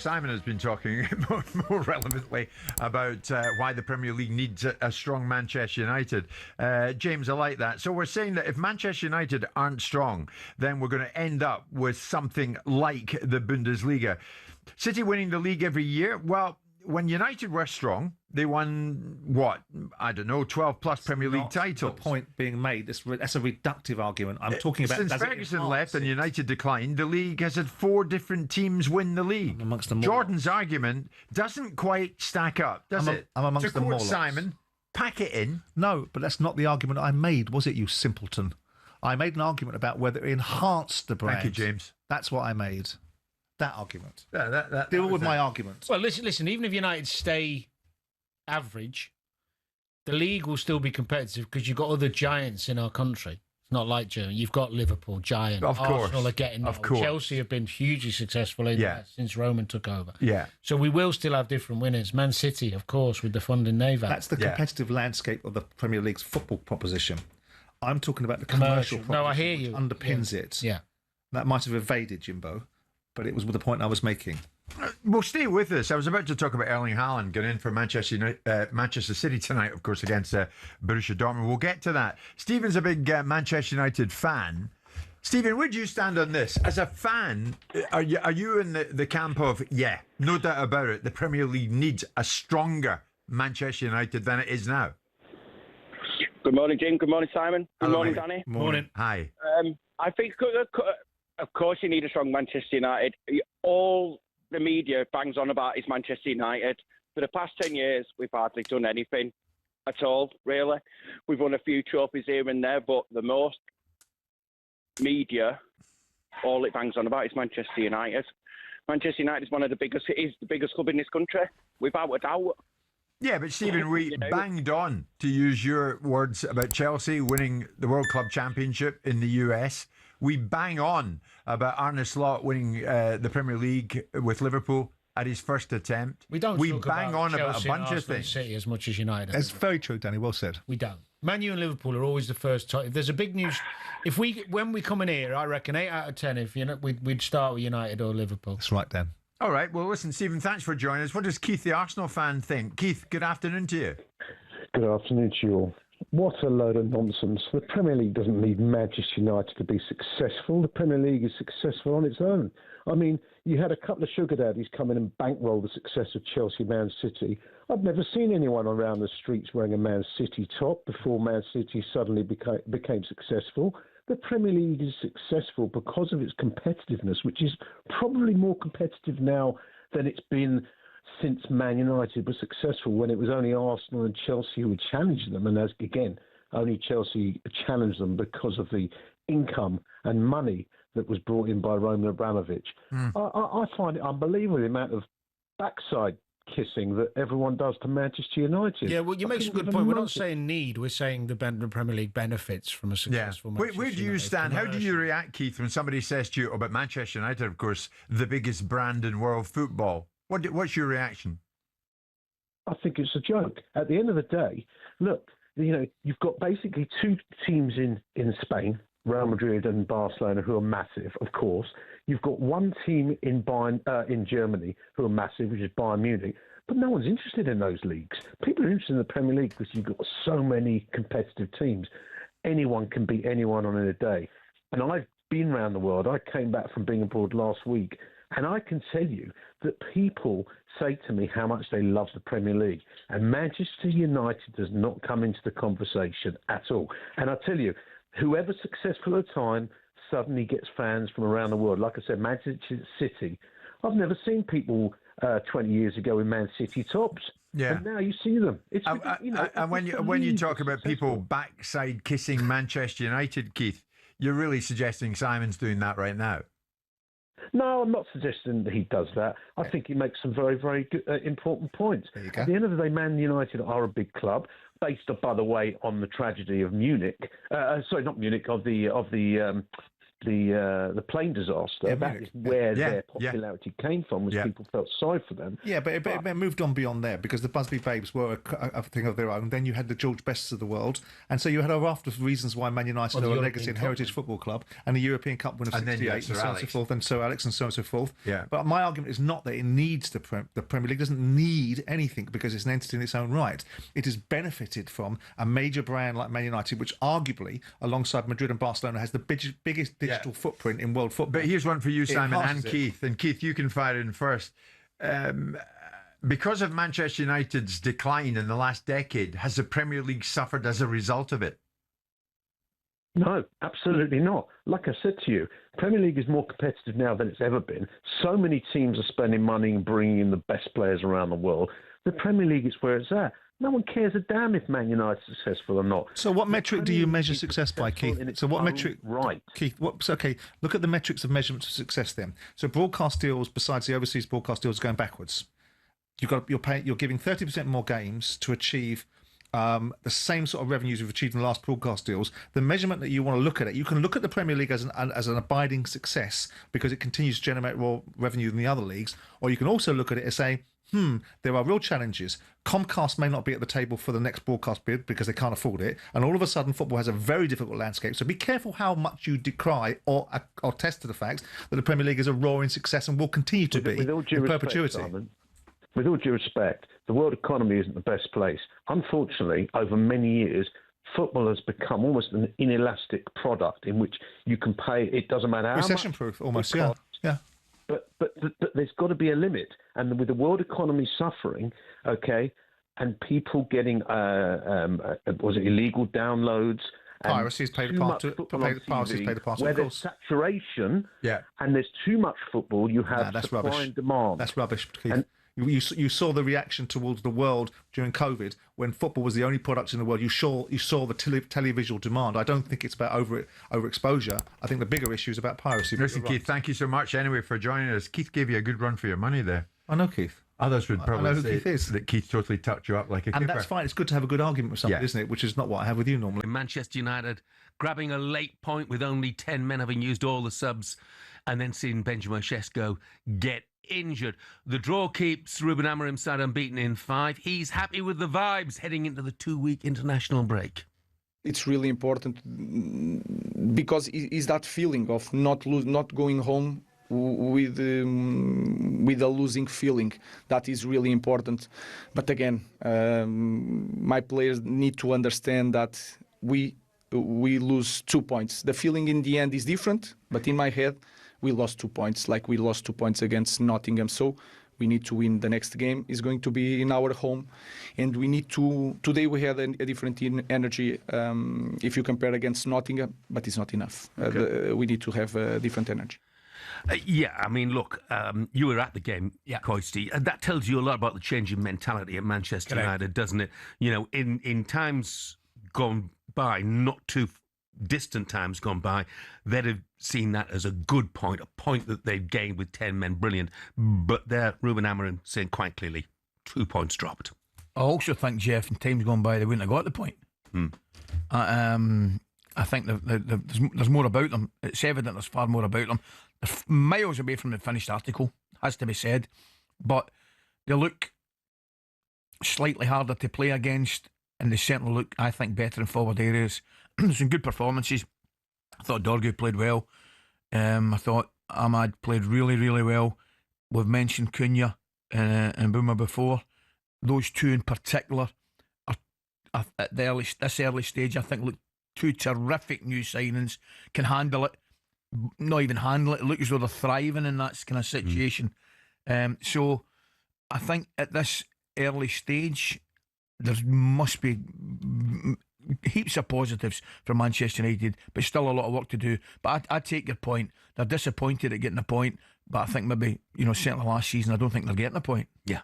Simon has been talking more relevantly about why the Premier League needs a strong Manchester United. James, I like that. So we're saying that if Manchester United aren't strong, then we're going to end up with something like the Bundesliga. City winning the league every year. Well, when United were strong, they won, 12 plus Premier League titles. The point being made, that's a reductive argument. I'm talking about... Since Ferguson left and United declined, the league has had 4 different teams win the league. Amongst them, Jordan's argument doesn't quite stack up, does it? I'm amongst the Morlocks. Simon, pack it in. No, but that's not the argument I made, was it, you simpleton? I made an argument about whether it enhanced the brand. Thank you, James. That's what I made. That argument. Deal with my argument. Well, listen. Even if United stay average, the league will still be competitive because you've got other giants in our country. It's not like Germany. You've got Liverpool, giant. Of course. Arsenal are getting there. Of course. Chelsea have been hugely successful in that since Roman took over. Yeah. So we will still have different winners. Man City, of course, with the funding they've had. That's the competitive landscape of the Premier League's football proposition. I'm talking about the commercial proposition. No, I hear you. Underpins it. Yeah. That might have evaded Jimbo, but it was the point I was making. Well, stay with us. I was about to talk about Erling Haaland going in for Manchester City tonight, of course, against Borussia Dortmund. We'll get to that. Stephen's a big Manchester United fan. Stephen, where do you stand on this? As a fan, are you in the camp of, no doubt about it, the Premier League needs a stronger Manchester United than it is now? Good morning, Jim. Good morning, Simon. Good morning, Danny. Morning. Hi. I think, of course, you need a strong Manchester United. All the media bangs on about is Manchester United. For the past 10 years, we've hardly done anything at all, really. We've won a few trophies here and there, but the most media, all it bangs on about is Manchester United. Manchester United is one of the biggest, it is the biggest club in this country, without a doubt. Yeah, but Stephen, we banged on, to use your words, about Chelsea winning the World Club Championship in the US. We bang on about Arne Slot winning the Premier League with Liverpool at his first attempt. We don't. We talk bang about on Chelsea about a bunch and of things. City as much as United. That's very true, Danny. Well said. We don't. Man U and Liverpool are always the first time. If there's a big news, when we come in here, I reckon 8 out of 10. If we'd start with United or Liverpool. That's right, Dan. All right. Well, listen, Stephen, thanks for joining us. What does Keith, the Arsenal fan, think? Keith, good afternoon to you. Good afternoon to you all. What a load of nonsense. The Premier League doesn't need Manchester United to be successful. The Premier League is successful on its own. I mean, you had a couple of sugar daddies come in and bankroll the success of Chelsea, Man City. I've never seen anyone around the streets wearing a Man City top before Man City suddenly became successful. The Premier League is successful because of its competitiveness, which is probably more competitive now than it's been since Man United was successful, when it was only Arsenal and Chelsea who would challenge them. And only Chelsea challenged them because of the income and money that was brought in by Roman Abramovich. I find it unbelievable, the amount of backside kissing that everyone does to Manchester United. Yeah, well, you make a good point. We're not saying need. We're saying the Premier League benefits from a successful Manchester Where do you stand? How do you react, Keith, when somebody says to you about Manchester United, of course, the biggest brand in world football? What's your reaction? I think it's a joke. At the end of the day, look, you've got basically 2 teams in Spain, Real Madrid and Barcelona, who are massive, of course. You've got 1 team in Germany who are massive, which is Bayern Munich. But no one's interested in those leagues. People are interested in the Premier League because you've got so many competitive teams. Anyone can beat anyone on in a day. And I've been around the world. I came back from being abroad last week. And I can tell you that people say to me how much they love the Premier League. And Manchester United does not come into the conversation at all. And I tell you, whoever's successful at the time suddenly gets fans from around the world. Like I said, Manchester City. I've never seen people 20 years ago in Man City tops. Yeah. And now you see them. And when you talk about people backside kissing Manchester United, Keith, you're really suggesting Simon's doing that right now. No, I'm not suggesting that he does that. I think he makes some very, very good, important points. There you go. At the end of the day, Man United are a big club, based, by the way, on the tragedy of Munich. Sorry, not Munich, of the the plane disaster, that is where their popularity came from, was people felt sorry for them. Yeah, but it moved on beyond there, because the Busby Babes were a thing of their own. Then you had the George Bests of the world, and so you had a raft of reasons why Man United are a legacy and heritage football club, and the European Cup winner of '68, and so on and so forth, and Sir Alex and so on and so forth. Yeah. But my argument is not that it needs the Premier League doesn't need anything because it's an entity in its own right. It has benefited from a major brand like Man United, which arguably, alongside Madrid and Barcelona, has the biggest digital footprint in world football. But here's one for you, Simon, and it. Keith. And Keith, you can fire in first. Because of Manchester United's decline in the last decade, has the Premier League suffered as a result of it? No, absolutely not. Like I said to you, Premier League is more competitive now than it's ever been. So many teams are spending money and bringing in the best players around the world. The Premier League is where it's at. No one cares a damn if Man United is successful or not. So what metric do you measure success by, Keith? So what metric? Right. Keith, okay, look at the metrics of measurement of success then. So broadcast deals, besides the overseas broadcast deals, are going backwards. You're giving 30% more games to achieve the same sort of revenues you've achieved in the last broadcast deals. The measurement that you want to look at it, you can look at the Premier League as an abiding success because it continues to generate more revenue than the other leagues, or you can also look at it as saying, there are real challenges. Comcast may not be at the table for the next broadcast bid because they can't afford it, and all of a sudden football has a very difficult landscape. So be careful how much you decry or test to the fact that the Premier League is a roaring success and will continue to be in perpetuity. Simon, with all due respect, the world economy isn't the best place. Unfortunately, over many years, football has become almost an inelastic product in which you can pay. It doesn't matter how much. Recession-proof, almost. Yeah. But there's got to be a limit. And with the world economy suffering, okay, and people getting illegal downloads. Piracy's played a part. Where there's saturation, and there's too much football, you have supply and demand. That's rubbish, Keith. You saw the reaction towards the world during COVID when football was the only product in the world. You saw the televisual demand. I don't think it's about overexposure. I think the bigger issue is about piracy. Listen, Keith, thank you so much anyway for joining us. Keith gave you a good run for your money there. I know, Keith. Others would probably say that Keith totally tucked you up like a keeper. And that's fine. It's good to have a good argument with somebody, isn't it? Which is not what I have with you normally. Manchester United grabbing a late point with only 10 men having used all the subs, and then seeing Benjamin Sesko get injured. The draw keeps Ruben Amorim side unbeaten in 5. He's happy with the vibes heading into the 2-week international break. It's really important because it's that feeling of not going home with a losing feeling. That is really important. But again, my players need to understand that we lose 2 points. The feeling in the end is different, but in my head, we lost 2 points, like we lost 2 points against Nottingham. So we need to win. The next game is going to be in our home, and we need to. Today we had a different energy if you compare against Nottingham, but it's not enough. Okay. We need to have a different energy. I mean, look, you were at the game, Coisty, and that tells you a lot about the change in mentality at Manchester United, doesn't it? You know, in times gone by, not too distant times gone by, they'd have seen that as a good point, a point that they've gained with 10 men, brilliant. But there, Ruben Amorim saying quite clearly, 2 points dropped. I also think, Jeff, in times gone by, they wouldn't have got the point. I think there's more about them. It's evident there's far more about them. They're miles away from the finished article, has to be said. But they look slightly harder to play against, and they certainly look, I think, better in forward areas. Some good performances. I thought Dorgu played well. I thought Ahmad played really, really well. We've mentioned Cunha and Boomer before. Those two in particular are at this early stage, I think, look two terrific new signings. Can handle it. Not even handle it. It looks as though they're thriving in that kind of situation. So I think at this early stage, there must be heaps of positives for Manchester United, but still a lot of work to do. But I take your point. They're disappointed at getting a point, but I think maybe, certainly last season, I don't think they're getting a point. Yeah.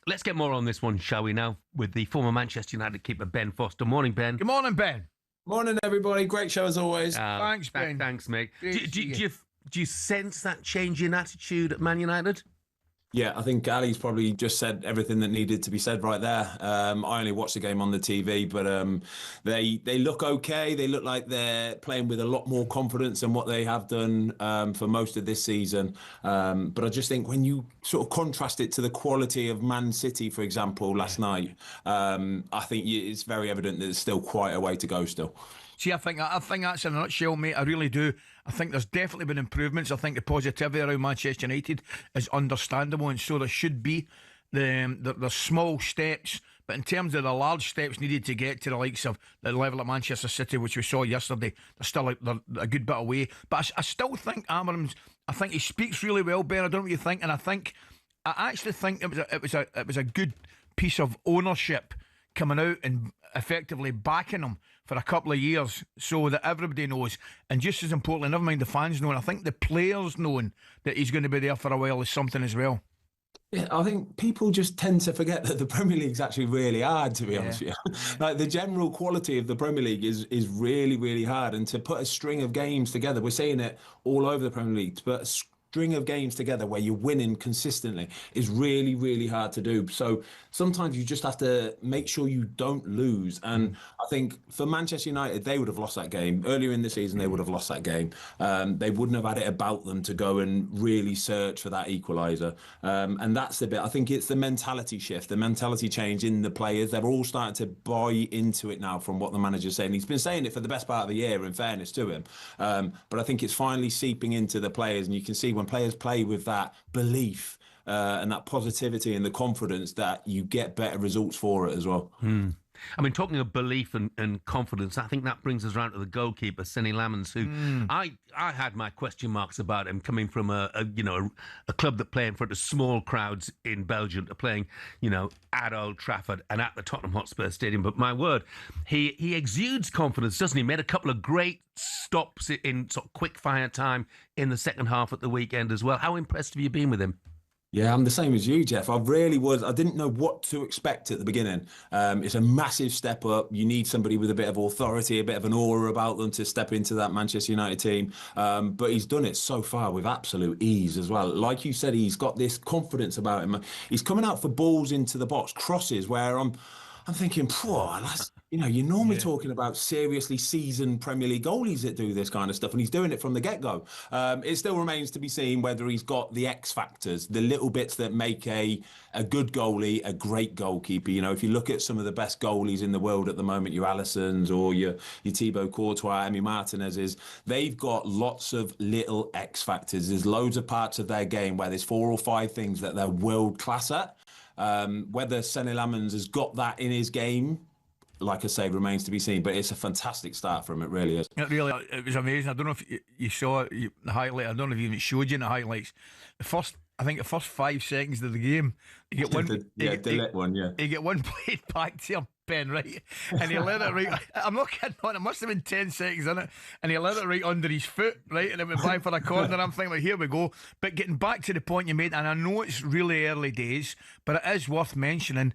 Let's get more on this one, shall we now, with the former Manchester United keeper, Ben Foster. Morning, Ben. Good morning, Ben. Morning, everybody. Great show as always. Thanks, Ben. Thanks, mate. Do you sense that change in attitude at Man United? Yeah, I think Ali's probably just said everything that needed to be said right there. I only watched the game on the TV, but they look okay. They look like they're playing with a lot more confidence than what they have done for most of this season. But I just think when you sort of contrast it to the quality of Man City, for example, last night, I think it's very evident that there's still quite a way to go still. See, I think that's in a nutshell, mate. I really do. I think there's definitely been improvements. I think the positivity around Manchester United is understandable, and so there should be. There's small steps, but in terms of the large steps needed to get to the likes of the level at Manchester City, which we saw yesterday, they're still they're a good bit away. But I still think Amorim, I think he speaks really well, Ben. I don't know what you think, and I actually think it was a good piece of ownership coming out and effectively backing him for a couple of years so that everybody knows, and just as importantly, never mind the fans knowing, I think the players knowing that he's going to be there for a while is something as well. Yeah, I think people just tend to forget that the Premier League's actually really hard, to be honest with you. Like, the general quality of the Premier League is really, really hard, and to put a string of games together, we're seeing it all over the Premier League, but string of games together where you're winning consistently is really, really hard to do. So sometimes you just have to make sure you don't lose. And I think for Manchester United, they would have lost that game. Earlier in the season, they would have lost that game. They wouldn't have had it about them to go and really search for that equaliser. And that's the bit. I think it's the mentality shift, the mentality change in the players. They're all starting to buy into it now from what the manager's saying. He's been saying it for the best part of the year, in fairness to him. But I think it's finally seeping into the players, and you can see when players play with that belief and that positivity and the confidence, that you get better results for it as well. I mean, talking of belief and confidence, I think that brings us round to the goalkeeper, Senny Lamens, who I had my question marks about him coming from a club that play in front of small crowds in Belgium to playing, at Old Trafford and at the Tottenham Hotspur Stadium. But my word, he exudes confidence, doesn't he? Made a couple of great stops in sort of quick fire time in the second half at the weekend as well. How impressed have you been with him? Yeah, I'm the same as you, Jeff. I really was. I didn't know what to expect at the beginning. It's a massive step up. You need somebody with a bit of authority, a bit of an aura about them to step into that Manchester United team. But he's done it so far with absolute ease as well. Like you said, he's got this confidence about him. He's coming out for balls into the box, crosses, where I'm thinking, that's, you're normally talking about seriously seasoned Premier League goalies that do this kind of stuff, and he's doing it from the get-go. It still remains to be seen whether he's got the X factors, the little bits that make a good goalie a great goalkeeper. If you look at some of the best goalies in the world at the moment, your Alissons or your Thibaut Courtois, Emi Martinez's, they've got lots of little X factors. There's loads of parts of their game where there's 4 or 5 things that they're world class at. Whether Senny Lamens has got that in his game, like I say, remains to be seen. But it's a fantastic start for him. It really is. It was amazing. I don't know if you saw the highlight. I don't know if you even showed you in the highlights. I think the first 5 seconds of the game, you get one. You get one played back to him, Ben, right? And he let it right. I'm not kidding on. It must have been 10 seconds in it, and he let it right under his foot, right, and it went back for a corner. I'm thinking, here we go. But getting back to the point you made, and I know it's really early days, but it is worth mentioning.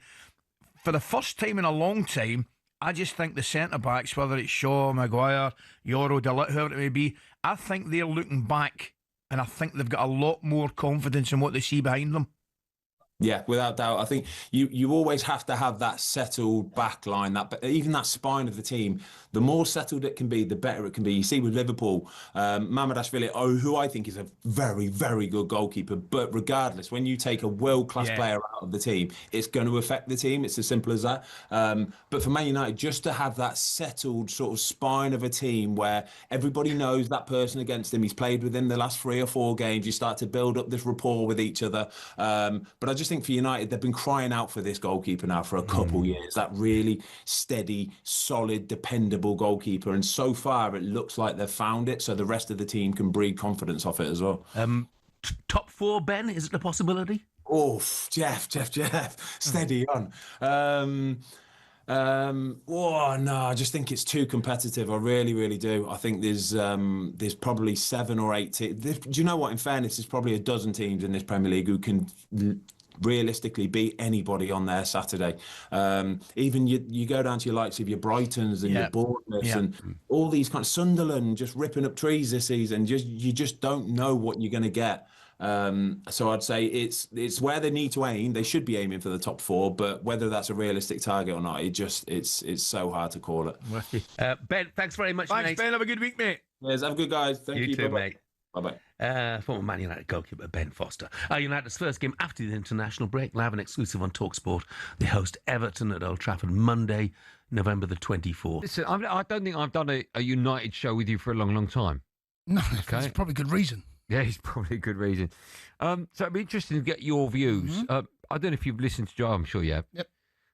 For the first time in a long time, I just think the centre backs, whether it's Shaw, Maguire, Yoro, Delit, whoever it may be, I think they're looking back, and I think they've got a lot more confidence in what they see behind them. Yeah, without doubt. I think you always have to have that settled back line, even that spine of the team. The more settled it can be, the better it can be. You see with Liverpool, Mamardashvili, who I think is a very, very good goalkeeper. But regardless, when you take a world-class player out of the team, it's going to affect the team. It's as simple as that. But for Man United, just to have that settled sort of spine of a team where everybody knows that person against him, he's played with him the last 3 or 4 games, you start to build up this rapport with each other. But I just think for United, they've been crying out for this goalkeeper now for a couple years, that really steady, solid, dependable goalkeeper, and so far it looks like they've found it, so the rest of the team can breed confidence off it as well. Top 4, Ben, is it a possibility? Oh, Jeff, steady on. No, I just think it's too competitive. I really, really do. I think there's probably 7 or 8 teams. Do you know what? In fairness, there's probably a dozen teams in this Premier League who can realistically beat anybody on their Saturday. Even you go down to your likes of your Brightons and your Bournemouths and all these kind of Sunderland just ripping up trees this season. You just don't know what you're going to get. So I'd say it's where they need to aim. They should be aiming for the top 4, but whether that's a realistic target or not, it's so hard to call it. Ben, thanks very much. Thanks, mate. Ben. Have a good week, mate. Yes, have a good guys. Thank you. You too, Bye-bye. mate. Bye-bye. Former Man United goalkeeper Ben Foster. United's first game after the international break, live and exclusive on talkSPORT. They host Everton at Old Trafford Monday, November the 24th. Listen, I don't think I've done a United show with you for a long, long time. No, that's probably good reason. Yeah, it's probably a good reason. So it'd be interesting to get your views. I don't know if you've listened to Joe, I'm sure you have. Yep.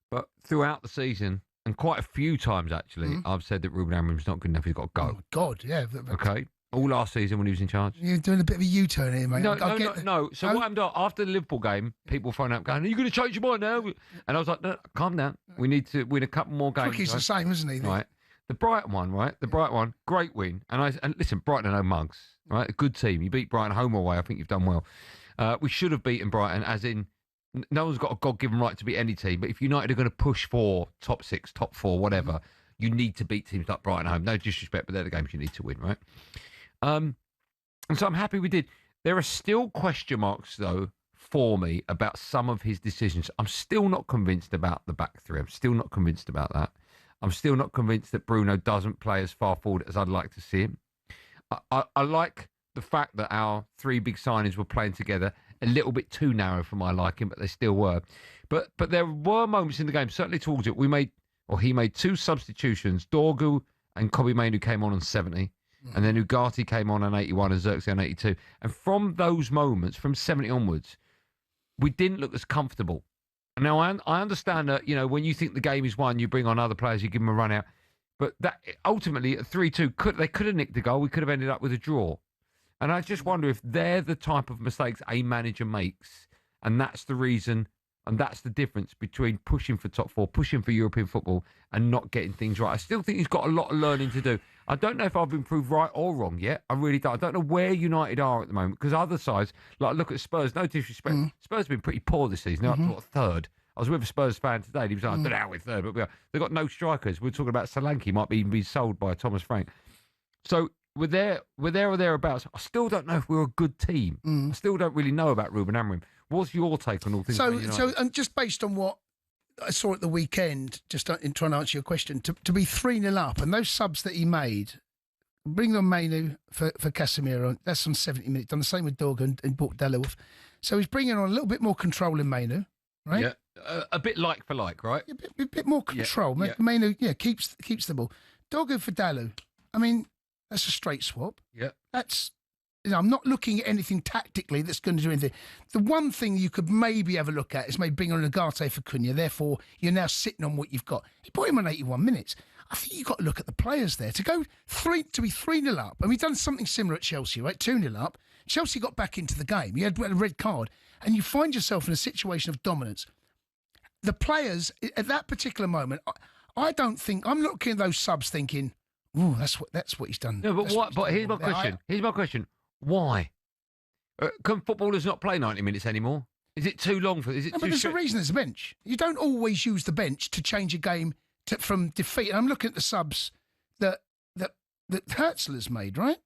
But throughout the season, and quite a few times actually, I've said that Ruben Amorim's not good enough, he's got to go. Oh, my God, yeah. Okay. All last season when he was in charge. You're doing a bit of a U-turn here, mate. No. So what happened after the Liverpool game, people phone up going, "Are you going to change your mind now?" And I was like, "No, calm down. We need to win a couple more games." Cricket's the same, isn't he? Right. The Brighton one, right? The Brighton one, great win. And listen, Brighton are no mugs, right? A good team. You beat Brighton home or away. I think you've done well. We should have beaten Brighton, as in no one's got a God-given right to beat any team. But if United are going to push for top 6, top 4, whatever, you need to beat teams like Brighton at home. No disrespect, but they're the games you need to win, right? And so I'm happy we did. There are still question marks, though, for me about some of his decisions. I'm still not convinced about the back three. I'm still not convinced about that. I'm still not convinced that Bruno doesn't play as far forward as I'd like to see him. I like the fact that our 3 big signings were playing together a little bit too narrow for my liking, but they still were. But there were moments in the game, certainly towards it, he made 2 substitutions. Dorgu and Kobe Mainoo came on 70. And then Ugarte came on 81 and Xerxes on 82. And from those moments, from 70 onwards, we didn't look as comfortable. And now I understand that, when you think the game is won, you bring on other players, you give them a run out. But that ultimately, at 3-2, they could have nicked the goal. We could have ended up with a draw. And I just wonder if they're the type of mistakes a manager makes. And that's the reason, and that's the difference between pushing for top 4, pushing for European football, and not getting things right. I still think he's got a lot of learning to do. I don't know if I've improved right or wrong yet. I really don't. I don't know where United are at the moment, because other sides, like look at Spurs, no disrespect, Spurs have been pretty poor this season. They're up to what, 3rd. I was with a Spurs fan today, and he was like, I don't know how we're 3rd, but they've got no strikers. We're talking about Solanke, might even be sold by Thomas Frank. So we're there or thereabouts. I still don't know if we're a good team. I still don't really know about Ruben Amorim. What's your take on all things? So, and just based on what I saw at the weekend, just in trying to answer your question, to be 3-0 up, and those subs that he made, bring on Mainoo for Casemiro, that's on 70 minutes, done the same with Dorgu and brought Dalot off. So he's bringing on a little bit more control in Mainoo, right? Yeah, a bit like for like, right? A bit more control. Yeah. Mainoo, keeps the ball. Dorgu for Dalot, I mean, that's a straight swap. Yeah. That's... I'm not looking at anything tactically that's going to do anything. The one thing you could maybe have a look at is maybe bring on Ugarte for Cundy. Therefore, you're now sitting on what you've got. He brought him on 81 minutes. I think you've got to look at the players there. To be 3-0 up, and we've done something similar at Chelsea, right? 2-0 up. Chelsea got back into the game. You had a red card, and you find yourself in a situation of dominance. The players, at that particular moment, I don't think... I'm looking at those subs thinking, ooh, that's what he's done. No, but what? But here's my question. Why? Can footballers not play 90 minutes anymore? Is it too long for? Is it? No, but there's a reason there's a bench. You don't always use the bench to change a game from defeat. And I'm looking at the subs that Herzl has made. Right?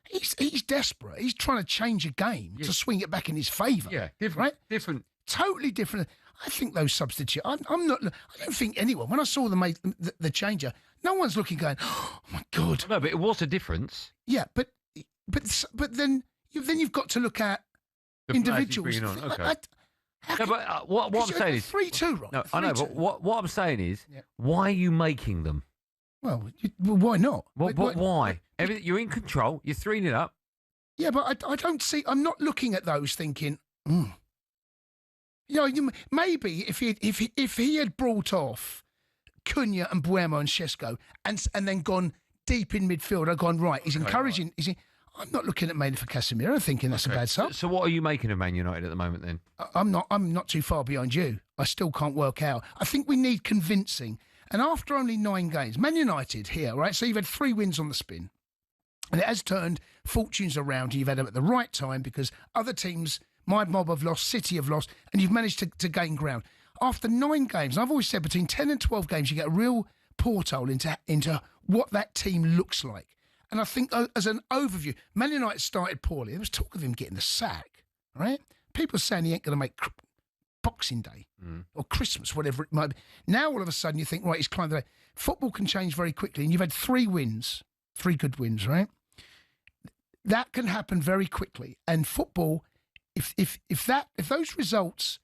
He's desperate. He's trying to change a game to swing it back in his favour. Yeah, different. Right? Different. Totally different. I think those substitutes. I'm not. I don't think anyone. When I saw them make the changer, no one's looking going, oh my God. No, but it was a difference. Yeah, but then you've got to look at the individuals. Okay. What I'm saying is 3-2, Rob. No, I know, but what I'm saying is, why are you making them? Well, why not? Why? You're in control. You're 3-0 up. Yeah, but I don't see. I'm not looking at those thinking. Maybe if he had brought off Cunha and Buemo and Šeško and then gone deep in midfield, I've gone right. He's encouraging. Right. Is he? I'm not looking at Mainoo for Casemiro thinking that's a bad sub. So what are you making of Man United at the moment then? I'm not too far behind you. I still can't work out. I think we need convincing. And after only 9 games, Man United here, right? So you've had 3 wins on the spin. And it has turned fortunes around. You've had them at the right time because other teams, my mob have lost, City have lost, and you've managed to gain ground. After 9 games, and I've always said between 10 and 12 games, you get a real porthole into what that team looks like. And I think as an overview, Man United started poorly. There was talk of him getting the sack. right? People are saying he ain't going to make Boxing Day or Christmas, whatever it might be. Now, all of a sudden, you think, right, he's climbed the way. Football can change very quickly, and you've had 3 wins, 3 good wins, right? That can happen very quickly. And football, if those results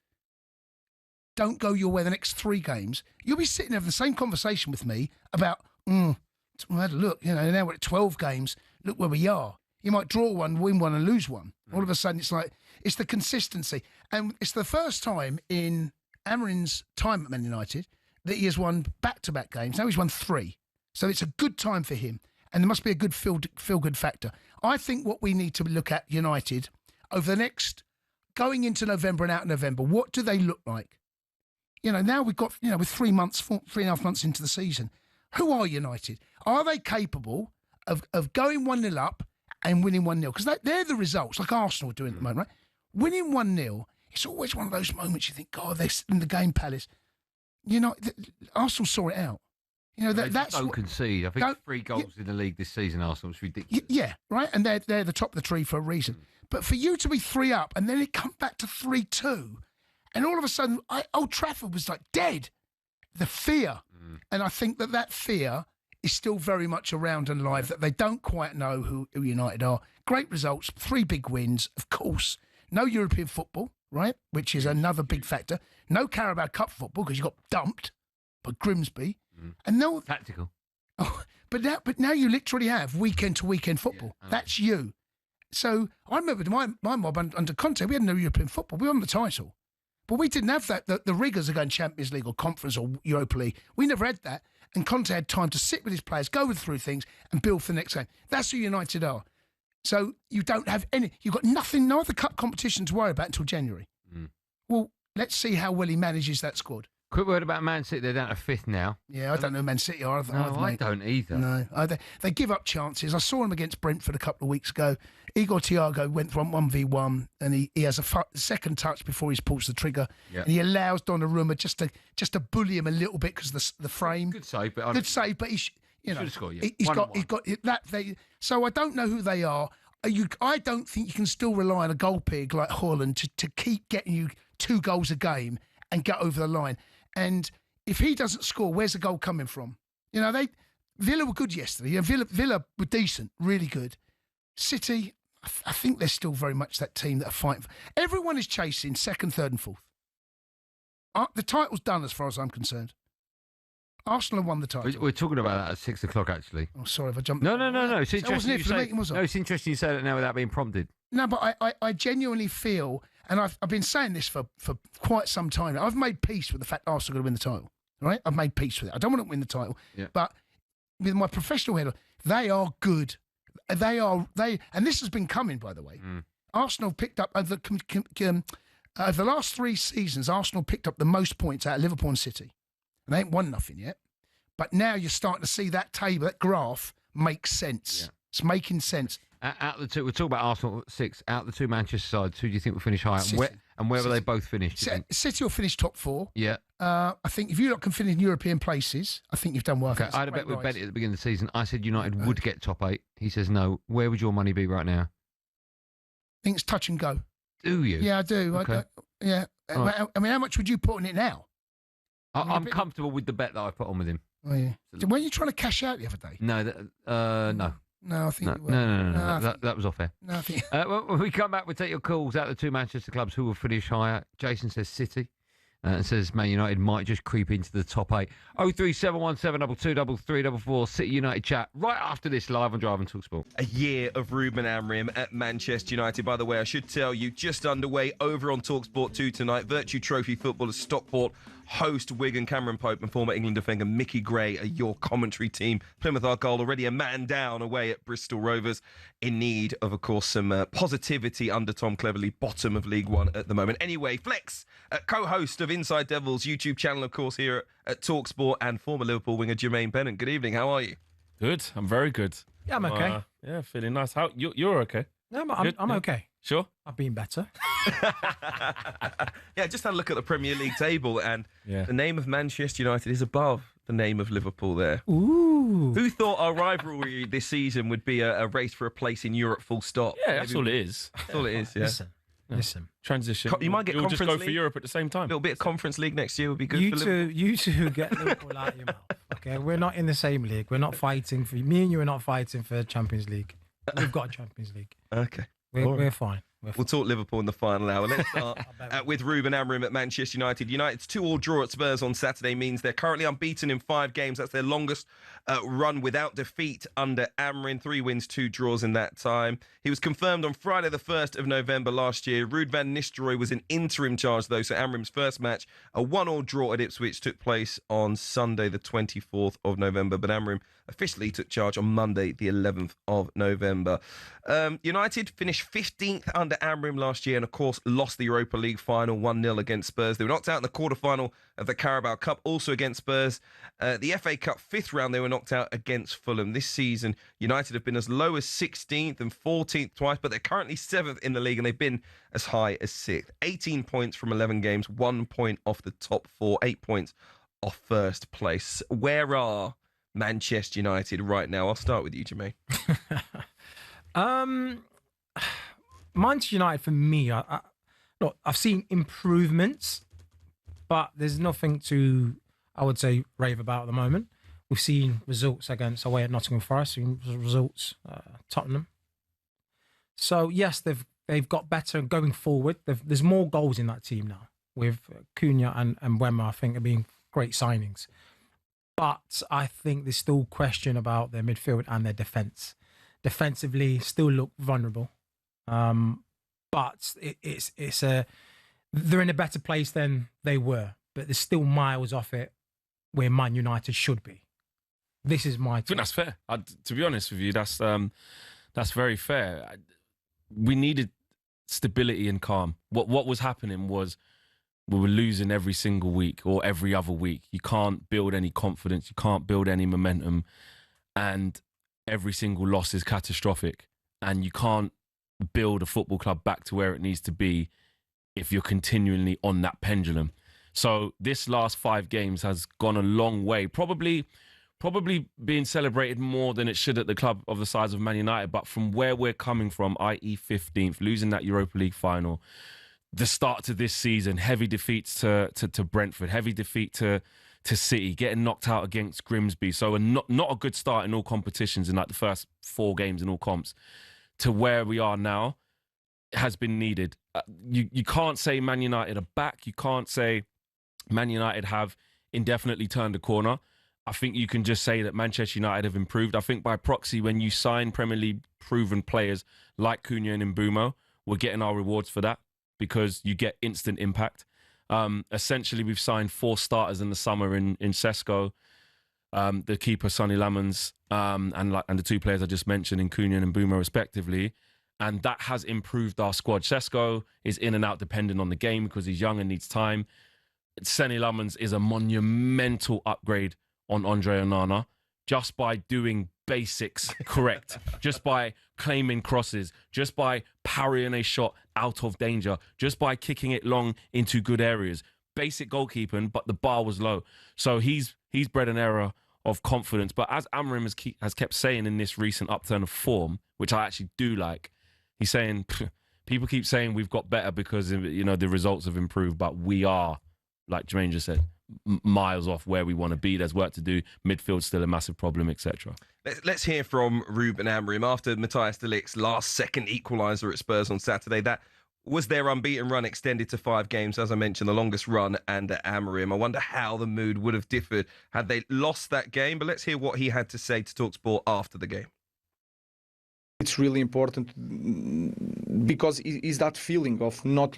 don't go your way the next 3 games, you'll be sitting having the same conversation with me about, look, now we're at 12 games, look where we are. You might draw one, win one, and lose one. All of a sudden, it's like, it's the consistency. And it's the first time in Amorim's time at Man United that he has won back-to-back games. Now he's won 3. So it's a good time for him. And there must be a good feel-good factor. I think what we need to look at United over the next, going into November and out of November, what do they look like? Now we've got, with 3 months, 3.5 months into the season, who are United? Are they capable of going 1-0 up and winning 1-0? Because they're the results, like Arsenal are doing at the moment, right? Winning 1-0, it's always one of those moments you think, God, they're in the game, Palace. Arsenal saw it out. That's don't concede. I think 3 goals in the league this season, Arsenal. It's ridiculous. Yeah, right? And they're the top of the tree for a reason. But for you to be 3 up and then it come back to 3-2, and all of a sudden, Old Trafford was like dead. The fear. And I think that fear is still very much around and alive, that they don't quite know who United are. Great results, 3 big wins, of course. No European football, right? Which is another big factor. No Carabao Cup football because you got dumped by Grimsby. And no tactical. Oh, but now you literally have weekend to weekend football. Yeah, that's you. So I remember my mob under Conte, we had no European football. We won the title, but we didn't have that. The rigours of going Champions League or Conference or Europa League. We never had that. And Conte had time to sit with his players, go through things, and build for the next game. That's who United are. So you don't have any. You've got nothing, no other cup competition to worry about until January. Well, let's see how well he manages that squad. Quick word about Man City. They're down to 5th now. Yeah, I don't know Man City are. I don't either. No, they give up chances. I saw him against Brentford a couple of weeks ago. Igor Thiago went from 1v1 and he has a second touch before he pulls the trigger. Yep. And he allows Donnarumma just to bully him a little bit because the frame. Good save, but he's should have scored. Yeah. He's got that. So I don't know who they are. I don't think you can still rely on a goal pig like Haaland to keep getting you 2 goals a game and get over the line. And if he doesn't score, where's the goal coming from? Villa were good yesterday. Villa were decent, really good. City, I think they're still very much that team that are fighting. Everyone is chasing 2nd, 3rd and 4th. The title's done as far as I'm concerned. Arsenal have won the title. We're talking about that at 6 o'clock, actually. Oh, sorry if I jumped. No. It's interesting. I wasn't here for the meeting, was I? No, it's interesting you say that now without being prompted. No, but I genuinely feel, and I've been saying this for quite some time now, I've made peace with the fact Arsenal are going to win the title. Right? I've made peace with it. I don't want to win the title. Yeah. But with my professional head, they are good. And this has been coming, by the way. Arsenal picked up over the last 3 seasons, Arsenal picked up the most points out of Liverpool and City. And they ain't won nothing yet. But now you're starting to see that table, that graph make sense. Yeah. It's making sense. Out of the 2, we'll talk about Arsenal at 6. Out of the 2 Manchester sides, who do you think will finish higher? And where will they both finish? City will finish top 4. Yeah. I think if you lot can finish in European places, I think you've done well. Okay. I had a bet with Betty at the beginning of the season. I said United would get top 8. He says no. Where would your money be right now? I think it's touch and go. Do you? Yeah, I do. Okay. Yeah. Right. I mean, how much would you put on it now? I'm comfortable with the bet that I put on with him. Oh, yeah. Weren't you trying to cash out the other day? No, no. No, I think no. That was off air. No, I think... when we come back, we'll take your calls out of the 2 Manchester clubs who will finish higher. Jason says City. And says Man United might just creep into the top 8. 03717 22 City United chat right after this, live on Drive and talkSPORT. A year of Ruben Amorim at Manchester United. By the way, I should tell you, just underway over on talkSPORT 2 tonight. Virtue Trophy footballers Stockport host Wigan. Cameron Pope and former England defender Mickey Gray are your commentary team. Plymouth Argyle already a man down away at Bristol Rovers, in need of course, some positivity under Tom Cleverley, bottom of League One at the moment. Anyway, Flex, co-host of Inside Devils YouTube channel, of course, here at talkSPORT, and former Liverpool winger Jermaine Pennant. Good evening. How are you? Good. I'm very good. Yeah, I'm okay. Yeah, feeling nice. How you're okay? No, I'm okay. Sure? I've been better. Yeah, just had a look at the Premier League table, and the name of Manchester United is above the name of Liverpool there. Ooh. Who thought our rivalry this season would be a race for a place in Europe, full stop? Yeah, that's all it is. That's all it is, yeah. Listen, Listen. Transition. You might get You'll just Conference go for League. Europe at the same time. A little bit of Conference League next year would be good You for Liverpool. two get Liverpool out of your mouth. Okay, we're not in the same league. We're not fighting for me and you are not fighting for Champions League. We've got a Champions League. Okay. We're fine. We'll talk Liverpool in the final hour. Let's start with Ruben Amorim at Manchester United. United's 2-2 draw at Spurs on Saturday means they're currently unbeaten in 5 games. That's their longest run without defeat under Amorim. 3 wins, 2 draws in that time. He was confirmed on Friday the 1st of November last year. Ruud van Nistelrooy was in interim charge, though, so Amorim's first match, a 1-1 draw at Ipswich, took place on Sunday the 24th of November. But Amorim officially took charge on Monday the 11th of November. United finished 15th under Amorim last year and, of course, lost the Europa League final 1-0 against Spurs. They were knocked out in the quarter-final of the Carabao Cup, also against Spurs. The FA Cup 5th round, they were knocked out against Fulham. This season, United have been as low as 16th and 14th twice, but they're currently 7th in the league and they've been as high as 6th. 18 points from 11 games, 1 point off the top 4, 8 points off first place. Where are Manchester United right now? I'll start with you, Jermaine. Manchester United for me, look, I've seen improvements, but there's nothing to, I would say, rave about at the moment. We've seen results against away at Nottingham Forest, seen results Tottenham. So yes, they've got better going forward. There's more goals in that team now with Cunha and Wemmer. I think are being great signings, but I think there's still question about their midfield and their defence. Defensively, still look vulnerable. But they're in a better place than they were, but they're still miles off it where Man United should be. This is my I think that's fair. To be honest with you, that's very fair. We needed stability and calm. What was happening was we were losing every single week or every other week. You can't build any confidence. You can't build any momentum, and every single loss is catastrophic. And you can't build a football club back to where it needs to be if you're continually on that pendulum. So this last 5 games has gone a long way, probably being celebrated more than it should at the club of the size of Man United. But from where we're coming from, i.e. 15th, losing that Europa League final, the start to this season, heavy defeats to Brentford, heavy defeat to City, getting knocked out against Grimsby. So not a good start in all competitions in like the first 4 games in all comps. To where we are now has been needed. You can't say Man United are back. You can't say Man United have indefinitely turned a corner. I think you can just say that Manchester United have improved. I think by proxy, when you sign Premier League proven players like Cunha and Mbeumo, we're getting our rewards for that because you get instant impact. Essentially, we've signed 4 starters in the summer in Sesko, the keeper Sonny Lamans, and the 2 players I just mentioned in Cunha and Mbeumo respectively, and that has improved our squad. Sesko is in and out dependent on the game because he's young and needs time. Sonny Lamans is a monumental upgrade on Andre Onana just by doing basics correct, just by claiming crosses, just by parrying a shot out of danger, just by kicking it long into good areas. Basic goalkeeping, but the bar was low. So he's bred an era of confidence. But as Amorim has kept saying in this recent upturn of form, which I actually do like, he's saying, people keep saying we've got better because the results have improved, but we are, like Jermaine just said, miles off where we want to be. There's work to do. Midfield's still a massive problem, etc. Let's hear from Ruben Amorim after Matthias de Ligt's last-second equaliser at Spurs on Saturday. That was their unbeaten run extended to 5 games, as I mentioned, the longest run under Amorim. I wonder how the mood would have differed had they lost that game. But let's hear what he had to say to talkSPORT after the game. It's really important because it's that feeling of not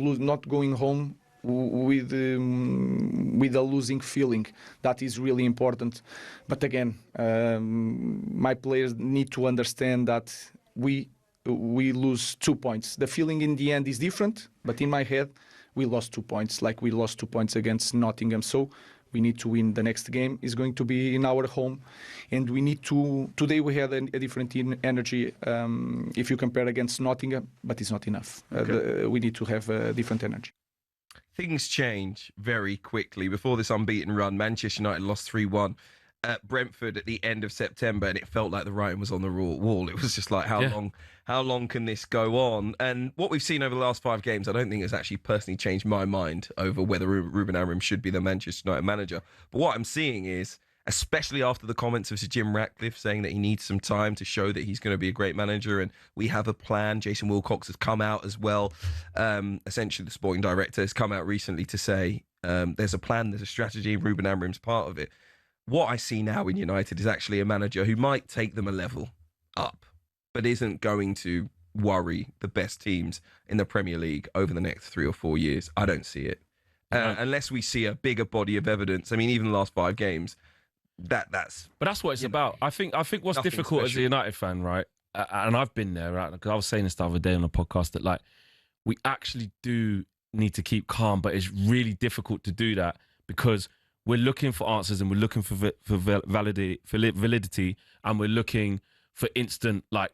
going home with a losing feeling that is really important. But again, my players need to understand that we lose 2 points. The feeling in the end is different, but in my head we lost 2 points, like we lost 2 points against Nottingham. So we need to win. The next game is going to be in our home, and we need to. Today we had a different energy if you compare against Nottingham, but it's not enough. Okay. We need to have a different energy. Things change very quickly. Before this unbeaten run, Manchester United lost 3-1 at Brentford at the end of September, and it felt like the writing was on the wall. It was just like, how long can this go on? And what we've seen over the last 5 games, I don't think it's actually personally changed my mind over whether Ruben Amorim should be the Manchester United manager. But what I'm seeing is, especially after the comments of Sir Jim Ratcliffe saying that he needs some time to show that he's going to be a great manager and we have a plan. Jason Wilcox has come out as well. Essentially, the sporting director has come out recently to say there's a plan, there's a strategy, and Ruben Amorim's part of it. What I see now in United is actually a manager who might take them a level up, but isn't going to worry the best teams in the Premier League over the next 3 or 4 years. I don't see it. Unless we see a bigger body of evidence. I mean, even the last 5 games, But that's what it's about. I think what's difficult as a United fan, right? And I've been there, right? Because I was saying this the other day on a podcast that like we actually do need to keep calm, but it's really difficult to do that because we're looking for answers and we're looking for validity, and we're looking for instant like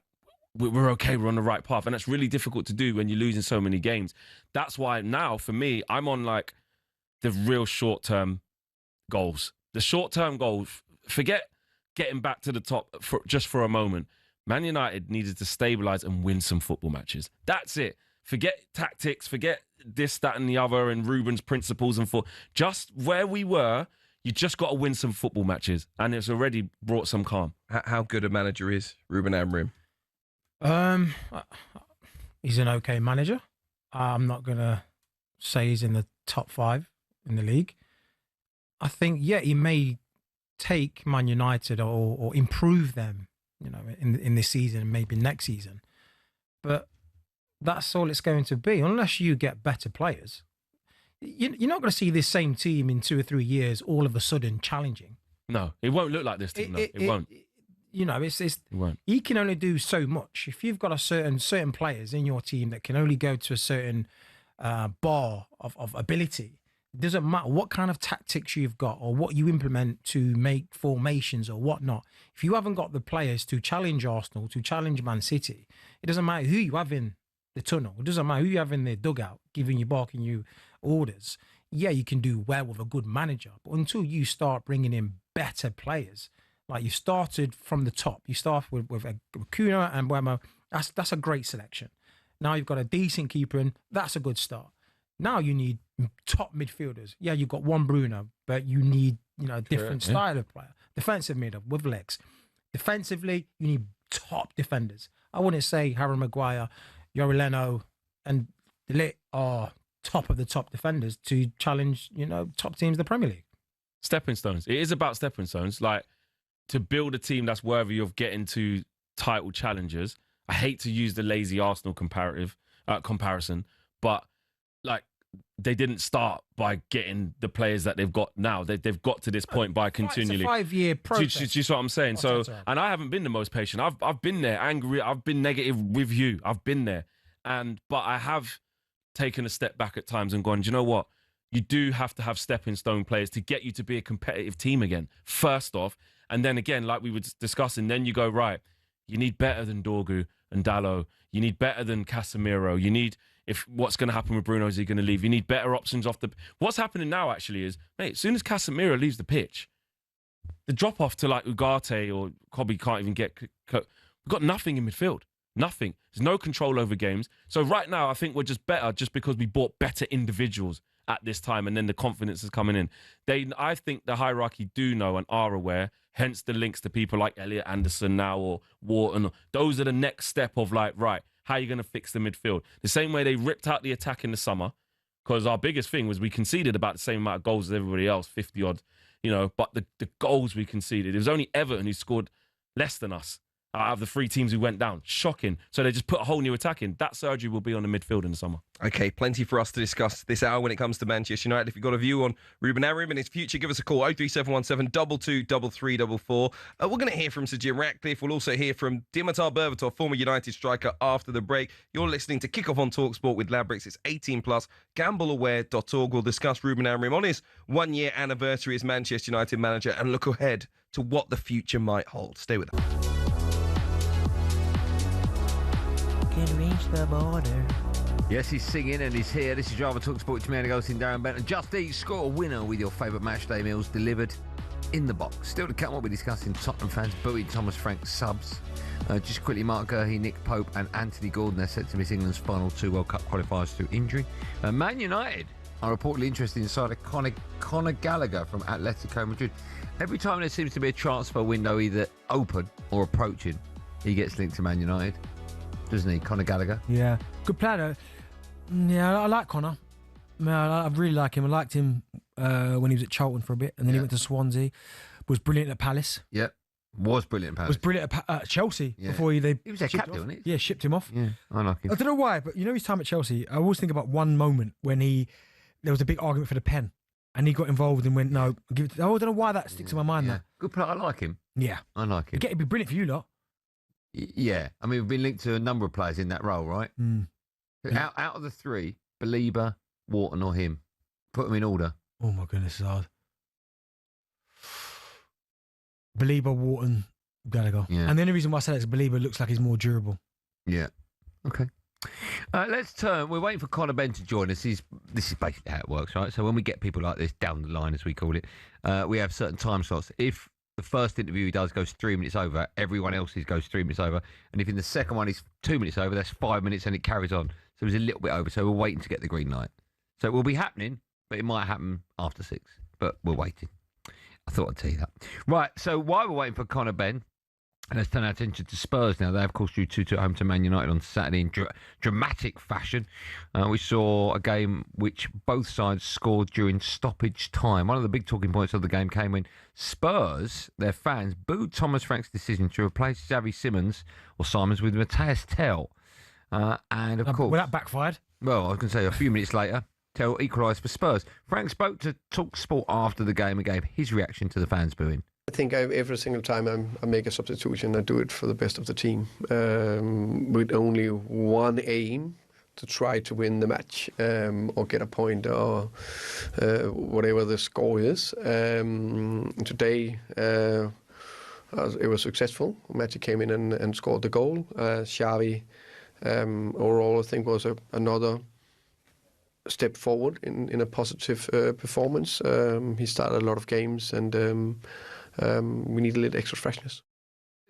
we're okay, we're on the right path, and that's really difficult to do when you're losing so many games. That's why now for me, I'm on like the real short-term goals. The short-term goals, forget getting back to the top just for a moment. Man United needed to stabilise and win some football matches. That's it. Forget tactics, forget this, that and the other and Ruben's principles and just where we were, you just got to win some football matches, and it's already brought some calm. How good a manager is Ruben Amorim? He's an okay manager. I'm not going to say he's in the top 5 in the league. I think, yeah, he may take Man United or improve them, you know, in this season and maybe next season. But that's all it's going to be, unless you get better players. You're not going to see this same team in 2 or 3 years all of a sudden challenging. No, it won't look like this team. It won't. You know, it won't. He can only do so much. If you've got a certain players in your team that can only go to a certain bar of ability, it doesn't matter what kind of tactics you've got or what you implement to make formations or whatnot. If you haven't got the players to challenge Arsenal, to challenge Man City, it doesn't matter who you have in the tunnel. It doesn't matter who you have in the dugout, barking you orders. Yeah, you can do well with a good manager, but until you start bringing in better players, like you started from the top, you start with Kuna and Wemo, that's a great selection. Now you've got a decent keeper in, that's a good start. Now you need top midfielders. Yeah, you've got one Bruno, but you need, you know, a different style of player. Defensive midfielder with legs. Defensively, you need top defenders. I wouldn't say Harry Maguire, Yori Leno, and De Ligt are top of the top defenders to challenge, you know, top teams in the Premier League. Stepping stones. It is about stepping stones. Like, to build a team that's worthy of getting to title challenges. I hate to use the lazy Arsenal comparison, but like they didn't start by getting the players that they've got now. They've got to this point by continually. It's a 5-year process. Do you see what I'm saying? So, and I haven't been the most patient. I've been there, angry. I've been negative with you. I've been there, but I have taken a step back at times and gone, do you know what? You do have to have stepping stone players to get you to be a competitive team again. First off, and then again, like we were discussing, then you go, right, you need better than Dorgu and Dalot. You need better than Casemiro. You need, if what's going to happen with Bruno, is he going to leave? You need better options off the... What's happening now, actually, is, mate, as soon as Casemiro leaves the pitch, the drop-off to, like, Ugarte or Kobe can't even get... We've got nothing in midfield. Nothing. There's no control over games. So right now, I think we're just better just because we bought better individuals at this time, and then the confidence is coming in. I think the hierarchy do know and are aware, hence the links to people like Elliot Anderson now or Wharton. Those are the next step of like, right, how are you going to fix the midfield? The same way they ripped out the attack in the summer, because our biggest thing was we conceded about the same amount of goals as everybody else, 50 odd, you know, but the goals we conceded, it was only Everton who scored less than us out of the 3 teams who went down. Shocking. So they just put a whole new attack in. That surgery will be on the midfield in the summer. Okay, plenty for us to discuss this hour when it comes to Manchester United. If you've got a view on Ruben Amorim and his future, give us a call, 03717 22 3344. We're going to hear from Sir Jim Ratcliffe. We'll also hear from Dimitar Berbatov, former United striker, after the break. You're listening to Kickoff on talkSPORT with Labrix. It's 18+, gambleaware.org. We'll discuss Ruben Amorim on his 1-year anniversary as Manchester United manager and look ahead to what the future might hold. Stay with us. Can reach the border. Yes, he's singing and he's here. This is Java talkSPORT. It's me, Goldstein, Darren Bent. And Just Eat, score a winner with your favourite matchday meals delivered in the box. Still to come, we'll be discussing Tottenham fans booing Thomas Frank's subs. Just quickly, Mark Gurhey, Nick Pope and Anthony Gordon are set to miss England's final 2 World Cup qualifiers through injury. Man United are reportedly interested in signing Conor Gallagher from Atletico Madrid. Every time there seems to be a transfer window either open or approaching, he gets linked to Man United, doesn't he, Conor Gallagher? Yeah, good player. Yeah, I like Conor. I really like him. I liked him when he was at Charlton for a bit, and then he went to Swansea. Was brilliant at Palace. Yep. Was brilliant at Palace. Was brilliant at Chelsea before he was their captain, wasn't he? Yeah, shipped him off. Yeah, I like him. I don't know why, but you know his time at Chelsea. I always think about one moment when there was a big argument for the pen, and he got involved and went, "No, give it." I don't know why that sticks in my mind. That good player. I like him. Yeah, I like him. It'd be brilliant for you lot. Yeah, I mean we've been linked to a number of players in that role, right? Out of the 3, Belieber, Wharton, or him, put them in order. Oh my goodness, it's hard. Belieber, Wharton, Gallagher. Yeah. And the only reason why I say that is Belieber looks like he's more durable. Yeah. Okay. Let's turn. We're waiting for Conor Ben to join us. This is basically how it works, right? So when we get people like this down the line, as we call it, we have certain time slots. If the first interview he does goes 3 minutes over, everyone else's goes 3 minutes over. And if in the second one he's 2 minutes over, that's 5 minutes and it carries on. So it's a little bit over. So we're waiting to get the green light. So it will be happening, but it might happen after 6. But we're waiting. I thought I'd tell you that. Right, so while we're waiting for Conor Ben, let's turn our attention to Spurs now. They, of course, drew 2-2 at home to Man United on Saturday in dramatic fashion. We saw a game which both sides scored during stoppage time. One of the big talking points of the game came when Spurs, their fans, booed Thomas Frank's decision to replace Xavi Simons with Matthias Tell. And, of course... Well, that backfired. Well, I was going to say a few minutes later, Tell equalised for Spurs. Frank spoke to talkSPORT after the game and gave his reaction to the fans booing. I think every single time I make a substitution, I do it for the best of the team, with only one aim, to try to win the match or get a point or whatever the score is. Today, it was successful. Matty came in and scored the goal. Xavi, overall, I think was another step forward in a positive performance. He started a lot of games and... we need a little extra freshness.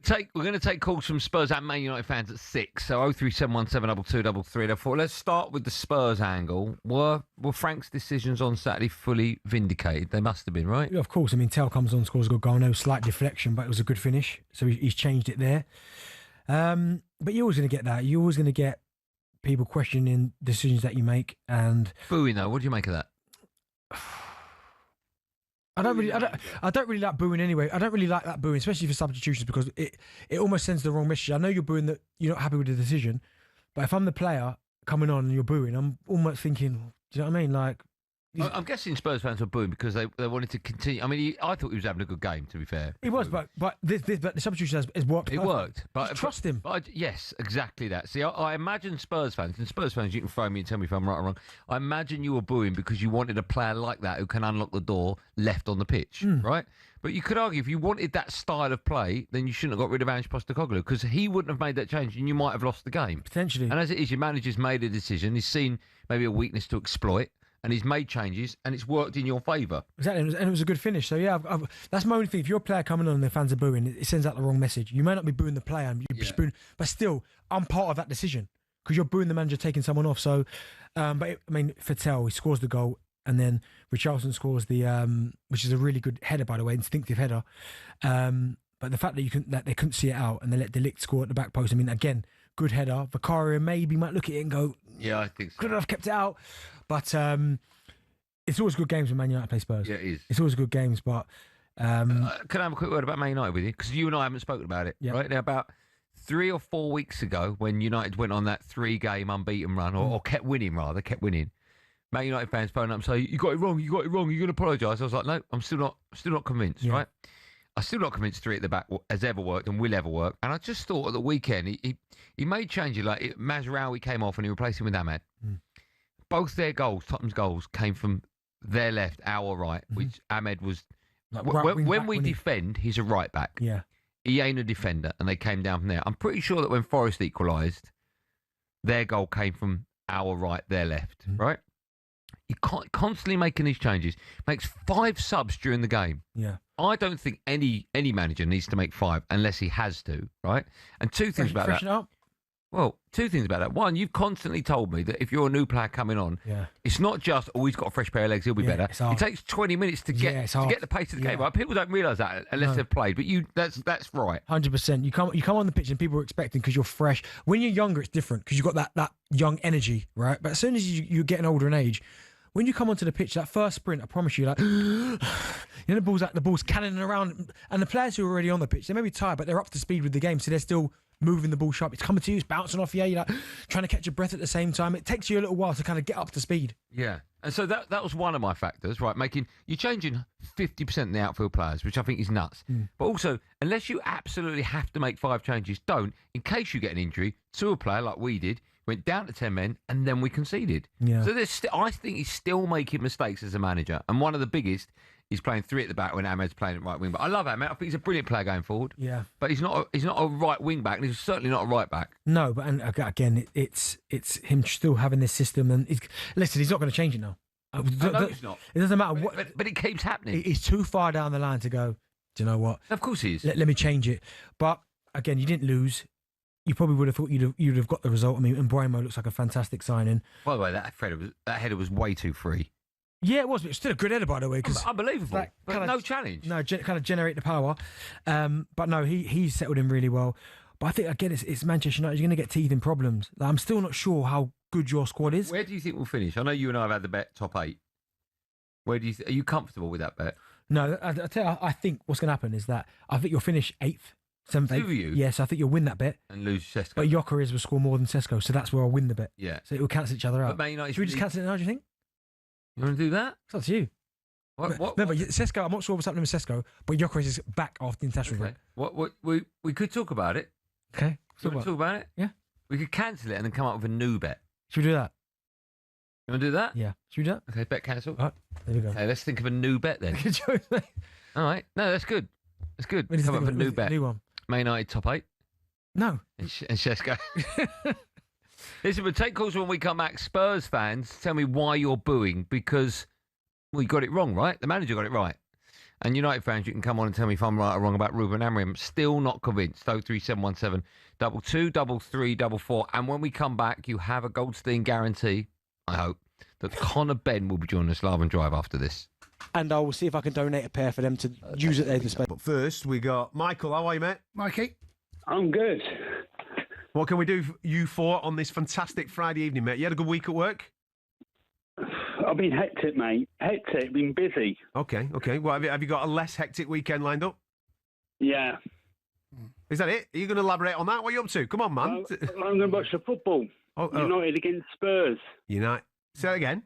We're going to take calls from Spurs and Man United fans at 6. So 03717223334. Let's start with the Spurs angle. Were Frank's decisions on Saturday fully vindicated? They must have been, right? Yeah, of course. I mean, Tell comes on, scores a good goal. No slight deflection, but it was a good finish. So he's changed it there. But you're always going to get that. You're always going to get people questioning decisions that you make. And booing though, what do you make of that? I don't really like booing anyway. I don't really like that booing, especially for substitutions, because it almost sends the wrong message. I know you're booing that you're not happy with the decision, but if I'm the player coming on and you're booing, I'm almost thinking, do you know what I mean? Like, I'm guessing Spurs fans were booing because they wanted to continue. I mean, I thought he was having a good game, to be fair. He was, but the substitution has worked. It worked. But just trust him. Yes, exactly that. See, I imagine Spurs fans, and Spurs fans, you can throw me and tell me if I'm right or wrong. I imagine you were booing because you wanted a player like that who can unlock the door left on the pitch, right? But you could argue if you wanted that style of play, then you shouldn't have got rid of Ange Postecoglou because he wouldn't have made that change and you might have lost the game. Potentially. And as it is, your manager's made a decision. He's seen maybe a weakness to exploit. And he's made changes, and it's worked in your favour. Exactly, and it was a good finish. So, yeah, that's my only thing. If you're a player coming on and the fans are booing, it sends out the wrong message. You may not be booing the player, and you're just booing, but still, I'm part of that decision because you're booing the manager taking someone off. So, Fattel, he scores the goal, and then Richarlison scores the, which is a really good header, by the way, instinctive header. But the fact that they couldn't see it out and they let De Ligt score at the back post, I mean, again, good header. Vicario maybe might look at it and go, yeah, I think so. Could have kept it out. But it's always good games when Man United play Spurs. Yeah, it is. It's always good games, but... can I have a quick word about Man United with you? Because you and I haven't spoken about it, right? Now, about 3 or 4 weeks ago, when United went on that 3-game unbeaten run, or kept winning, Man United fans phone up and say, you got it wrong, you're going to apologise. I was like, no, I'm still not convinced, right? I'm still not convinced 3 at the back has ever worked and will ever work. And I just thought at the weekend, he made changes. Like Mazraoui came off and he replaced him with Ahmed. Both their goals, Tottenham's goals, came from their left, our right, which Ahmed was... Like when we defend, he's a right back. Yeah. He ain't a defender, and they came down from there. I'm pretty sure that when Forest equalised, their goal came from our right, their left, right? constantly making these changes. Makes 5 subs during the game. Yeah. I don't think any manager needs to make 5 unless he has to, right? And two things about Freshen that. up. Well, 2 things about that. One, you've constantly told me that if you're a new player coming on, it's not just, oh, he's got a fresh pair of legs, he'll be better. It takes 20 minutes to get the pace of the game. Right? People don't realise that unless they've played, but that's right. 100%. You come on the pitch and people are expecting because you're fresh. When you're younger, it's different because you've got that young energy, right? But as soon as you're getting older in age, when you come onto the pitch, that first sprint, I promise you, like, the ball's cannoning around, and the players who are already on the pitch, they may be tired, but they're up to speed with the game, so they're still moving the ball sharp. It's coming to you, it's bouncing off you, you're like trying to catch your breath at the same time. It takes you a little while to kind of get up to speed. Yeah. And so that was one of my factors, right? You're changing 50% in the outfield players, which I think is nuts. But also, unless you absolutely have to make 5 changes, don't, in case you get an injury to a player like we did, went down to 10 men, and then we conceded. Yeah. So I think he's still making mistakes as a manager. And one of the biggest is playing 3 at the back when Ahmed's playing at right wing. But I love Ahmed. I think he's a brilliant player going forward. Yeah. But he's not a right wing back, and he's certainly not a right back. No, but and again, it's him still having this system. And listen, he's not going to change it now. No, he's not. It doesn't matter what. But it keeps happening. He's too far down the line to go, do you know what? Of course he is. Let me change it. But again, you didn't lose. You probably would have thought you'd have got the result. I mean, and Brimo looks like a fantastic signing. By the way, that header was way too free. Yeah, it was, but it's still a good header, by the way. Cause unbelievable. But no challenge. No, kind of generate the power. But no, he's settled in really well. But I think, again, it's Manchester United. You're going to get teething problems. Like, I'm still not sure how good your squad is. Where do you think we'll finish? I know you and I have had the bet top 8. Where do you are you comfortable with that bet? No, I tell you, I think what's going to happen is that I think you'll finish 8th. 7th, 8th. Do you? Yes, I think you'll win that bet. And lose Sesko. But Gyökeres will score more than Sesko, so that's where I'll win the bet. Yeah. So it will cancel each other out. But Man United, should we just cancel it now, do you think? You want to do that? It's up to you. But Sesko, I'm not sure what's happening with Sesko, but Gyökeres is back after the international break. We could talk about it. Okay. Talk about it? Yeah. We could cancel it and then come up with a new bet. Should we do that? You want to do that? Yeah. Should we do that? Okay, bet cancel. All right, there we go. Okay, let's think of a new bet then. All right. No, that's good. That's good. Come up with a new bet. New one. Man United top 8. No. And Sesko. Listen, we'll take calls when we come back. Spurs fans, tell me why you're booing, because we got it wrong, right? The manager got it right. And United fans, you can come on and tell me if I'm right or wrong about Ruben Amorim. Still not convinced. 03717 22 3344. And when we come back, you have a Goldstein guarantee, I hope, that Connor Ben will be joining us live and drive after this. And I will see if I can donate a pair for them to use at their display. But first, we got Michael. How are you, mate? Mikey? I'm good. What can we do you for on this fantastic Friday evening, mate? You had a good week at work? I've been hectic, mate. Hectic, been busy. Okay. Well, have you got a less hectic weekend lined up? Yeah. Is that it? Are you going to elaborate on that? What are you up to? Come on, man. I'm going to watch the football. United against Spurs. United. Say that again.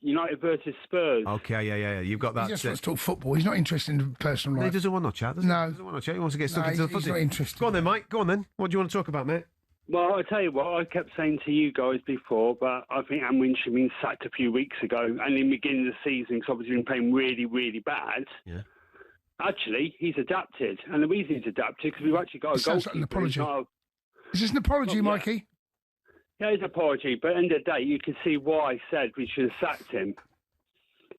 United versus Spurs. Okay, yeah. You've got that. He just wants to talk football. He's not interested in personal life. He doesn't want no chat, does he? No. He doesn't want no chat. He wants to get stuck into the footy. He's not interested. Go on then, Mike. Go on then. What do you want to talk about, mate? Well, I tell you what, I kept saying to you guys before, but I think Amorim should have been sacked a few weeks ago. And in the beginning of the season, because obviously he's been playing really, really bad. Yeah. Actually, he's adapted. And the reason he's adapted, because we've actually got a goalkeeper. Sounds like an apology. Is this an apology, Mikey? Yeah, it's an apology. But at the end of the day, you can see why I said we should have sacked him.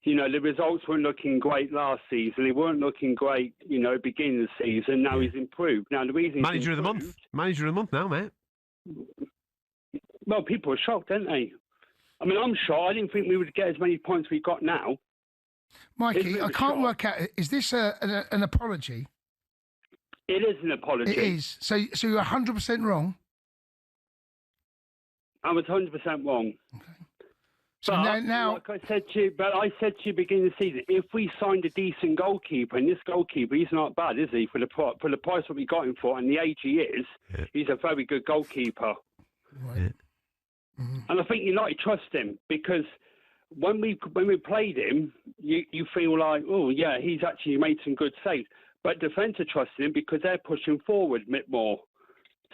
You know, the results weren't looking great last season. They weren't looking great, beginning of the season. Now he's improved. Now, the reason Manager of the month. Manager of the month now, mate. Well, people are shocked, aren't they? I mean, I'm shocked. I didn't think we would get as many points we got now. Mikey, I can't work out. Is this an apology? It is an apology. It is. So you're 100% wrong? I was 100% wrong. Okay. So now, like I said to you, beginning of the season, if we signed a decent goalkeeper, and this goalkeeper, he's not bad, is he? For the price that we got him for, and the age he is, he's a very good goalkeeper. Right. Mm-hmm. And I think United trust him, because when we played him, you feel like, oh yeah, he's actually made some good saves. But defence are trusting him because they're pushing forward a bit more.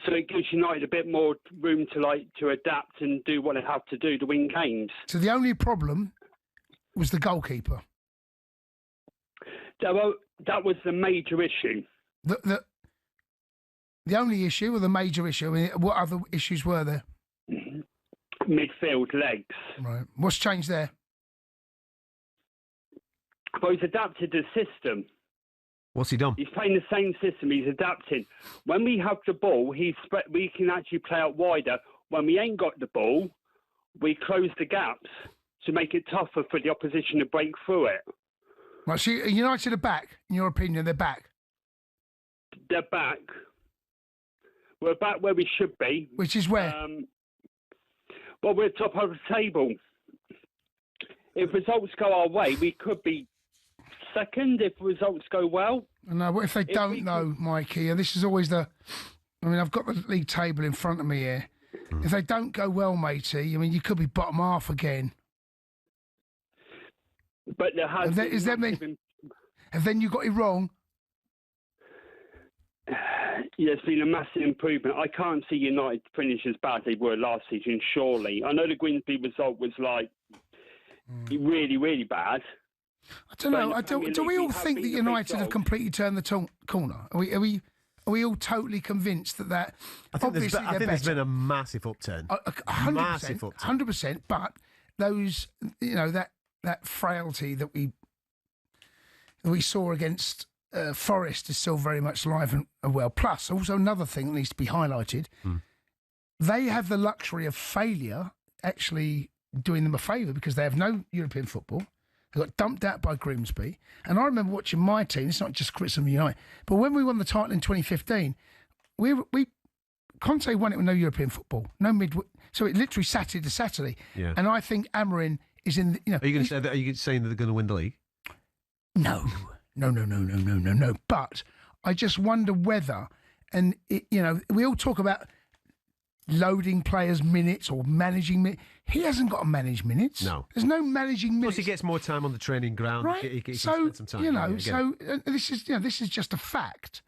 So it gives United a bit more room to adapt and do what they have to do to win games. So the only problem was the goalkeeper. That was the major issue. The only issue, or the major issue? I mean, what other issues were there? Midfield legs. Right. What's changed there? But he's adapted the system. What's he done? He's playing the same system. He's adapting. When we have the ball, we can actually play out wider. When we ain't got the ball, we close the gaps to make it tougher for the opposition to break through it. Right, so United are back, in your opinion, they're back? They're back. We're back where we should be. Which is where? Well, we're top of the table. If results go our way, we could be second if results go well. No, what if they don't know, Mikey? And this is always I've got the league table in front of me here. If they don't go well, matey, you could be bottom half again. But there has have then you got it wrong? Yeah, it's been a massive improvement. I can't see United finish as bad as they were last season, surely. I know the Grimsby result was really, really bad. I don't know. Do we all think that United have completely turned the corner? Are we all totally convinced that I think there's been a massive upturn. 100%, massive upturn. 100%. But those, that frailty that we saw against Forest is still very much alive and well. Plus, also another thing that needs to be highlighted: they have the luxury of failure actually doing them a favour because they have no European football. They got dumped out by Grimsby. And I remember watching my team, it's not just criticism of United, but when we won the title in 2015, Conte won it with no European football, no midweek. So it literally Saturday to Saturday. Yeah. And I think Amorim is in the, Are you going to say that? Are you saying that they're going to win the league? No. But I just wonder whether, and we all talk about loading players' minutes or managing minutes. He hasn't got to manage minutes. No. There's no managing minutes. Plus, he gets more time on the training ground. Right. He can spend some time. This is just a fact.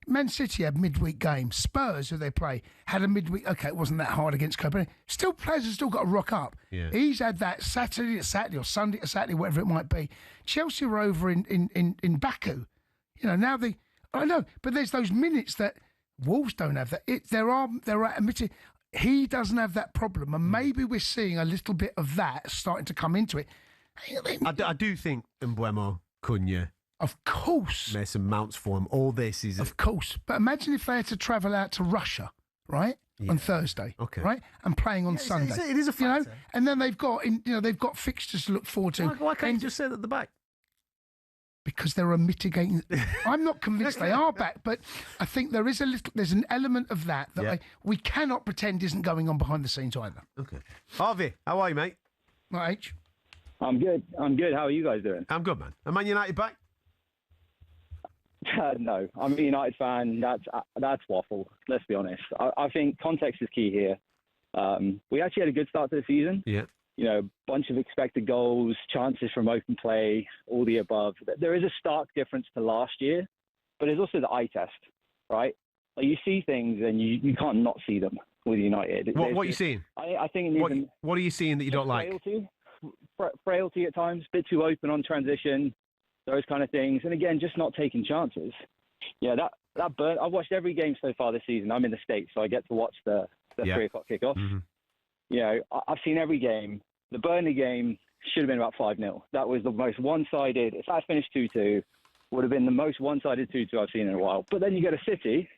Man City had midweek games. Spurs, who they play, had a midweek. Okay, it wasn't that hard against Copenhagen. Still, players have still got to rock up. Yeah. He's had that Saturday to Saturday or Sunday to Saturday, whatever it might be. Chelsea were over in Baku. Now I know, but there's those minutes that Wolves don't have. That there are admitted. He doesn't have that problem, and maybe we're seeing a little bit of that starting to come into it. I do think Mbeumo, Cunha, of course, Mason Mounts for him. All this is of course. But imagine if they had to travel out to Russia, right, on Thursday, right, and playing on Sunday. It is a factor. And then they've got fixtures to look forward to. Why can't you just say that at the back? Because there are mitigating. I'm not convinced they are back, but I think there's an element of that we cannot pretend isn't going on behind the scenes either. Okay. Harvey, how are you, mate? Right, H. I'm good. How are you guys doing? I'm good, man. Am Man United back? No, I'm a United fan. That's waffle. Let's be honest. I think context is key here. We actually had a good start to the season. Yeah. Bunch of expected goals, chances from open play, all the above. There is a stark difference to last year, but there's also the eye test, right? Like you see things and you can't not see them with United. What are you seeing? I think what are you seeing that you don't like? Frailty at times, a bit too open on transition, those kind of things. And again, just not taking chances. Yeah, that burn. I've watched every game so far this season. I'm in the States, so I get to watch the 3 o'clock kickoff. Mm-hmm. I've seen every game. The Burnley game should have been about 5-0. That was the most one-sided. If that finished 2-2, would have been the most one-sided 2-2 I've seen in a while. But then you go to City,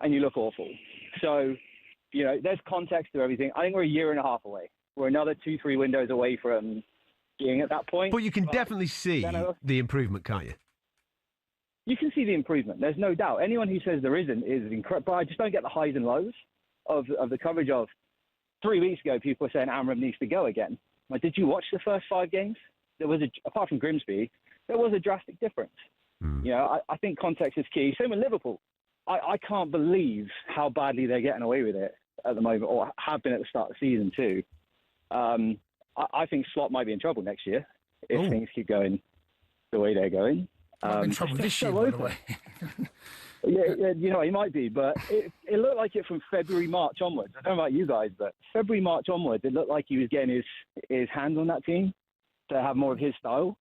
and you look awful. So, there's context to everything. I think we're a year and a half away. We're another 2-3 windows away from being at that point. But you can definitely see the improvement, can't you? You can see the improvement. There's no doubt. Anyone who says there isn't is incredible. But I just don't get the highs and lows of the coverage of 3 weeks ago. People were saying Amorim needs to go again. Like, did you watch the first 5 games? There was apart from Grimsby, there was a drastic difference. I think context is key. Same with Liverpool. I can't believe how badly they're getting away with it at the moment, or have been at the start of the season too. I think Slot might be in trouble next year if things keep going the way they're going. In trouble this year, by the way. Yeah, he might be, but it looked like it from February, March onwards. I don't know about you guys, but February, March onwards, it looked like he was getting his hands on that team to have more of his style.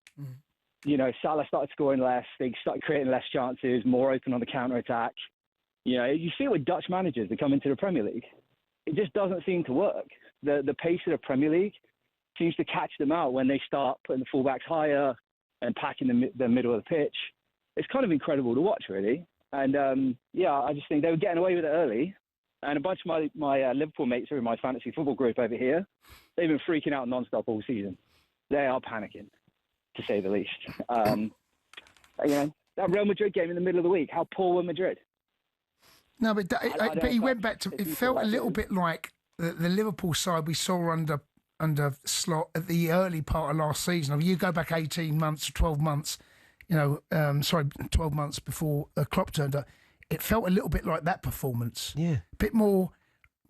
Salah started scoring less. They started creating less chances, more open on the counter-attack. You see it with Dutch managers that come into the Premier League. It just doesn't seem to work. The pace of the Premier League seems to catch them out when they start putting the fullbacks higher, and packing the middle of the pitch. It's kind of incredible to watch, really. And I just think they were getting away with it early. And a bunch of my Liverpool mates who are in my fantasy football group over here, they've been freaking out non-stop all season. They are panicking, to say the least. That Real Madrid game in the middle of the week, how poor were Madrid? No, but he went back to. It felt a little bit like the Liverpool side we saw under Slot at the early part of last season. I mean, you go back 18 months or 12 months, 12 months before Klopp turned up. It felt a little bit like that performance. Yeah, a bit more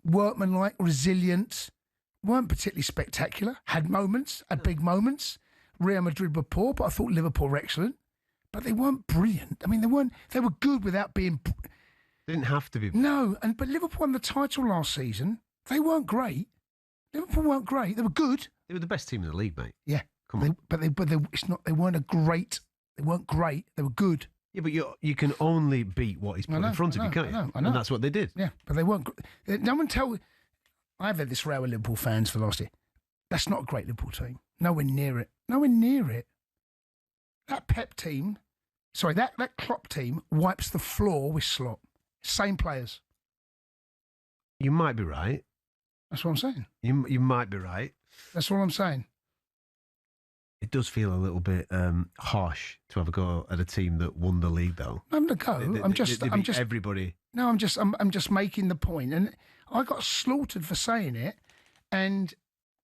workmanlike, resilient. Weren't particularly spectacular. Had moments, had big moments. Real Madrid were poor, but I thought Liverpool were excellent. But they weren't brilliant. I mean, they were good without being. They didn't have to be. No, but Liverpool won the title last season. They weren't great. Liverpool weren't great. They were good. They were the best team in the league, mate. Yeah, come on. They weren't great. They weren't great. They were good. Yeah, but you can only beat what he's put in front of you, can't you? I know. And that's what they did. Yeah, but they weren't. No one tell. I've had this row with Liverpool fans for last year. That's not a great Liverpool team. Nowhere near it. Nowhere near it. That Pep team, that Klopp team wipes the floor with Slot. Same players. You might be right. That's what I'm saying. You might be right. That's what I'm saying. It does feel a little bit harsh to have a go at a team that won the league, though. I'm the go. I'm just everybody. No, I'm just making the point, and I got slaughtered for saying it, and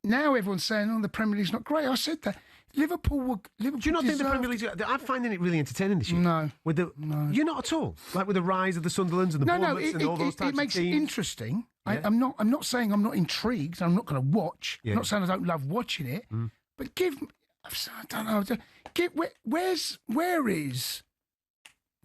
now everyone's saying, "Oh, the Premier League's not great." I said that Liverpool. Do you not think the Premier League? I'm finding it really entertaining this year. No, you're not at all. Like with the rise of the Sunderlands and the Bournemouths and all those types of teams. It makes it interesting. Yeah. I'm not saying I'm not intrigued. I'm not going to watch. Yeah. I'm not saying I don't love watching it. But I don't know. Where is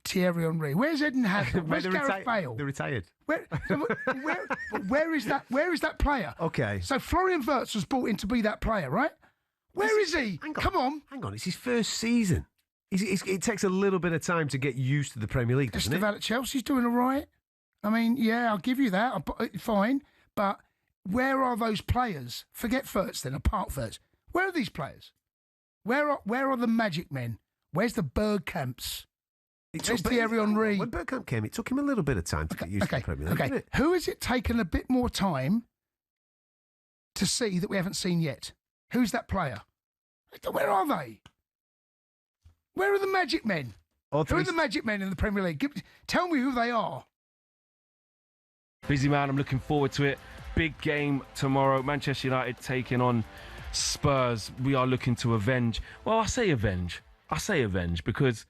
Thierry Henry? Where's Eden Hazard? Where's Gareth Bale? They're retired. Where is that? Where is that player? Okay. So Florian Wirtz was brought in to be that player, right? Where is he? Come on. Hang on. It's his first season. It takes a little bit of time to get used to the Premier League, doesn't it? At Chelsea's doing all right. I mean, yeah, I'll give you that. Fine. But where are those players? Forget Wirtz then, apart Wirtz. Where are these players? Where are the Magic Men? Where's the Bergkamps? Where's Thierry Henry? When Bergkamp came, it took him a little bit of time to get used to the Premier League. Okay, who has it taken a bit more time to see that we haven't seen yet? Who's that player? Where are they? Where are the Magic Men? Who are the Magic Men in the Premier League? Tell me who they are. Busy man, I'm looking forward to it. Big game tomorrow. Manchester United taking on Spurs. We are looking to avenge. Well, I say avenge because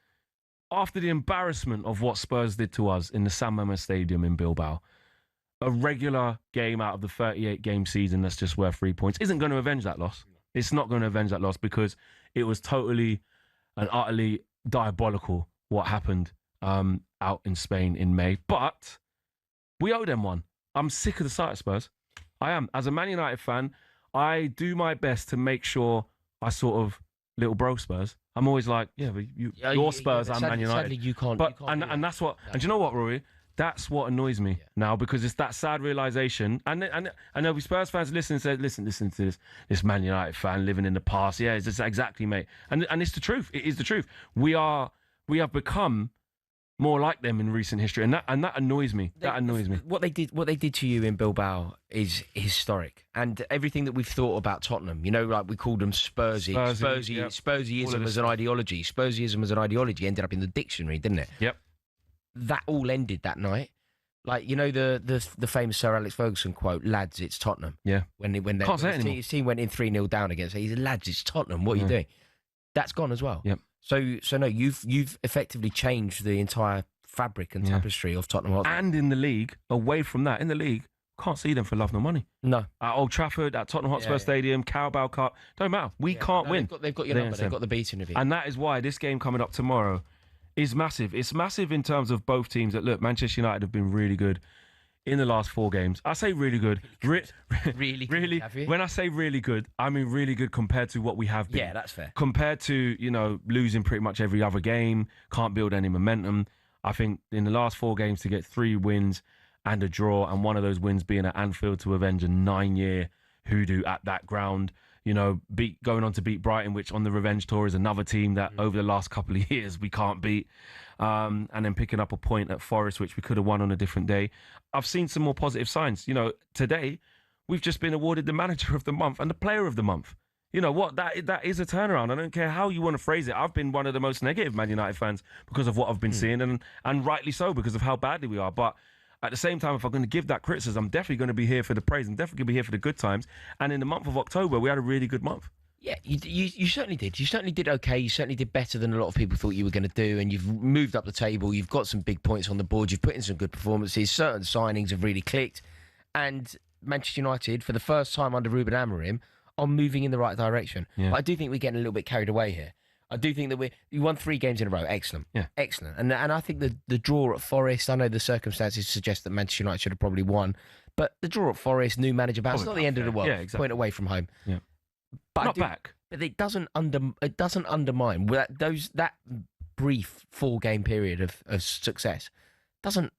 after the embarrassment of what Spurs did to us in the San Mamés Stadium in Bilbao, a regular game out of the 38-game season that's just worth 3 points isn't going to avenge that loss. It's not going to avenge that loss because it was totally and utterly diabolical what happened out in Spain in May. But we owe them one. I'm sick of the sight of Spurs. I am. As a Man United fan, I do my best to make sure I sort of little bro Spurs. I'm always like, yeah, but you're Spurs, I'm Man United. Sadly, you can't. And that's what. And do you know what, Rory? That's what annoys me now because it's that sad realization. And there'll be Spurs fans listen and say, listen to this Man United fan living in the past. Yeah, it's exactly, mate. And it's the truth. It is the truth. We have become more like them in recent history, and that annoys me. What they did to you in Bilbao is historic, and everything that we've thought about Tottenham, like we called them Spursism as an ideology. Spursism as an ideology ended up in the dictionary, didn't it? Yep. That all ended that night. Like the famous Sir Alex Ferguson quote, "Lads, it's Tottenham." Yeah. When his team went in 3-0 down against, he said, "Lads, it's Tottenham. What are you doing?" That's gone as well. Yep. So no, you've effectively changed the entire fabric and tapestry of Tottenham Hotspur. And in the league, away from that, in the league, can't see them for love nor money. No. At Old Trafford, at Tottenham Hotspur Stadium, Carabao Cup, don't matter. We can't win. They've got your number. They've got the beating of you. And that is why this game coming up tomorrow is massive. It's massive in terms of both teams. That look, Manchester United have been really good in the last 4 games. I say really good. Really. When I say really good, I mean really good compared to what we have been. Yeah, that's fair. Compared to, losing pretty much every other game, can't build any momentum. I think in the last 4 games to get 3 wins and a draw, and one of those wins being at Anfield to avenge a 9-year hoodoo at that ground. going on to beat Brighton, which on the revenge tour is another team that over the last couple of years we can't beat. And then picking up a point at Forest, which we could have won on a different day. I've seen some more positive signs. Today we've just been awarded the manager of the month and the player of the month. You know what? That is a turnaround. I don't care how you want to phrase it. I've been one of the most negative Man United fans because of what I've been seeing, and rightly so, because of how badly we are. But at the same time, if I'm going to give that criticism, I'm definitely going to be here for the praise. I'm definitely going to be here for the good times. And in the month of October, we had a really good month. Yeah, you certainly did. You certainly did okay. You certainly did better than a lot of people thought you were going to do. And you've moved up the table. You've got some big points on the board. You've put in some good performances. Certain signings have really clicked. And Manchester United, for the first time under Ruben Amorim, are moving in the right direction. Yeah. But I do think we're getting a little bit carried away here. I do think that you won 3 games in a row. Excellent. Yeah. Excellent. And I think the draw at Forest, I know the circumstances suggest that Manchester United should have probably won, but the draw at Forest, new manager bounce, it's not the end of the world. Yeah, exactly. Point away from home. Yeah. But Not back. But it doesn't undermine that brief 4-game period of success doesn't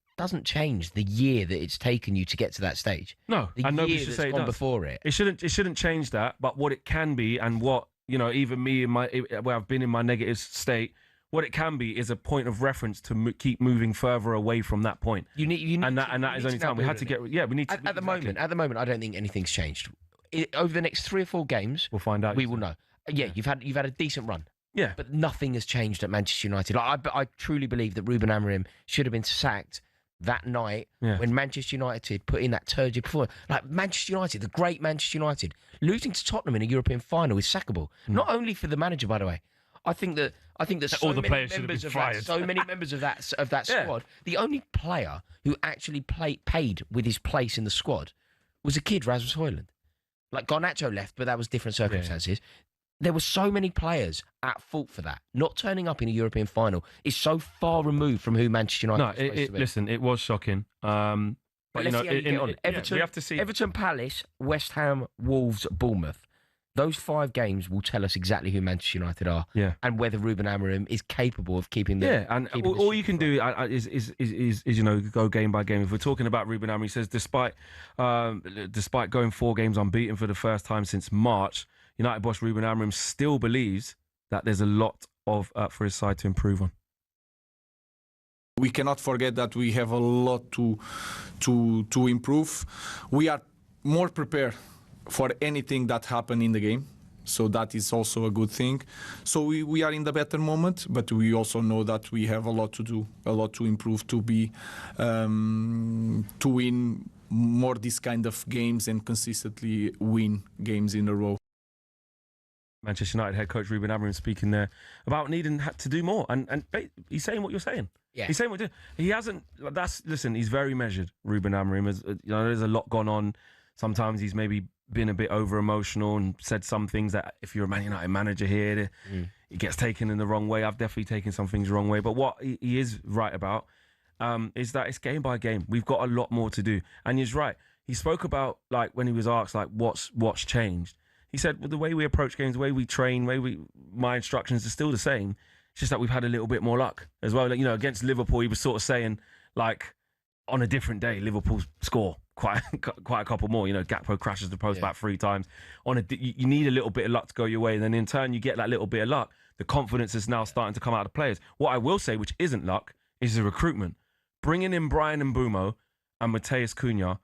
change the year that it's taken you to get to that stage. No, the and nobody year should that's say it gone does. before it. It shouldn't change that. But what it can be, and what even me where I've been in my negative state, what it can be is a point of reference to keep moving further away from that point. You need and that is only time we had to get. Yeah, we need to. At the moment, I don't think anything's changed. Over the next 3 or 4 games, we'll find out. We will know. Yeah, you've had a decent run. Yeah, but nothing has changed at Manchester United. I truly believe that Ruben Amorim should have been sacked that night when Manchester United put in that turgid performance. Like Manchester United, the great Manchester United, losing to Tottenham in a European final is sackable. Not only for the manager, by the way. I think that all the players should have been fired. So many members of that squad. The only player who actually paid with his place in the squad was a kid, Rasmus Højlund. Like Garnacho left, but that was different circumstances. There were so many players at fault for that. Not turning up in a European final is so far removed from who Manchester United is supposed to be. Listen, it was shocking. But let's see how you get on. Everton, we have to see. Everton, Palace, West Ham, Wolves, Bournemouth. Those 5 games will tell us exactly who Manchester United are, and whether Ruben Amorim is capable of keeping them. Yeah, and all you can do is go game by game. If we're talking about Ruben Amorim, he says despite going 4 games unbeaten for the first time since March, United boss Ruben Amorim still believes that there's a lot for his side to improve on. We cannot forget that we have a lot to improve. We are more prepared for anything that happened in the game, so that is also a good thing. So we are in the better moment, but we also know that we have a lot to do, a lot to improve, to win more this kind of games and consistently win games in a row. Manchester United head coach Ruben Amorim speaking there about needing to do more, and he's saying what you're saying. Yeah, he's saying what he hasn't. Listen, he's very measured. Ruben Amorim, there's a lot gone on. Sometimes he's maybe been a bit over emotional and said some things that if you're a Man United manager here, it gets taken in the wrong way. I've definitely taken some things the wrong way. But what he is right about is that it's game by game. We've got a lot more to do. And he's right. He spoke about, like, when he was asked, like, what's changed. He said, well, the way we approach games, the way we train, my instructions are still the same. It's just that we've had a little bit more luck as well. Like, against Liverpool, he was sort of saying, like, on a different day, Liverpool score quite a couple more. Gakpo crashes the post back 3 times. You need a little bit of luck to go your way, and then in turn you get that little bit of luck. The confidence is now starting to come out of the players. What I will say, which isn't luck, is the recruitment. Bringing in Brian Mbeumo and Matheus Cunha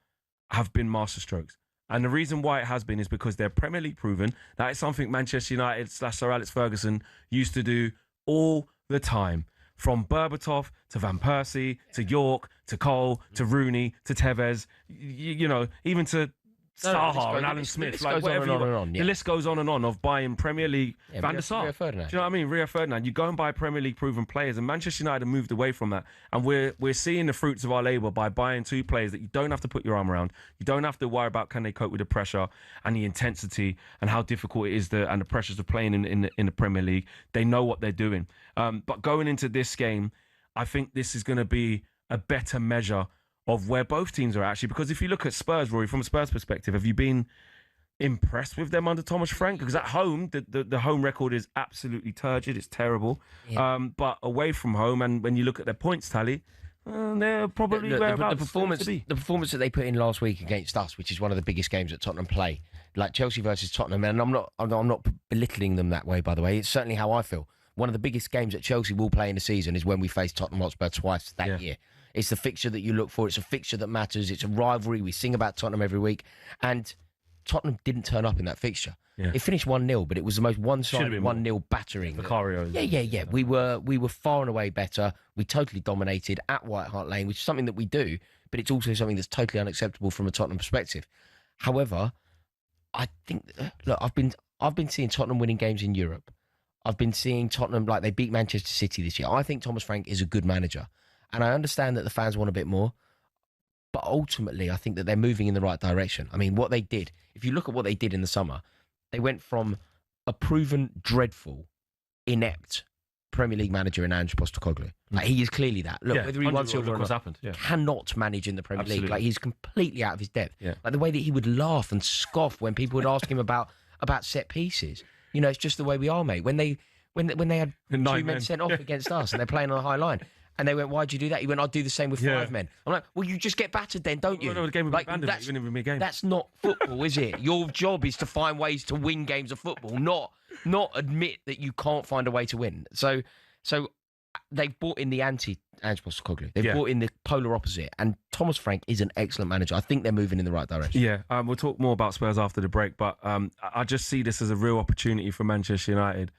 have been masterstrokes. And the reason why it has been is because they're Premier League proven. That is something Manchester United / Sir Alex Ferguson used to do all the time. From Berbatov to Van Persie to York to Cole to Rooney to Tevez, even to Saha and Alan Smith. The list goes on and on of buying Premier League Van der Sar. Rio Ferdinand. Do you know what I mean? Rio Ferdinand. You go and buy Premier League proven players, and Manchester United have moved away from that. And we're seeing the fruits of our labour by buying 2 players that you don't have to put your arm around. You don't have to worry about can they cope with the pressure and the intensity and how difficult it is and the pressures of playing in the Premier League. They know what they're doing. But going into this game, I think this is going to be a better measure of where both teams are actually, because if you look at Spurs, Rory, from a Spurs perspective, have you been impressed with them under Thomas Frank? Because at home, the home record is absolutely turgid. It's terrible. Yeah. But away from home, and when you look at their points tally, They're probably the whereabouts performance. to be. The performance that they put in last week against us, which is one of the biggest games that Tottenham play, like Chelsea versus Tottenham, and I'm not belittling them that way. By the way, it's certainly how I feel. One of the biggest games that Chelsea will play in the season is when we face Tottenham Hotspur twice that year. It's the fixture that you look for. It's a fixture that matters. It's a rivalry. We sing about Tottenham every week, and Tottenham didn't turn up in that fixture. Yeah. It finished 1-0, but it was the most one-sided 1-0 battering. Vicario. Yeah. We were far and away better. We totally dominated at White Hart Lane, which is something that we do, but it's also something that's totally unacceptable from a Tottenham perspective. However, I think, look, I've been seeing Tottenham winning games in Europe. I've been seeing Tottenham, like they beat Manchester City this year. I think Thomas Frank is a good manager, and I understand that the fans want a bit more. But ultimately, I think that they're moving in the right direction. I mean, what they did, if you look at what they did in the summer, they went from a proven, dreadful, inept Premier League manager in Ange Postecoglou. Like, he is clearly that. Look, whether he wants to or not, cannot manage in the Premier League. Like, he's completely out of his depth. Yeah. Like, the way that he would laugh and scoff when people would ask him about set pieces. You know, it's just the way we are, mate. When they had two men sent off against us and they're playing on a high line, and they went, "Why'd you do that?" He went, "I'd do the same with 5 men." I'm like, "Well, you just get battered then, don't you?" No, the game would be abandoned. You wouldn't even be a game. That's not football, is it? Your job is to find ways to win games of football, not admit that you can't find a way to win. So they've brought in the anti-Ange Postecoglou. They've brought in the polar opposite, and Thomas Frank is an excellent manager. I think they're moving in the right direction. Yeah, we'll talk more about Spurs after the break, but I just see this as a real opportunity for Manchester United.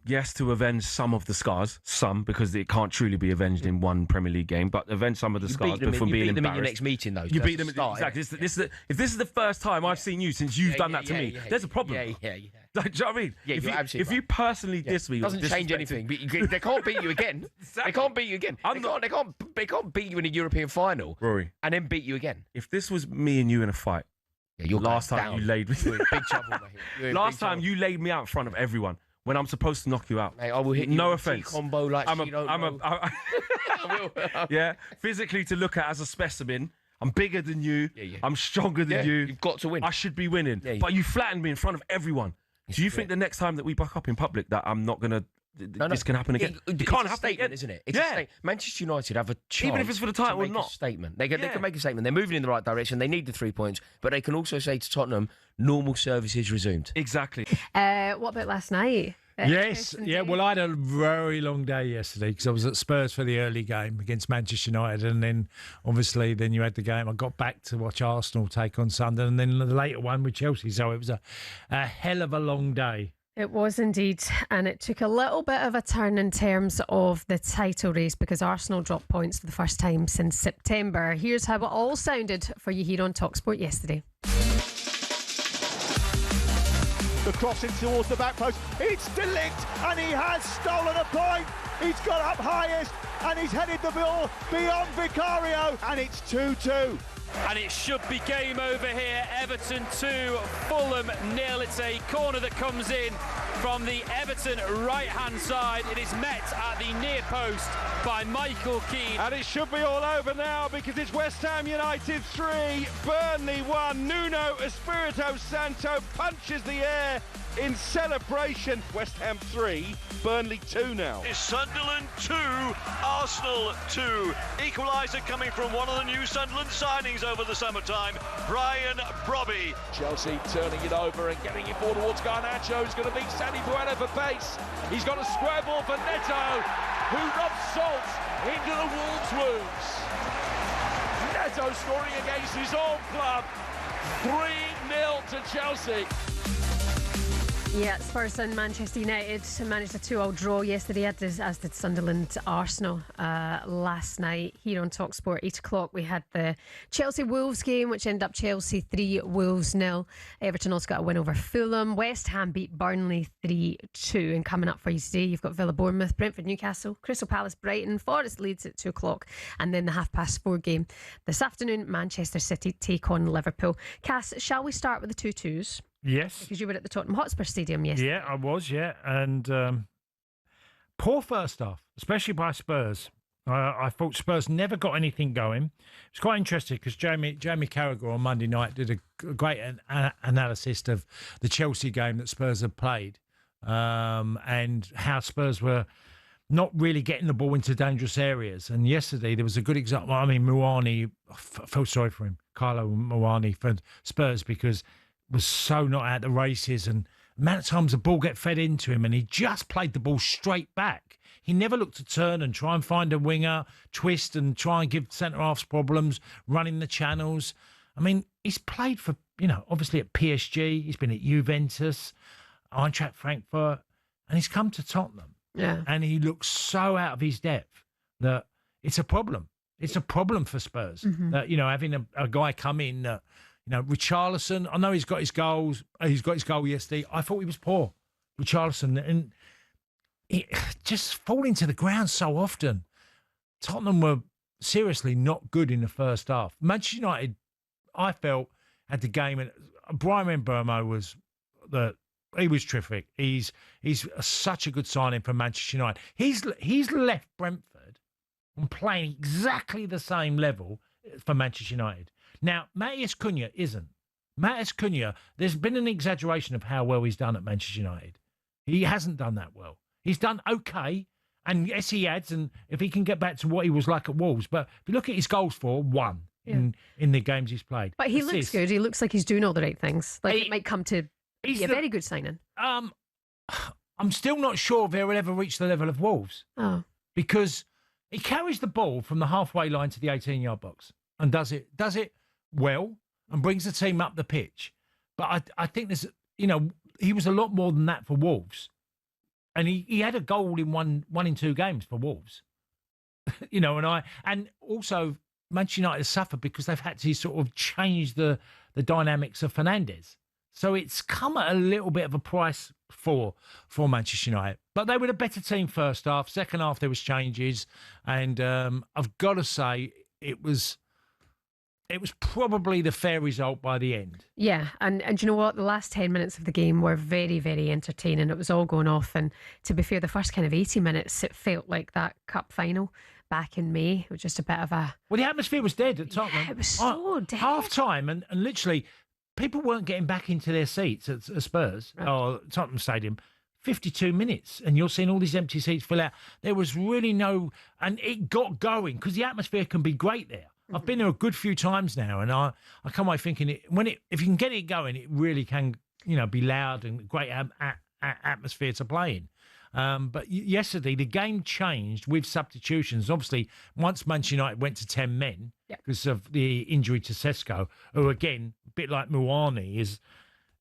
Yes, to avenge some of the scars, because it can't truly be avenged in one Premier League game, but avenge some of the scars before being embarrassed. You beat them in your next meeting, though. You beat them exactly. If this is the first time I've seen you since you've done that to me, there's a problem. Yeah. Do you know what I mean? Yeah, if you personally diss me, it doesn't change anything. But they can't beat you again. They can't beat you again. They can't beat you in a European final, Rory, and then beat you again. If this was me and you in a fight, last time you laid me, you're in big trouble, mate. Last time you laid me out in front of everyone. When I'm supposed to knock you out, mate, I will hit you. No with offense. a combo like yeah, physically to look at as a specimen. I'm bigger than you. I'm stronger than you. You've got to win. I should be winning. But you flattened me in front of everyone. Do you think the next time that we buck up in public that I'm not gonna? This can happen again. It can't happen again, isn't it? It's a statement. Manchester United have a chance, even if it's for the title or not. A statement. They can make a statement. They're moving in the right direction. They need the 3 points, but they can also say to Tottenham, normal services resumed. Exactly. What about last night? Yes, well, I had a very long day yesterday because I was at Spurs for the early game against Manchester United, and then obviously you had the game. I got back to watch Arsenal take on Sunderland, and then the later one with Chelsea. So it was a hell of a long day. It was indeed, and it took a little bit of a turn in terms of the title race because Arsenal dropped points for the first time since September. Here's how it all sounded for you here on talkSPORT yesterday. The crossing towards the back post. It's De Ligt, and he has stolen a point. He's got up highest, and he's headed the ball beyond Vicario, and it's 2-2. And it should be game over here. Everton 2, Fulham 0. It's a corner that comes in from the Everton right-hand side. It is met at the near post by Michael Keane. And it should be all over now because it's West Ham United 3, Burnley 1. Nuno Espirito Santo punches the air in celebration. West Ham 3, Burnley 2 now. It's Sunderland 2, Arsenal 2. Equaliser coming from one of the new Sunderland signings over the summertime, Brian Brobby. Chelsea turning it over and getting it forward towards Garnacho, who's going to beat Sandy Bueno for pace. He's got a square ball for Neto, who rubs salt into the Wolves' wounds. Neto scoring against his old club. 3-0 to Chelsea. Yeah, Spurs and Manchester United managed a 2-2 draw yesterday, as did Sunderland Arsenal last night. Here on talkSPORT, 8 o'clock, we had the Chelsea-Wolves game, which ended up Chelsea 3, Wolves 0. Everton also got a win over Fulham. West Ham beat Burnley 3-2. And coming up for you today, you've got Villa Bournemouth, Brentford Newcastle, Crystal Palace Brighton, Forest Leeds at 2 o'clock, and then the 4:30 game this afternoon, Manchester City take on Liverpool. Cass, shall we start with the 2-2s? Yes. Because you were at the Tottenham Hotspur Stadium yesterday. Yeah, I was, and poor first half, especially by Spurs. I thought Spurs never got anything going. It's quite interesting because Jamie Carragher on Monday night did a great analysis of the Chelsea game that Spurs had played and how Spurs were not really getting the ball into dangerous areas. And yesterday there was a good example. I mean, Moani, I felt sorry for him, Carlo Moani for Spurs, because was so not at the races, and the amount of times the ball get fed into him and he just played the ball straight back. He never looked to turn and try and find a winger, twist and try and give centre-halves problems, running the channels. I mean, he's played for, obviously at PSG, he's been at Juventus, Eintracht Frankfurt, and he's come to Tottenham. Yeah. And he looks so out of his depth that it's a problem. It's a problem for Spurs. That, having a guy come in, Richarlison, I know he's got his goals. He's got his goal yesterday. I thought he was poor, Richarlison. And he just falling to the ground so often. Tottenham were seriously not good in the first half. Manchester United, I felt, had the game. And Brian Mbeumo was he was terrific. He's such a good signing for Manchester United. He's left Brentford and playing exactly the same level for Manchester United. Now, Matheus Cunha isn't. Matheus Cunha, there's been an exaggeration of how well he's done at Manchester United. He hasn't done that well. He's done okay, and yes, he adds, and if he can get back to what he was like at Wolves. But if you look at his goals for, one in the games he's played. But he looks good. He looks like he's doing all the right things. Like it might come to be a very good signing. I'm still not sure if he'll ever reach the level of Wolves. Oh. Because he carries the ball from the halfway line to the 18-yard box and does it well and brings the team up the pitch. But I think there's, he was a lot more than that for Wolves. And he had a goal in one in two games for Wolves. And also Manchester United has suffered because they've had to sort of change the dynamics of Fernandes. So it's come at a little bit of a price for Manchester United. But they were the better team first half. Second half, there was changes. And I've got to say, it was probably the fair result by the end. Yeah, and you know what? The last 10 minutes of the game were very, very entertaining. It was all going off. And to be fair, the first kind of 80 minutes, it felt like that cup final back in May. It was just a bit of a... Well, the atmosphere was dead at Tottenham. Yeah, it was so dead. Half-time, and literally... people weren't getting back into their seats at Spurs or Tottenham Stadium. 52 minutes, and you're seeing all these empty seats fill out. There was really no, and it got going because the atmosphere can be great there. I've been there a good few times now, and I come away thinking if you can get it going, it really can be loud and great atmosphere to play in. But yesterday the game changed with substitutions. Obviously, once Manchester United went to 10 men because of the injury to Sesko, who again, a bit like Moani,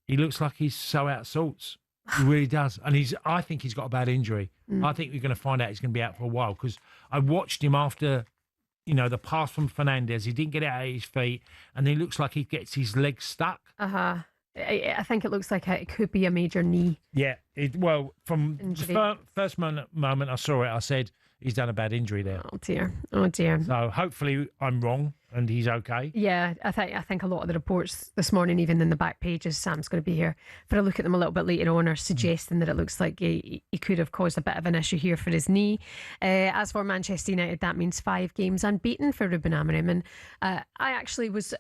he looks like he's so out of sorts. He really does. And I think he's got a bad injury. I think we're going to find out he's going to be out for a while because I watched him after, the pass from Fernandes. He didn't get it out of his feet, and he looks like he gets his legs stuck. I think it looks like it could be a major knee. Yeah. From the first moment I saw it, I said, he's done a bad injury there. Oh dear. So hopefully I'm wrong and he's okay. Yeah, I think a lot of the reports this morning, even in the back pages, Sam's going to be here for a look at them a little bit later on, are suggesting that it looks like he could have caused a bit of an issue here for his knee. As for Manchester United, that means 5 games unbeaten for Ruben Amorim. And I actually was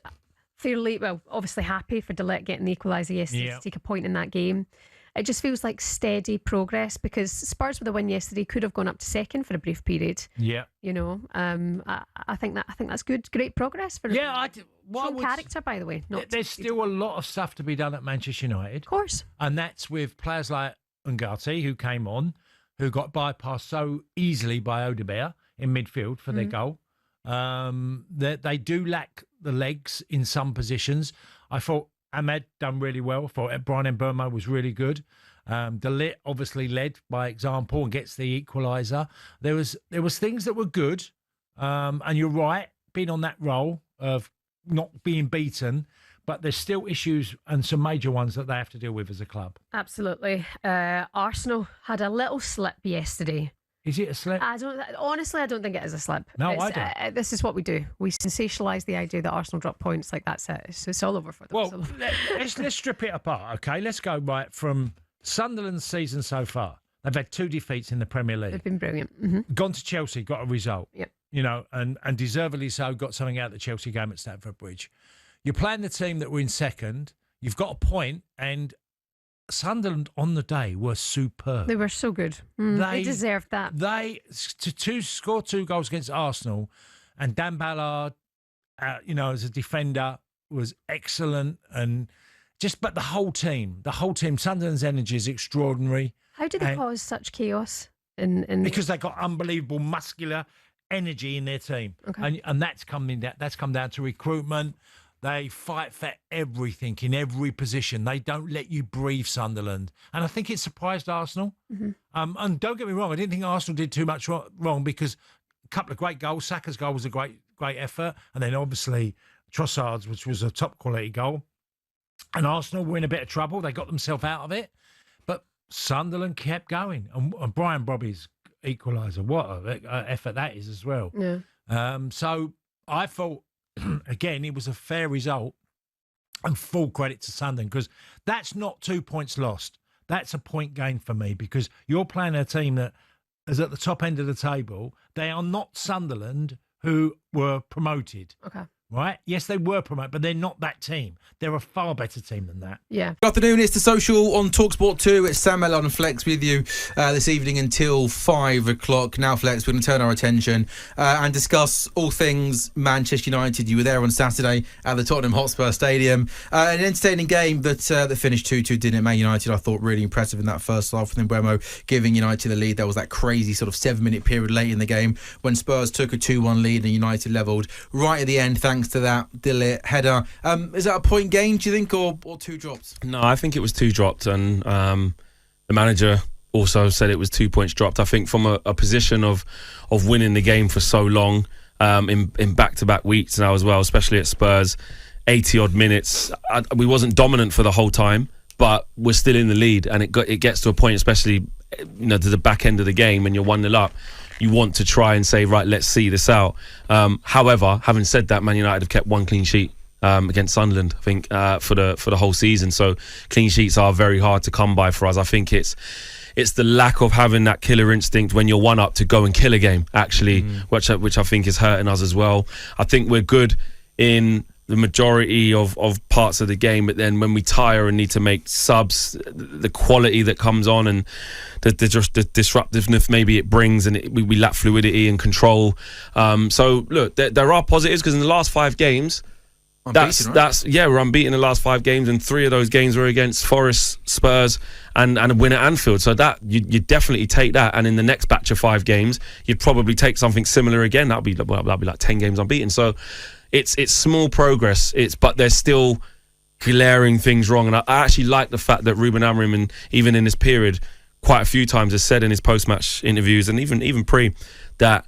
fairly, obviously happy for De Ligt getting the equaliser yesterday to take a point in that game. It just feels like steady progress because Spurs with a win yesterday could have gone up to second for a brief period. Yeah, I think that's good, great progress for. Yeah, character, by the way. There's still a lot of stuff to be done at Manchester United, of course, and that's with players like Ungati who came on, who got bypassed so easily by Odegaard in midfield for their goal. They do lack the legs in some positions. I thought Ahmed done really well. I thought Brian Mbeumo was really good. De Ligt obviously led by example and gets the equaliser. There was things that were good, and you're right, being on that role of not being beaten, but there's still issues and some major ones that they have to deal with as a club. Absolutely. Arsenal had a little slip yesterday. Is it a slip? I don't think it is a slip. No, I don't. This is what we do. We sensationalise the idea that Arsenal drop points, like that's it. It's all over for them. Well, let's strip it apart, okay? Let's go right from Sunderland's season so far. They've had 2 defeats in the Premier League. They've been brilliant. Gone to Chelsea, got a result. Yep. And deservedly so, got something out of the Chelsea game at Stamford Bridge. You're playing the team that were in second. You've got a point, and Sunderland on the day were superb. They were so good. They deserved that. Score 2 goals against Arsenal, and Dan Ballard, as a defender, was excellent, but the whole team, Sunderland's energy is extraordinary. How did they cause such chaos? Because they got unbelievable muscular energy in their team, and that's come down to recruitment. They fight for everything in every position. They don't let you breathe, Sunderland, and I think it surprised Arsenal. And don't get me wrong, I didn't think Arsenal did too much wrong, because a couple of great goals. Saka's goal was a great effort, and then obviously Trossard's, which was a top quality goal. And Arsenal were in a bit of trouble. They got themselves out of it, but Sunderland kept going. And Brian Brobby's equaliser, what an effort that is as well. Yeah. So I thought, again, it was a fair result, and full credit to Sunderland, because that's not 2 points lost. That's a point gain for me, because you're playing a team that is at the top end of the table. They are not Sunderland, who were promoted. Okay. Right? Yes, they were promoted, but they're not that team. They're a far better team than that. Yeah. Good afternoon, it's The Social on talkSPORT 2. It's Sam Mellon and Flex with you this evening until 5 o'clock. Now, Flex, we're going to turn our attention and discuss all things Manchester United. You were there on Saturday at the Tottenham Hotspur Stadium. An entertaining game that finished 2-2, didn't it? Man United, I thought, really impressive in that first half, with Mbeumo giving United the lead. There was that crazy sort of 7-minute period late in the game when Spurs took a 2-1 lead and United levelled right at the end, thanks to that Dillit header. Is that a point gain, do you think, or 2 drops? No, I think it was 2 dropped, and the manager also said it was 2 points dropped. I think from a position of winning the game for so long, in back-to-back weeks now as well, especially at Spurs, 80-odd minutes. We wasn't dominant for the whole time, but we're still in the lead, and it gets to a point, especially to the back end of the game when you're 1-0 up. You want to try and say, right, let's see this out. However, having said that, Man United have kept 1 clean sheet against Sunderland, I think, for the whole season. So clean sheets are very hard to come by for us. I think it's the lack of having that killer instinct when you're 1 up to go and kill a game, actually, which I think is hurting us as well. I think we're good in the majority of parts of the game, but then when we tire and need to make subs, the quality that comes on and the disruptiveness maybe it brings, and we lack fluidity and control. So look, there are positives, because in the last 5 games, we're unbeaten in the last 5 games, and 3 of those games were against Forest, Spurs, and a win at Anfield. So that you definitely take that, and in the next batch of 5 games, you'd probably take something similar again. That'd be like 10 games unbeaten. So it's small progress. But there's still glaring things wrong, and I actually like the fact that Ruben Amorim, and even in this period, quite a few times has said in his post-match interviews and even pre, that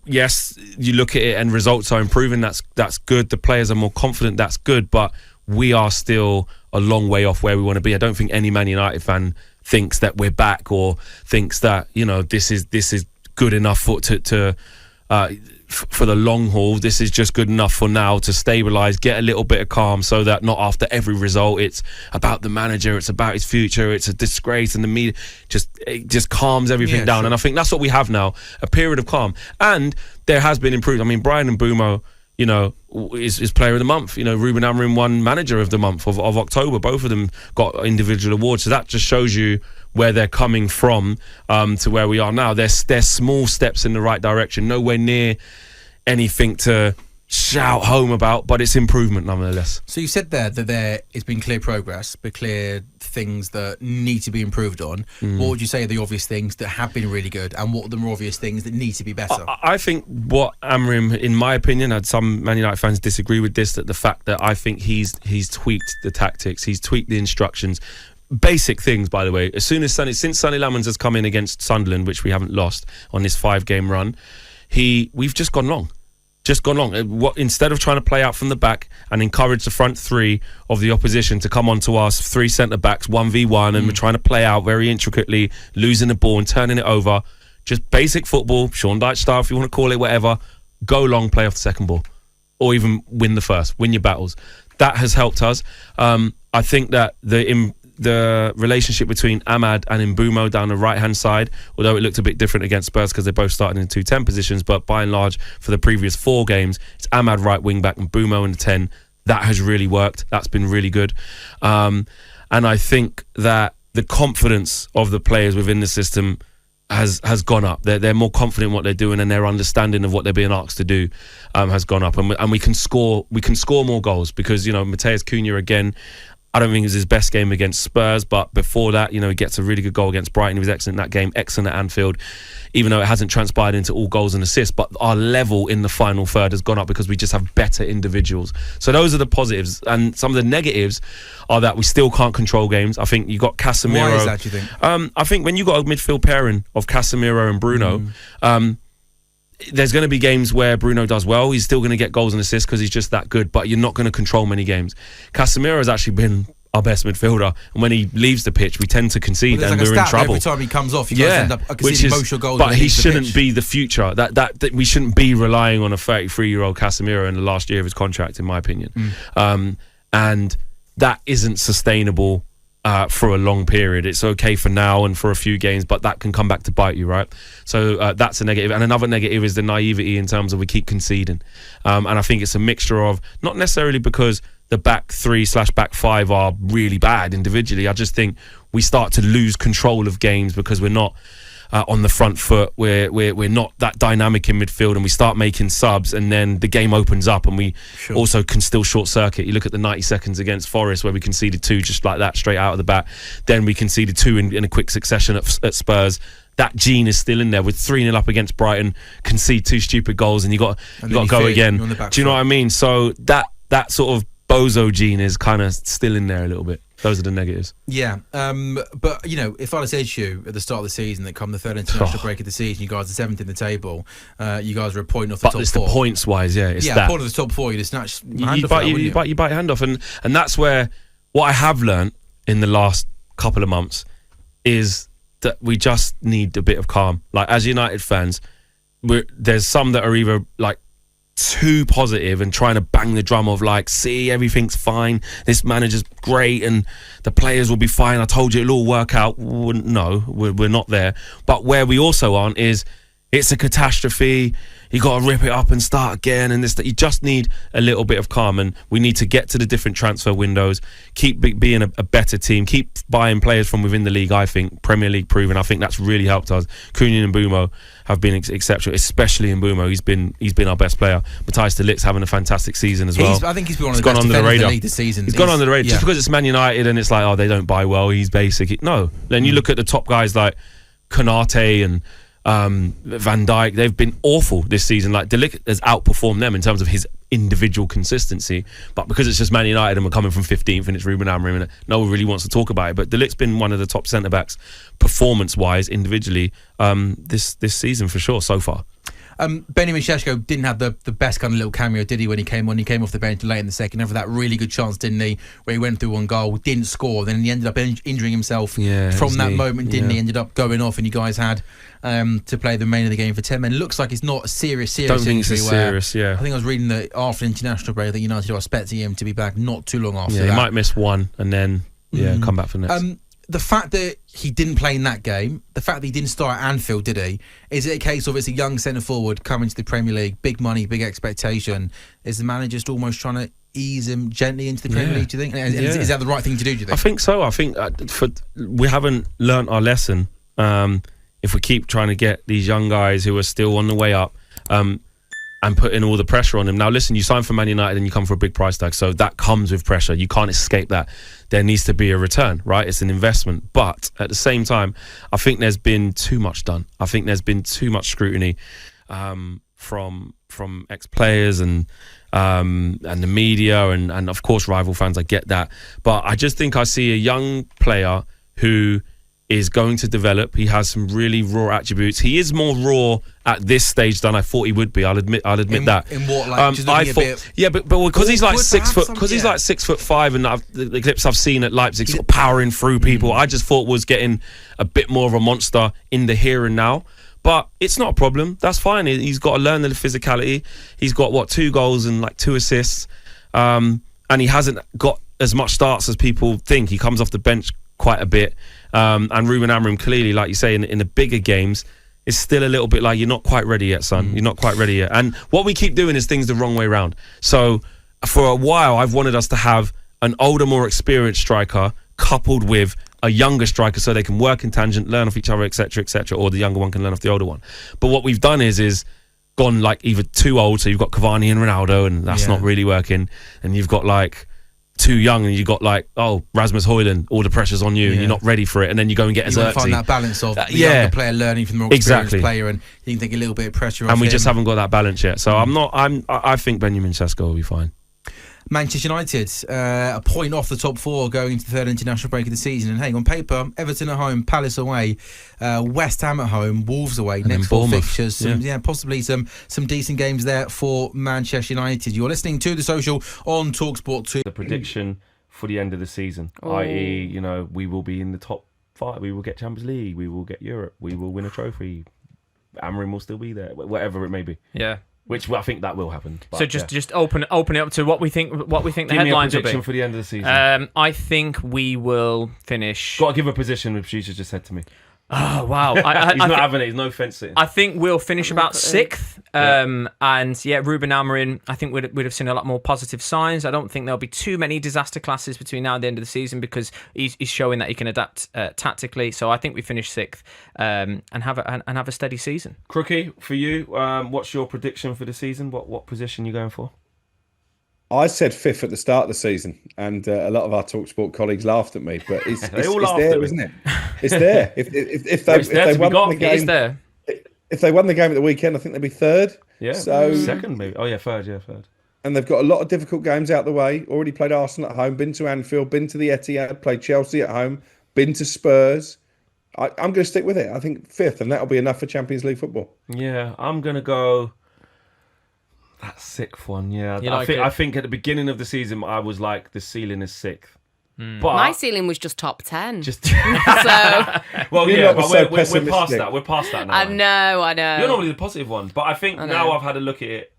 yes, you look at it and results are improving. That's good. The players are more confident. That's good. But we are still a long way off where we want to be. I don't think any Man United fan thinks that we're back, or thinks that this is good enough for the long haul. This is just good enough for now to stabilise, get a little bit of calm, so that not after every result it's about the manager, it's about his future, it's a disgrace, and the media just calms everything down. Sure. And I think that's what we have now, a period of calm. And there has been improvement. I mean, Brian Mbeumo, is player of the month. Ruben Amorim won manager of the month of October. Both of them got individual awards. So that just shows you where they're coming from to where we are now. They're small steps in the right direction. Nowhere near anything to shout home about, but it's improvement nonetheless. So you said there that it's been clear progress, but clear things that need to be improved on. What would you say are the obvious things that have been really good, and what are the more obvious things that need to be better? I think what Amorim, in my opinion, and some Man United fans disagree with this, that the fact that I think he's tweaked the tactics, he's tweaked the instructions. Basic things, by the way. Since Sonny Lamans has come in against Sunderland, which we haven't lost on this 5-game run, we've just gone long. Instead of trying to play out from the back and encourage the front 3 of the opposition to come onto us, 3 centre-backs, 1v1, and we're trying to play out very intricately, losing the ball and turning it over. Just basic football, Sean Dyche style, if you want to call it whatever. Go long, play off the second ball. Or even win the first, win your battles. That has helped us. I think that the relationship between Ahmad and Mbeumo down the right-hand side, although it looked a bit different against Spurs because they both started in 2 10 positions, but by and large, for the previous 4 games, it's Ahmad right wing-back and Mbeumo in the 10. That has really worked. That's been really good. And I think that the confidence of the players within the system has gone up. They're more confident in what they're doing, and their understanding of what they're being asked to do has gone up. And we can score more goals because, you know, Matheus Cunha again, I don't think it was his best game against Spurs, but before that, you know, he gets a really good goal against Brighton. He was excellent in that game, excellent at Anfield, even though it hasn't transpired into all goals and assists. But our level in the final third has gone up because we just have better individuals. So those are the positives. And some of the negatives are that we still can't control games. I think you got Casemiro. Why is that, do you think? I think when you got a midfield pairing of Casemiro and Bruno, there's going to be games where Bruno does well. He's still going to get goals and assists because he's just that good, but you're not going to control many games. Casemiro has actually been our best midfielder, and when he leaves the pitch, we tend to concede, and we're in trouble. Every time he comes off, you guys end up conceding most of your goals. But he shouldn't be the future. That we shouldn't be relying on a 33-year-old Casemiro in the last year of his contract, in my opinion. And that isn't sustainable for a long period. It's okay for now and for a few games, but that can come back to bite you, right? So that's a negative. And another negative is the naivety in terms of we keep conceding. And I think it's a mixture of, not necessarily because the back 3/back 5 are really bad individually. I just think we start to lose control of games because we're not on the front foot. We're not that dynamic in midfield, and we start making subs, and then the game opens up, and we also can still short circuit. You look at the 90 seconds against Forest where we conceded 2 just like that straight out of the bat. Then we conceded 2 in a quick succession at Spurs. That gene is still in there. With 3-0 up against Brighton, concede 2 stupid goals, and you got to go again. Do you know what I mean? So that sort of bozo gene is kind of still in there a little bit. Those are the negatives. Yeah, but, you know, if I'd have said to you at the start of the season that come the third international break of the season, you guys are 7th in the table, you guys are a point off the top 4. But it's the points-wise, it's that. Point of the top 4, you'd have snatched your hand you off bite that, your hand off. And that's where what I have learned in the last couple of months is that we just need a bit of calm. Like, as United fans, there's some that are either, like, too positive and trying to bang the drum of like, see, everything's fine, this manager's great and the players will be fine, I told you it'll all work out. No, we're not there. But where we also aren't is it's a catastrophe, you got to rip it up and start again, and you just need a little bit of calm, and we need to get to the different transfer windows, keep being a better team, keep buying players from within the league. I think Premier League proven, I think that's really helped us. Cundy and Mbeumo have been exceptional, especially in Mbeumo. He's been our best player. Matthias de Ligt's having a fantastic season as well. I think he's been one of the best defenders in the league this season. He's gone under the radar just because it's Man United and it's like, oh, they don't buy well, he's basic. No, then you look at the top guys like Konate and Van Dijk. They've been awful this season. Like, De Ligt has outperformed them in terms of his individual consistency, but because it's just Man United and we're coming from 15th and it's Ruben Amorim and no one really wants to talk about it, but De Ligt's been one of the top centre-backs performance-wise individually this season for sure so far. Benjamin Šeško didn't have the best kind of little cameo, did he, when he came on? He came off the bench late in the second for that really good chance, didn't he, where he went through one goal, didn't score, then he ended up injuring himself from that moment, didn't he? Ended up going off, and you guys had to play the remainder of the game for 10 men. Looks like it's not a serious Don't think injury. it's serious, I think I was reading that after international break that United are expecting him to be back not too long after that. He might miss one and then come back for the next. The fact that he didn't play in that game, the fact that he didn't start at Anfield, did he? Is it a case of it's a young centre-forward coming to the Premier League, big money, big expectation? Is the manager just almost trying to ease him gently into the Premier League, do you think? Is that the right thing to do you think? I think so. I think we haven't learnt our lesson. If we keep trying to get these young guys who are still on the way up and putting all the pressure on them. Now, listen, you sign for Man United and you come for a big price tag, so that comes with pressure. You can't escape that. There needs to be a return, right? It's an investment. But at the same time, I think there's been too much done. I think there's been too much scrutiny from ex-players and the media and of course rival fans. I get that. But I just think I see a young player who is going to develop. He has some really raw attributes. He is more raw at this stage than I thought he would be. I'll admit that. In what, like, but because he's like 6 foot, he's like 6'5", and the clips I've seen at Leipzig, sort of powering through people, I just thought was getting a bit more of a monster in the here and now. But it's not a problem. That's fine. He's got to learn the physicality. He's got 2 goals and like 2 assists, and he hasn't got as much starts as people think. He comes off the bench quite a bit. And Ruben Amorim clearly, like you say, in the bigger games, is still a little bit like, you're not quite ready yet, son. You're not quite ready yet. And what we keep doing is things the wrong way around. So for a while, I've wanted us to have an older, more experienced striker coupled with a younger striker so they can work in tangent, learn off each other, etc., etc., or the younger one can learn off the older one. But what we've done is gone like either too old, so you've got Cavani and Ronaldo, and that's not really working, and you've got like too young, and you've got like, oh, Rasmus Højlund, all the pressure's on you, and you're not ready for it, and then you go and get you Azerzi. Find that balance of the younger player learning from the more experienced player, and you can take a little bit of pressure off and we him. just haven't got that balance yet. So I think Benjamin Sesko will be fine. Manchester United, a point off the top four going into the third international break of the season. And hey, on paper, Everton at home, Palace away, West Ham at home, Wolves away. And next four Bournemouth. fixtures. Possibly some decent games there for Manchester United. You're listening to The Social on talkSPORT 2. The prediction for the end of the season, i.e., we will be in the top 5. We will get Champions League. We will get Europe. We will win a trophy. Amorim will still be there, whatever it may be. Yeah. Which I think that will happen. But, so just open it up to what we think the headlines will be. Give me a prediction for the end of the season. I think we will finish. Got to give a position. The producer just said to me. Oh wow! He's not having it. He's no fence sitting. I think we'll finish about 6th. And Ruben Amorim, I think we'd have seen a lot more positive signs. I don't think there'll be too many disaster classes between now and the end of the season because he's showing that he can adapt tactically. So I think we finish 6th and have a steady season. Crookie, for you, what's your prediction for the season? What position are you going for? I said 5th at the start of the season, and a lot of our talkSPORT colleagues laughed at me. But it's there, isn't it? It's there. If they won the game, if they won the game at the weekend, I think they'd be 3rd. Yeah, so 2nd maybe. Oh yeah, 3rd. Yeah, 3rd. And they've got a lot of difficult games out the way. Already played Arsenal at home, been to Anfield, been to the Etihad, played Chelsea at home, been to Spurs. I'm going to stick with it. I think 5th, and that'll be enough for Champions League football. Yeah, I'm going to go. That 6th one, yeah. I think at the beginning of the season, I was like, the ceiling is 6th. But my ceiling was just top 10. Just so. Well, yeah, but we're past that. We're past that now. I know. You're normally the positive one, but I think now I've had a look at it,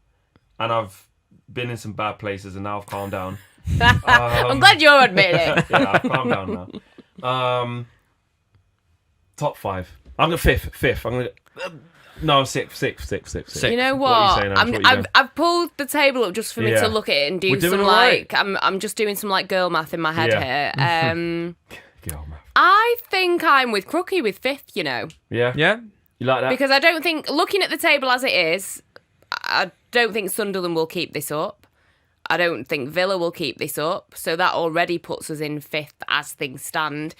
and I've been in some bad places, and now I've calmed down. I'm glad you're admitting it. Yeah, I've calmed down now. Top 5. I'm going 5th. I'm going to. No, 6th. You know what? I've pulled the table up just for me to look at it and do some like I'm just doing some like girl math in my head here. Girl math. I think I'm with Crookie with 5th. You know. Yeah. You like that? Because I don't think looking at the table as it is, I don't think Sunderland will keep this up. I don't think Villa will keep this up. So that already puts us in 5th as things stand.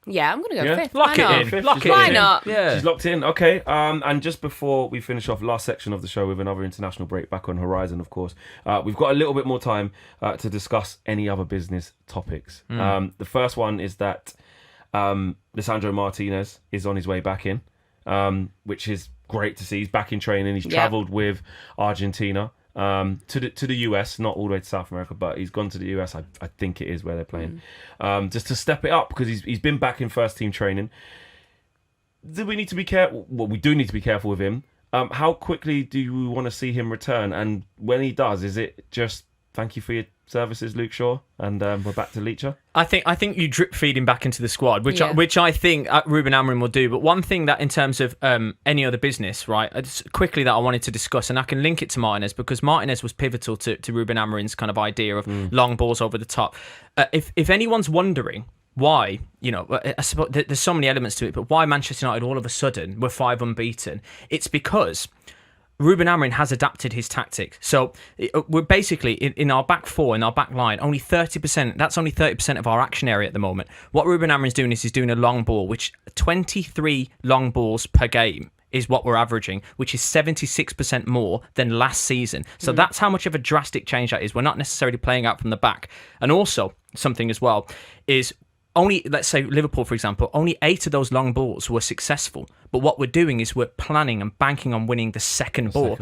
Yeah, I'm going to go 5th. Lock it in. Why not? Yeah. She's locked in. Okay. And just before we finish off last section of the show with another international break back on horizon, of course, we've got a little bit more time to discuss any other business topics. The first one is that Lisandro Martinez is on his way back in, which is great to see. He's back in training. He's travelled with Argentina. To the US, not all the way to South America, but he's gone to the US. I think it is where they're playing, just to step it up because he's been back in first team training. Do we need to be careful? Well, we do need to be careful with him. How quickly do we want to see him return? And when he does, is it just thank you for your services, Luke Shaw, and we're back to Leacher? I think you drip feed him back into the squad, which I think Ruben Amorim will do. But one thing that in terms of any other business, right, quickly that I wanted to discuss, and I can link it to Martinez because Martinez was pivotal to Ruben Amorim's kind of idea of long balls over the top. If anyone's wondering why, I suppose there's so many elements to it, but why Manchester United all of a sudden were 5 unbeaten, it's because Ruben Amorim has adapted his tactics. So we're basically in our back four, in our back line, only 30%. That's only 30% of our action area at the moment. What Ruben Amorim's doing is he's doing a long ball, which 23 long balls per game is what we're averaging, which is 76% more than last season. So that's how much of a drastic change that is. We're not necessarily playing out from the back. And also something as well is only, let's say Liverpool, for example, only 8 of those long balls were successful. But what we're doing is we're planning and banking on winning the second ball.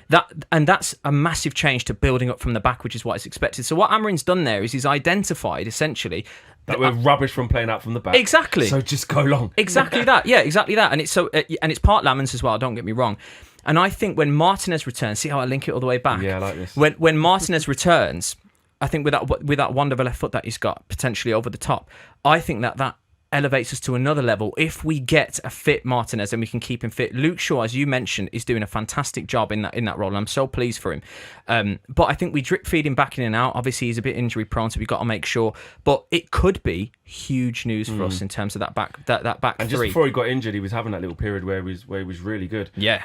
That's a massive change to building up from the back, which is what is expected. So what Amorim's done there is he's identified essentially that we're rubbish from playing out from the back. Exactly. So just go long. Exactly that. Yeah, exactly that. And it's part Lamens as well. Don't get me wrong. And I think when Martinez returns, see how I link it all the way back. Yeah, I like this. When Martinez returns, I think with that wonder of a left foot that he's got potentially over the top, I think that elevates us to another level if we get a fit Martinez and we can keep him fit. Luke Shaw, as you mentioned, is doing a fantastic job in that role, and I'm so pleased for him. But I think we drip feed him back in and out. Obviously, he's a bit injury prone, so we've got to make sure. But it could be huge news for us in terms of that back and three. Just before he got injured, he was having that little period where he was really good. Yeah.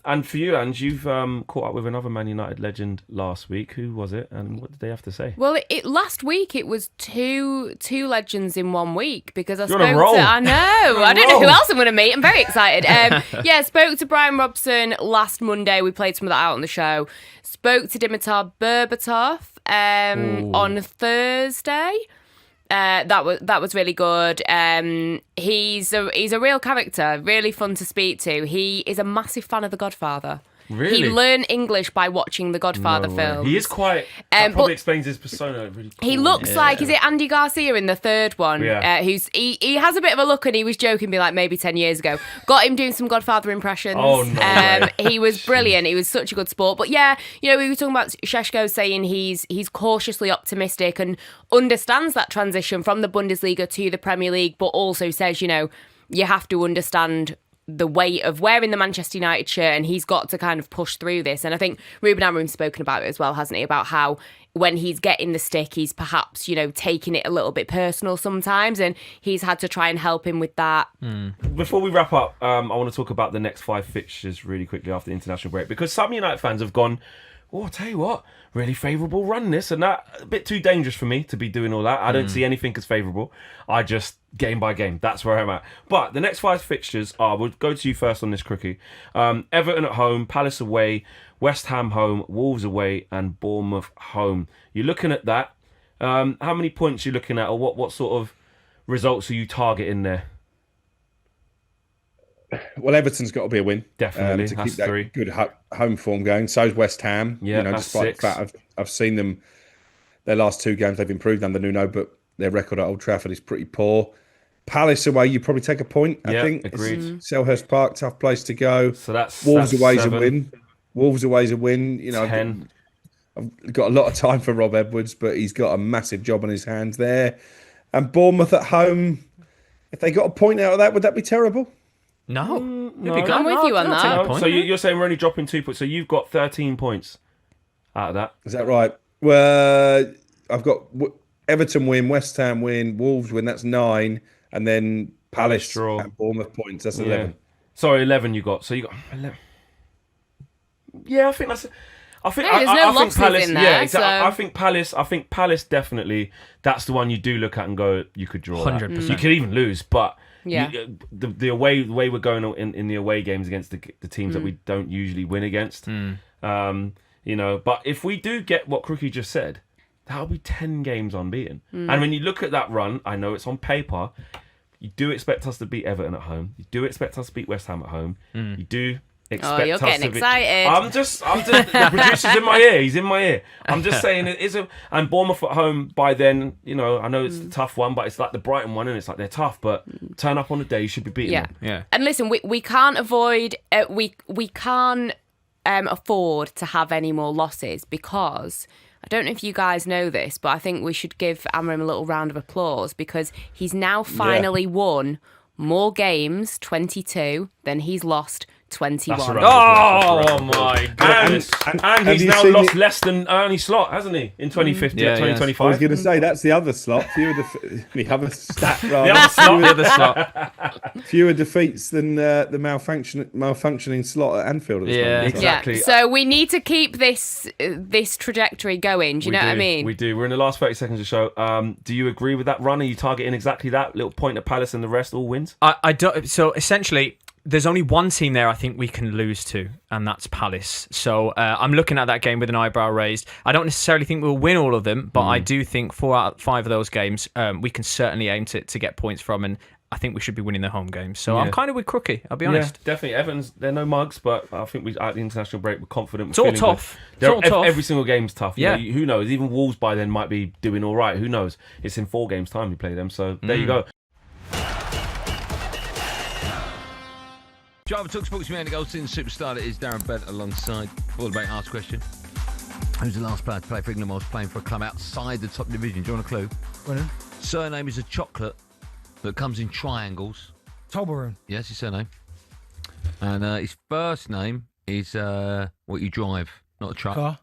And for you, Ange, you've caught up with another Man United legend last week. Who was it, and what did they have to say? Well, last week it was two legends in 1 week, because I You're on a roll. I know. I don't know who else I'm going to meet. I'm very excited. Spoke to Brian Robson last Monday. We played some of that out on the show. Spoke to Dimitar Berbatov on Thursday. That was really good. He's a real character, really fun to speak to. He is a massive fan of The Godfather. Really? He learned English by watching the Godfather films. He is quite. That probably explains his persona really cool. He looks like, is it Andy Garcia in the third one? Yeah. He has a bit of a look, and he was joking, be like maybe 10 years ago. Got him doing some Godfather impressions. Oh, no way. He was brilliant. He was such a good sport. But yeah, we were talking about Šeško saying he's cautiously optimistic and understands that transition from the Bundesliga to the Premier League, but also says, you have to understand the weight of wearing the Manchester United shirt, and he's got to kind of push through this. And I think Ruben Amorim's spoken about it as well, hasn't he? About how when he's getting the stick, he's perhaps, taking it a little bit personal sometimes, and he's had to try and help him with that. Before we wrap up, I want to talk about the next 5 fixtures really quickly after the international break, because some United fans have gone, I'll tell you what, really favourable run this and that. A bit too dangerous for me to be doing all that. I don't see anything as favourable. I just, game by game, that's where I'm at. But the next 5 fixtures are, we'll go to you first on this, Crookie. Everton at home, Palace away, West Ham home, Wolves away, and Bournemouth home. You're looking at that. How many points are you looking at, or what sort of results are you targeting there? Well, Everton's got to be a win. Definitely. To That's keep that 3. good home form going. So's West Ham. Yeah, that's despite 6. the fact I've seen them, their last 2 games, they've improved under Nuno, but their record at Old Trafford is pretty poor. Palace away, you probably take a point, I think. Agreed. Selhurst Park, tough place to go. So that's Wolves away is a 7. win. Wolves away is a win. 10. I've got a lot of time for Rob Edwards, but he's got a massive job on his hands there. And Bournemouth at home, if they got a point out of that, would that be terrible? No. I'm with you on that. So you're saying we're only dropping 2 points. So you've got 13 points out of that. Is that right? Well, I've got Everton win, West Ham win, Wolves win. That's 9. And then Palace draw and Bournemouth points. That's 11. Sorry, 11 you got. So you got 11. Yeah, I think that's... I think there's no losses Palace, in there. Yeah, exactly. So... I think Palace definitely. That's the one you do look at and go, you could draw 100%. that. You could even lose, but yeah. The way we're going in the away games against the teams that we don't usually win against, But if we do get what Crookie just said, that'll be 10 games unbeaten. And when you look at that run, I know it's on paper. You do expect us to beat Everton at home. You do expect us to beat West Ham at home. You do expect you're us getting to excited. I'm just the producer's in my ear. He's in my ear. I'm just saying it is and Bournemouth at home by then, I know it's a tough one, but it's like the Brighton one and it's like they're tough, but turn up on the day, you should be beating them. Yeah. And listen, we can't avoid we can't afford to have any more losses, because I don't know if you guys know this, but I think we should give Amorim a little round of applause, because he's now finally won more games, 22, than he's lost 21. Oh my goodness. And he's now lost less than Ernie Slot, hasn't he? In 2050, 2025. I was going to say, that's the other slot. The other stat, rather. The other slot. Fewer defeats than the malfunctioning slot at Anfield. Yeah, exactly. Yeah. So we need to keep this trajectory going. Do you know what I mean? We do. We're in the last 30 seconds of the show. Do you agree with that run? Are you targeting exactly that little point at Palace and the rest all wins? I don't. So essentially, there's only one team there I think we can lose to, and that's Palace. So I'm looking at that game with an eyebrow raised. I don't necessarily think we'll win all of them, but I do think 4 out of 5 of those games we can certainly aim to get points from, and I think we should be winning the home games. So I'm kind of with Crookie, I'll be honest. Yeah, definitely. Evans, they're no mugs, but I think at the international break, we're confident. It's all tough. Every single game's tough. Yeah. Who knows? Even Wolves by then might be doing all right. Who knows? It's in 4 games' time we play them. So there you go. Driver talkSPORT me and the Goldstein superstar. It is Darren Bent alongside all the Ask question. Who's the last player to play for England whilst playing for a club outside the top division? Do you want a clue? Well, Surname is a chocolate that comes in triangles. Toblerone. Yes, his surname. And his first name is what you drive, not a truck. Car.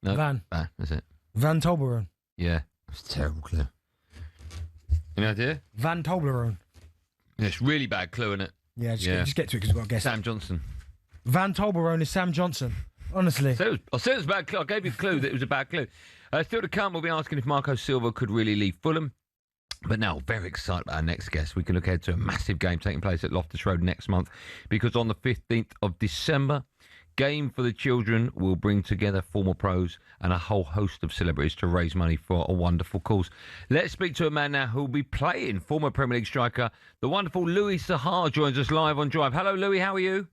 No. Van. That's it. Van Toblerone. Yeah. That's a terrible clue. Any idea? Van Toblerone. Yeah, it's really bad clue, isn't it? Yeah, just get to it because we've got to guess. Sam Johnson. Van Toblerone is Sam Johnson. Honestly. I said it was a bad clue. I gave you a clue that it was a bad clue. Still to come, we'll be asking if Marco Silva could really leave Fulham. But now, very excited about our next guest. We can look ahead to a massive game taking place at Loftus Road next month, because on the 15th of December, Game for the Children will bring together former pros and a whole host of celebrities to raise money for a wonderful cause. Let's speak to a man now who will be playing. Former Premier League striker, the wonderful Louis Saha joins us live on Drive. Hello, Louis. How are you?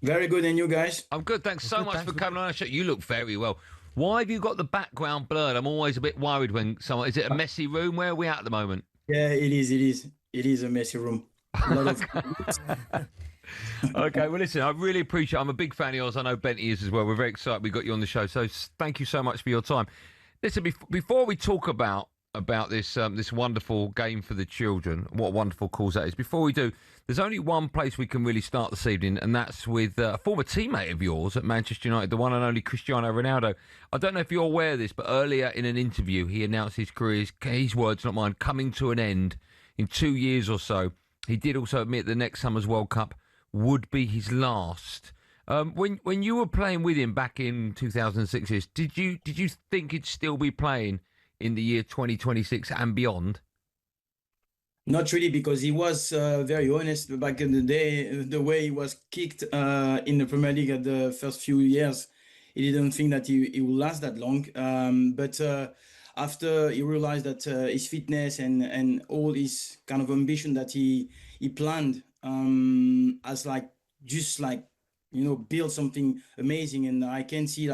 Very good, and you guys? I'm good. Thanks so much for coming on our show. You look very well. Why have you got the background blurred? I'm always a bit worried when someone... Is it a messy room? Where are we at the moment? Yeah, it is. It is a messy room. A lot of... Okay, well, listen, I really appreciate it. I'm a big fan of yours. I know Benty is as well. We're very excited we got you on the show. So thank you so much for your time. Listen, before we talk about this this wonderful game for the children, what a wonderful cause that is, before we do, there's only one place we can really start this evening, and that's with a former teammate of yours at Manchester United, the one and only Cristiano Ronaldo. I don't know if you're aware of this, but earlier in an interview, he announced his career, his words, not mine, coming to an end in 2 years or so. He did also admit the next summer's World Cup would be his last. When you were playing with him back in 2006, did you think he'd still be playing in the year 2026 and beyond? Not really, because he was very honest back in the day. The way he was kicked in the Premier League at the first few years, he didn't think that he would last that long. But after he realized that his fitness and all his kind of ambition that he planned as build something amazing, and I can see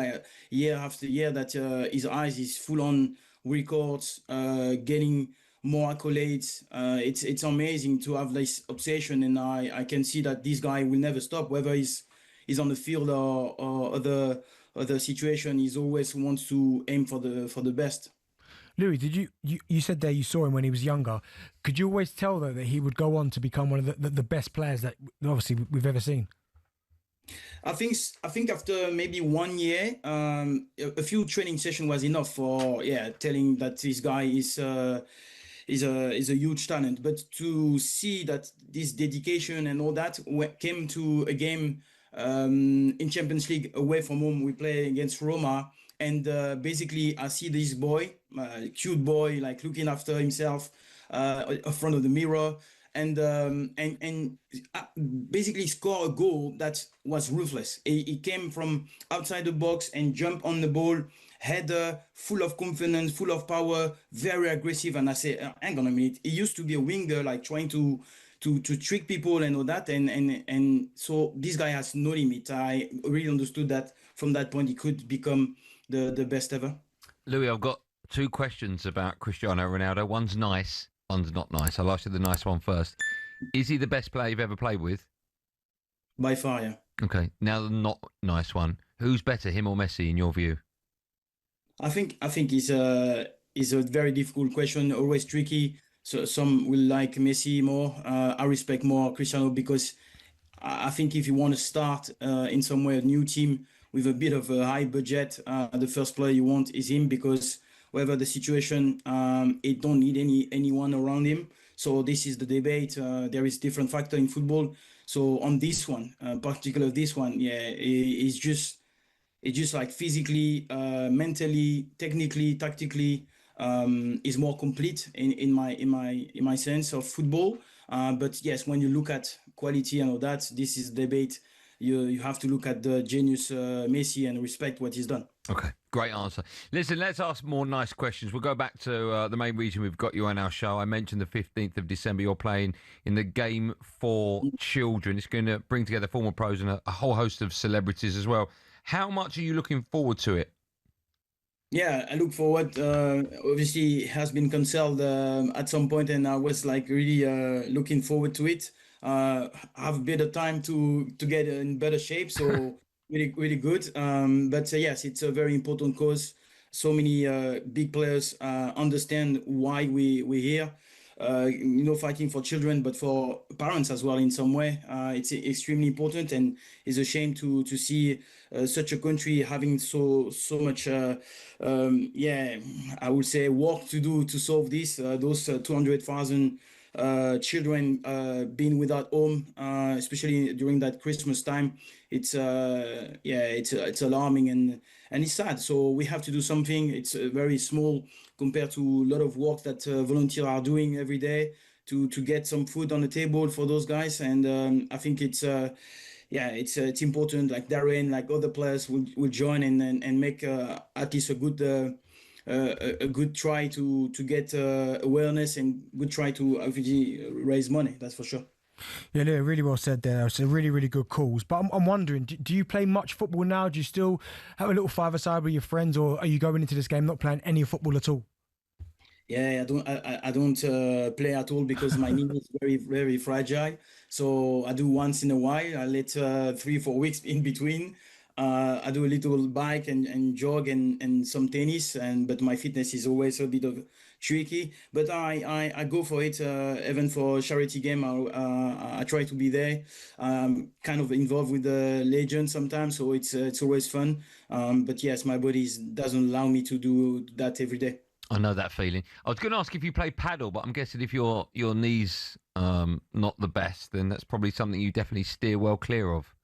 year after year that his eyes is full on records, getting more accolades. It's amazing to have this obsession, and I can see that this guy will never stop, whether he's on the field or other situation. He's always wants to aim for the best. Louis, did you said there you saw him when he was younger. Could you always tell though that he would go on to become one of the best players that obviously we've ever seen? I think after maybe 1 year, a few training sessions was enough for telling that this guy is a huge talent. But to see that this dedication and all that came to a game in Champions League away from home, we play against Roma. And basically, I see this boy, cute boy, like looking after himself in front of the mirror, and basically score a goal that was ruthless. He came from outside the box and jumped on the ball, header, full of confidence, full of power, very aggressive. And I say, hang on a minute, he used to be a winger, like trying to trick people and all that. And so this guy has no limit. I really understood that from that point he could become the best ever. Louis, I've got two questions about Cristiano Ronaldo. One's nice, one's not nice. I'll ask you the nice one first. Is he the best player you've ever played with? By far, yeah. Okay, now the not nice one. Who's better, him or Messi, in your view? I think it's a very difficult question, always tricky. So some will like Messi more. I respect more Cristiano, because I think if you want to start in some way a new team with a bit of a high budget, the first player you want is him, because whatever the situation, it don't need anyone around him. So this is the debate. There is different factor in football. So on this one, particular this one, it's just like physically, mentally, technically, tactically, is more complete in my sense of football. But yes, when you look at quality and all that, this is debate. You have to look at the genius Messi and respect what he's done. Okay, great answer. Listen, let's ask more nice questions. We'll go back to the main reason we've got you on our show. I mentioned the 15th of December you're playing in the Game for Children. It's going to bring together former pros and a whole host of celebrities as well. How much are you looking forward to it? Yeah, I look forward. Obviously, it has been cancelled at some point, and I was like really looking forward to it. Have a bit of time to get in better shape, so really good. But yes, it's a very important cause. So many big players understand why we're here. fighting for children, but for parents as well in some way. It's extremely important, and it's a shame to see such a country having so much, I would say, work to do to solve this. Those 200,000 children being without home, especially during that Christmas time. It's alarming and it's sad. So we have to do something. It's very small compared to a lot of work that volunteers are doing every day to get some food on the table for those guys. And I think it's important. Like Darren, like other players will join and make at least a good try to get awareness and good try to obviously raise money. That's for sure. Yeah, no, really well said there. It's a really, really good calls. But I'm wondering, do you play much football now? Do you still have a little five-a-side with your friends, or are you going into this game not playing any football at all? Yeah, I don't play at all because my knee is very, very fragile. So I do once in a while. I let 3-4 weeks in between. I do a little bike and jog and some tennis, but my fitness is always a bit of tricky. But I go for it, even for a charity game. I try to be there. Kind of involved with the legends sometimes, so it's always fun. But yes, my body doesn't allow me to do that every day. I know that feeling. I was going to ask if you play paddle, but I'm guessing if your knees not the best, then that's probably something you definitely steer well clear of.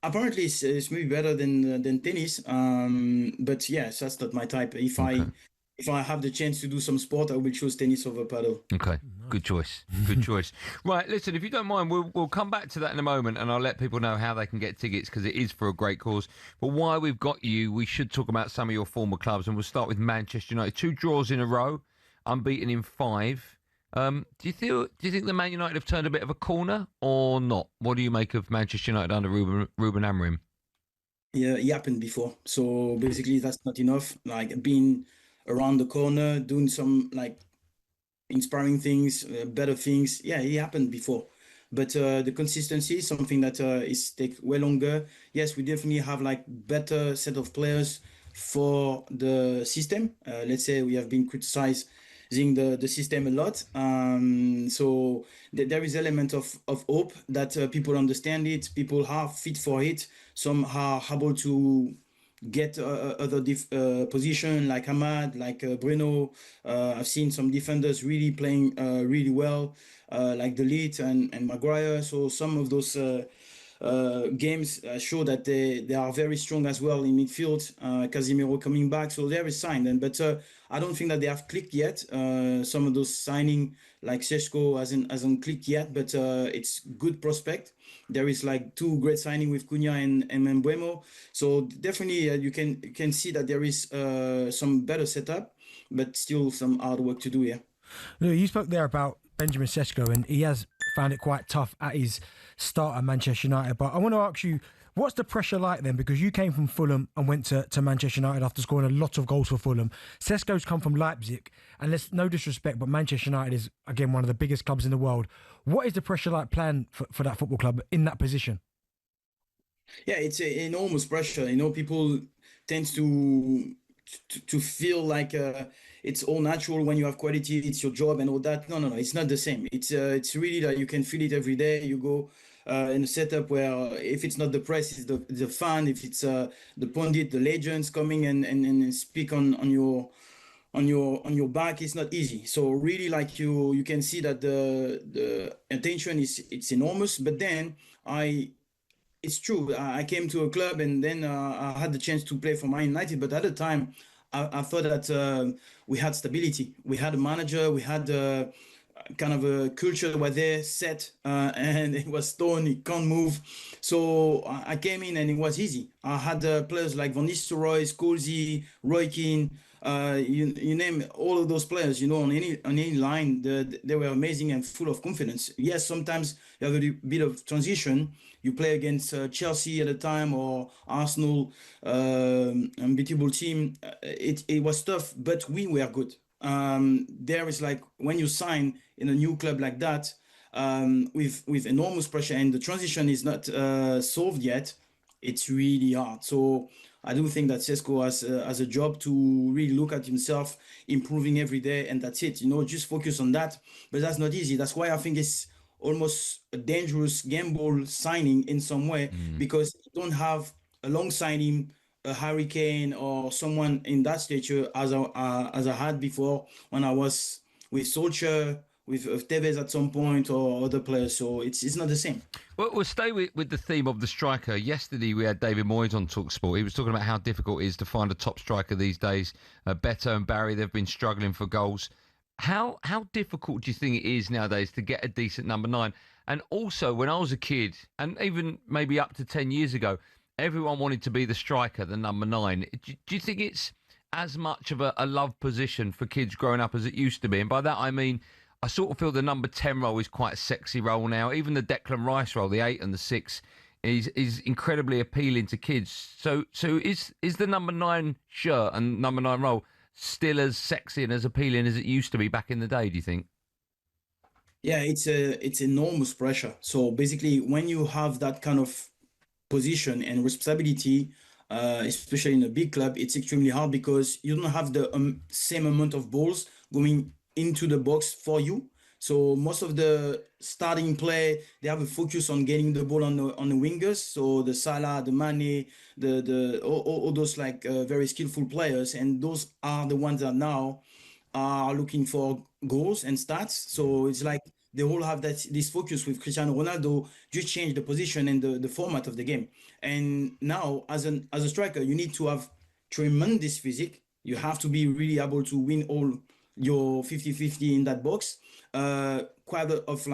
Apparently, it's maybe better than tennis. But yes, that's not my type. If I have the chance to do some sport, I will choose tennis over paddle. Okay, good choice. Good choice. Right, listen, if you don't mind, we'll come back to that in a moment, and I'll let people know how they can get tickets because it is for a great cause. But while we've got you, we should talk about some of your former clubs, and we'll start with Manchester United. 2 draws in a row, unbeaten in 5. Do you think the Man United have turned a bit of a corner or not? What do you make of Manchester United under Ruben Amorim? Yeah, it happened before. So basically, that's not enough. Like being around the corner, doing some like inspiring things, better things. Yeah, it happened before. But the consistency is something that is take way longer. Yes, we definitely have like better set of players for the system. Let's say we have been criticized the system a lot. So there is element of hope that people understand it, people are fit for it. Some are able to get other position like Ahmad, like Bruno. I've seen some defenders really playing really well, like De Ligt and Maguire. So some of those games show that they are very strong as well in midfield. Casemiro coming back, so there is sign. But I don't think that they have clicked yet. Some of those signing like Šeško hasn't clicked yet, but it's good prospect. There is like 2 great signing with Cunha and Mbeumo. So definitely you can see that there is some better setup, but still some hard work to do here. You spoke there about Benjamin Šeško, and he has found it quite tough at his start at Manchester United. But I want to ask you, what's the pressure like then? Because you came from Fulham and went to Manchester United after scoring a lot of goals for Fulham. Šeško's come from Leipzig, and there's no disrespect, but Manchester United is, again, one of the biggest clubs in the world. What is the pressure like playing for that football club in that position? Yeah, it's enormous pressure. People tend to feel like it's all natural when you have quality, it's your job and all that. No, it's not the same. It's really that you can feel it every day. You go in a setup where if it's not the press, it's the fan. If it's the pundit, the legends coming and speak on your back, it's not easy. So really, like you can see that the attention it's enormous. But then it's true. I came to a club and then I had the chance to play for Man United. But at the time, I thought that we had stability. We had a manager. We had kind of a culture where they set and it was stone. It can't move. So I came in and it was easy. I had players like Van Nistelrooy, Scholes, Roy Keane. You name all of those players, on any line, they were amazing and full of confidence. Yes, sometimes you have a bit of transition. You play against Chelsea at the time or Arsenal, unbeatable team. It was tough, but we were good. There is like when you sign in a new club like that, with enormous pressure and the transition is not solved yet, it's really hard. So I do think that Sesko has a job to really look at himself, improving every day, and that's it. Just focus on that. But that's not easy. That's why I think it's almost a dangerous gamble signing in some way, because you don't have alongside him a Harry Kane or someone in that stature as I had before when I was with Solskjaer, with Tevez at some point, or other players. So it's not the same. Well, we'll stay with the theme of the striker. Yesterday, we had David Moyes on talkSPORT. He was talking about how difficult it is to find a top striker these days. Beto and Barry, they've been struggling for goals. How difficult do you think it is nowadays to get a decent number 9? And also, when I was a kid, and even maybe up to 10 years ago, everyone wanted to be the striker, the number 9. Do you think it's as much of a loved position for kids growing up as it used to be? And by that, I mean, I sort of feel the number 10 role is quite a sexy role now. Even the Declan Rice role, the 8 and the 6, is incredibly appealing to kids. So is the number 9 shirt and number 9 role still as sexy and as appealing as it used to be back in the day, do you think? Yeah, it's enormous pressure. So basically, when you have that kind of position and responsibility, especially in a big club, it's extremely hard because you don't have the same amount of balls going into the box for you. So most of the starting play, they have a focus on getting the ball on the wingers. So the Salah, the Mane, all those very skillful players, and those are the ones that now are looking for goals and stats. So it's like they all have this focus with Cristiano Ronaldo, just change the position and the format of the game. And now, as a striker, you need to have tremendous physique. You have to be really able to win all your 50-50 in that box. Quite of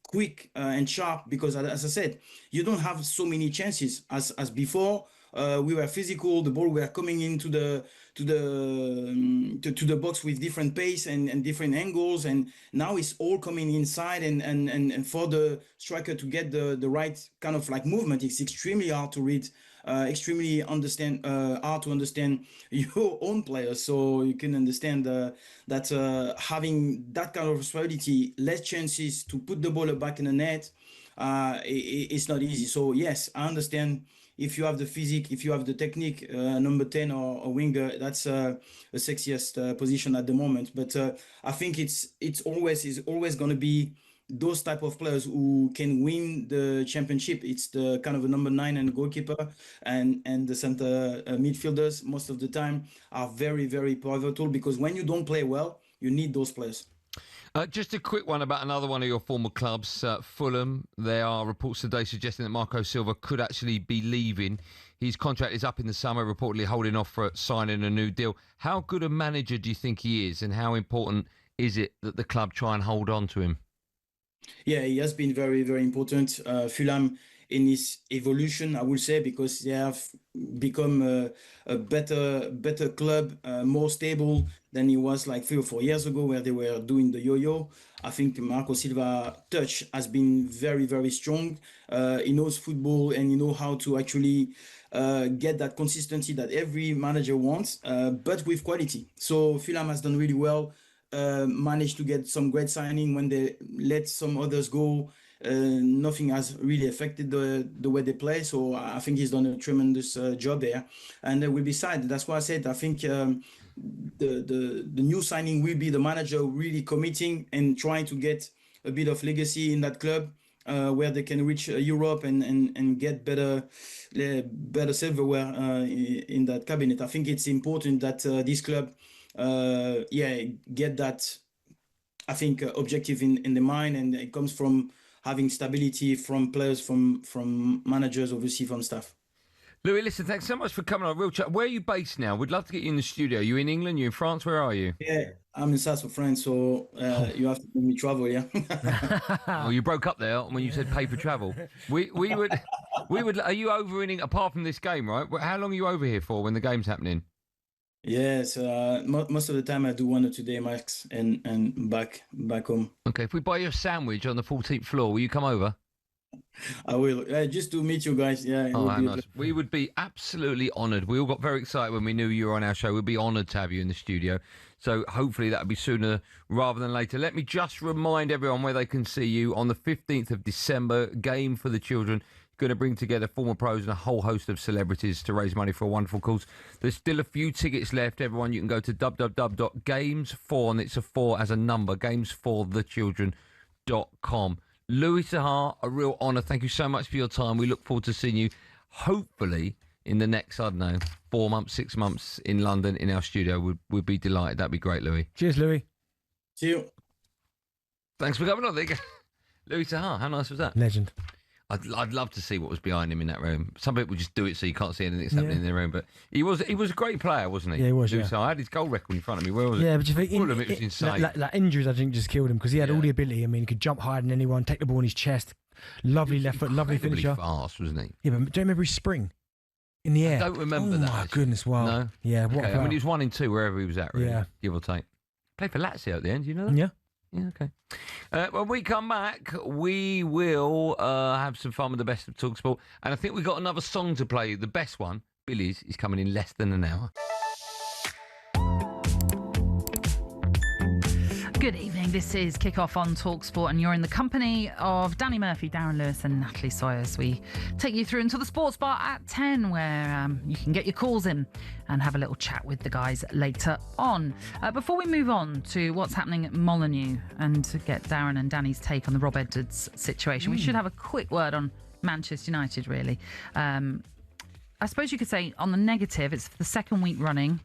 quick and sharp, because as I said, you don't have so many chances as before. We were physical. The ball were coming into the box with different pace and different angles, and now it's all coming inside. And for the striker to get the right kind of movement, it's extremely hard to read, extremely hard to understand your own players. So you can understand that having that kind of responsibility, less chances to put the ball back in the net, it's not easy. So yes, I understand. If you have the physique, if you have the technique, number 10 or a winger, that's the sexiest position at the moment. But I think it's always going to be those type of players who can win the championship. It's the kind of a number 9 and goalkeeper, and the center midfielders most of the time are very, very pivotal, because when you don't play well, you need those players. Just a quick one about another one of your former clubs, Fulham. There are reports today suggesting that Marco Silva could actually be leaving. His contract is up in the summer, reportedly holding off for signing a new deal. How good a manager do you think he is, and how important is it that the club try and hold on to him? Yeah, he has been very, very important. Fulham in his evolution, I would say, because they have become a better club, more stable than he was 3 or 4 years ago, where they were doing the yo-yo. I think Marco Silva's touch has been very, very strong. He knows football, and he knows how to actually get that consistency that every manager wants, but with quality. So Fulham has done really well. Managed to get some great signing when they let some others go. Nothing has really affected the way they play. So I think he's done a tremendous job there. And we'll decide. That's why I said I think the new signing will be the manager really committing and trying to get a bit of legacy in that club, where they can reach Europe and get better silverware in that cabinet. I think it's important that this club get that, I think, objective in the mind, and it comes from having stability from players, from managers, obviously from staff. Louis, listen, thanks so much for coming on Real Chat. Where are you based now? We'd love to get you in the studio. You in England? You in France? Where are you? Yeah, I'm in south of France, so you have to let me travel, yeah. Well, you broke up there when you said pay for travel. We would. Are you over in, apart from this game, right? How long are you over here for when the game's happening? Yes, most of the time I do 1 or 2 days max, and back home. Okay, if we buy you a sandwich on the 14th floor, will you come over? I will, just to meet you guys. Yeah. Nice. We would be absolutely honoured. We all got very excited when we knew you were on our show. We'd be honoured to have you in the studio. So hopefully that'll be sooner rather than later. Let me just remind everyone where they can see you on the 15th of December, game for the children. going to bring together former pros and a whole host of celebrities to raise money for a wonderful cause. There's still a few tickets left, everyone. You can go to www.games4, and it's a 4 as a number, games4thechildren.com. Louis Saha, a real honour. Thank you so much for your time. We look forward to seeing you, hopefully, in the next, 4 months, 6 months in London in our studio. We'd be delighted. That'd be great, Louis. Cheers, Louis. See you. Thanks for coming on. There you go. Louis Saha, how nice was that? Legend. I'd love to see what was behind him in that room. Some people just do it so you can't see anything that's happening in their room. But he was a great player, wasn't he? Yeah, he was. Louis Saha. I had his goal record in front of me. Where was it? Yeah, but you think Fulham, it was insane. Like injuries, I think, just killed him because he had all the ability. I mean, he could jump higher than anyone, take the ball in his chest. Lovely left foot, lovely finisher. Fast, wasn't he? Yeah, but don't you remember his spring in the air? I don't remember that. Oh my goodness! Wow. No. Yeah. What? Okay. I mean, he was 1 in 2 wherever he was at. Really, Yeah. give or take. Played for Lazio at the end. You know that? Yeah. Yeah, okay. When we come back, we will have some fun with the best of talkSPORT. And I think we've got another song to play. The best one, Billy's, is coming in less than an hour. Good evening. This is Kickoff on talkSPORT, and you're in the company of Danny Murphy, Darren Lewis, and Natalie Sawyers. We take you through until the sports bar at 10, where you can get your calls in and have a little chat with the guys later on. Before we move on to what's happening at Molineux and to get Darren and Danny's take on the Rob Edwards situation, we should have a quick word on Manchester United, really. I suppose you could say on the negative, it's the second week running.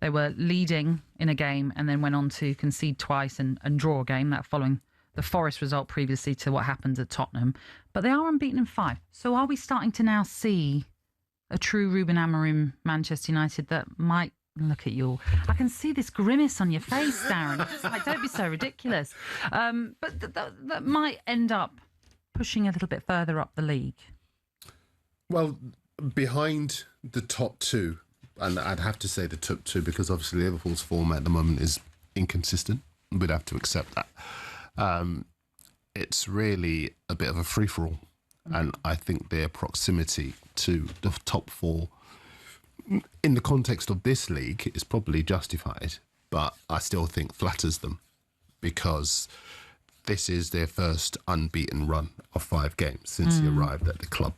They were leading in a game and then went on to concede twice and draw a game, that following the Forest result previously to what happened at Tottenham. But they are unbeaten in 5. So are we starting to now see a true Ruben Amorim Manchester United that might... Look at you. I can see this grimace on your face, Darren. It's like, don't be so ridiculous. But that might end up pushing a little bit further up the league. Well, behind the top two, and I'd have to say the top two because obviously Liverpool's form at the moment is inconsistent. We'd have to accept that. It's really a bit of a free-for-all. And I think their proximity to the top 4 in the context of this league is probably justified, but I still think flatters them because this is their first unbeaten run of 5 games since he arrived at the club.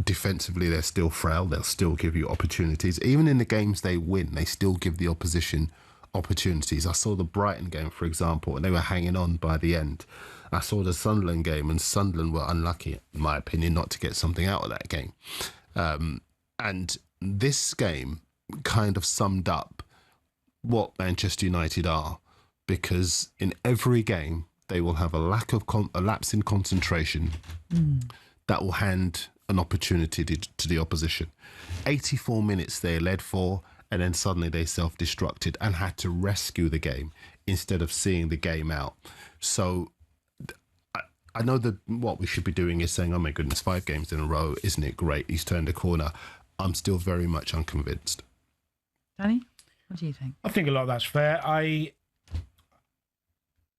Defensively, they're still frail. They'll still give you opportunities. Even in the games they win, they still give the opposition opportunities. I saw the Brighton game, for example, and they were hanging on by the end. I saw the Sunderland game, and Sunderland were unlucky, in my opinion, not to get something out of that game. And this game kind of summed up what Manchester United are, because in every game they will have a lapse in concentration that will hand an opportunity to the opposition. 84 minutes they led for, and then suddenly they self-destructed and had to rescue the game instead of seeing the game out. So I know that what we should be doing is saying, oh my goodness, 5 games in a row, isn't it great? He's turned a corner. I'm still very much unconvinced. Danny, what do you think? I think a lot of that's fair.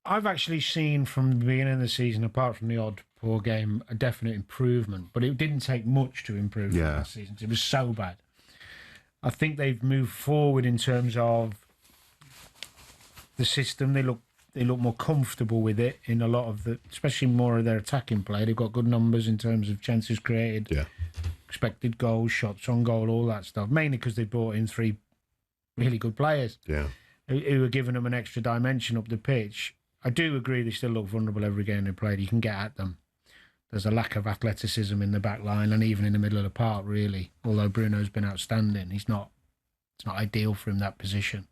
I've actually seen from the beginning of the season, apart from the odd poor game, a definite improvement. But it didn't take much to improve last season. It was so bad. I think they've moved forward in terms of the system. They look more comfortable with it in a lot of especially more of their attacking play. They've got good numbers in terms of chances created, expected goals, shots on goal, all that stuff. Mainly because they brought in 3 really good players who are giving them an extra dimension up the pitch. I do agree they still look vulnerable every game they played. You can get at them. There's a lack of athleticism in the back line and even in the middle of the park, really. Although Bruno's been outstanding, it's not ideal for him, that position.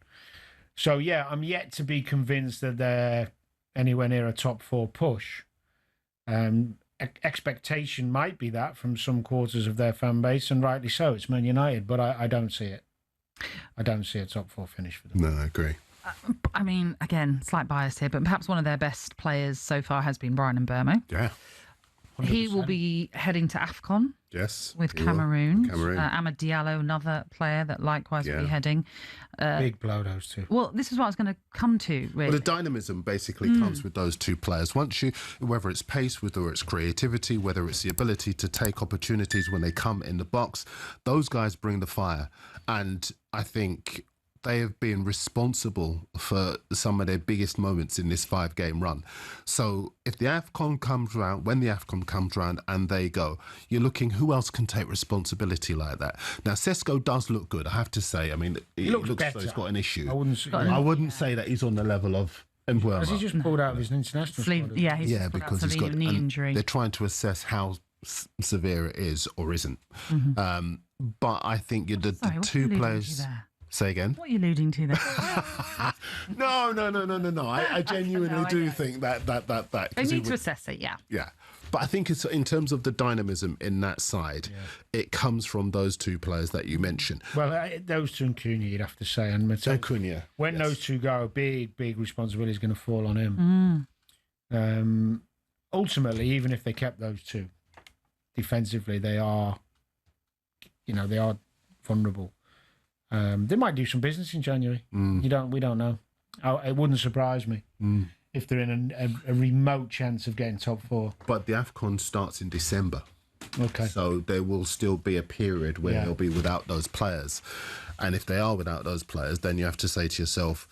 So, yeah, I'm yet to be convinced that they're anywhere near a top 4 push. Expectation might be that from some quarters of their fan base, and rightly so. It's Man United, but I don't see it. I don't see a top 4 finish for them. No, I agree. I mean, again, slight bias here, but perhaps one of their best players so far has been Brian Mbeumo. Yeah. 100%. He will be heading to AFCON. Yes. With Cameroon. Amad Diallo, another player that likewise will be heading. Big blow, those two. Well, this is what I was going to come to, really. Well, the dynamism basically comes with those 2 players. Once you, whether it's pace, whether it's creativity, whether it's the ability to take opportunities when they come in the box, those guys bring the fire. And I think they have been responsible for some of their biggest moments in this 5-game run. So if the AFCON comes around, when the AFCON comes around and they go, you're looking who else can take responsibility like that. Now, Sesko does look good, I have to say. I mean, he looks as though he's got an issue. I wouldn't say that he's on the level of Mbuema. Has he just pulled out of his international squad? Yeah, he's just because he's got knee injury. They're trying to assess how severe it is or isn't. But I think the two players. Say again. What are you alluding to there? No. I genuinely do think that. They need to assess it, yeah. Yeah. But I think it's in terms of the dynamism in that side, it comes from those two players that you mentioned. Well, those two and Cunha, you'd have to say. And Cunha. When those two go, big responsibility is going to fall on him. Ultimately, even if they kept those two, defensively, they are vulnerable. They might do some business in January. We don't know. It wouldn't surprise me if they're in a remote chance of getting top 4. But the AFCON starts in December. Okay. So there will still be a period where they'll be without those players. And if they are without those players, then you have to say to yourself,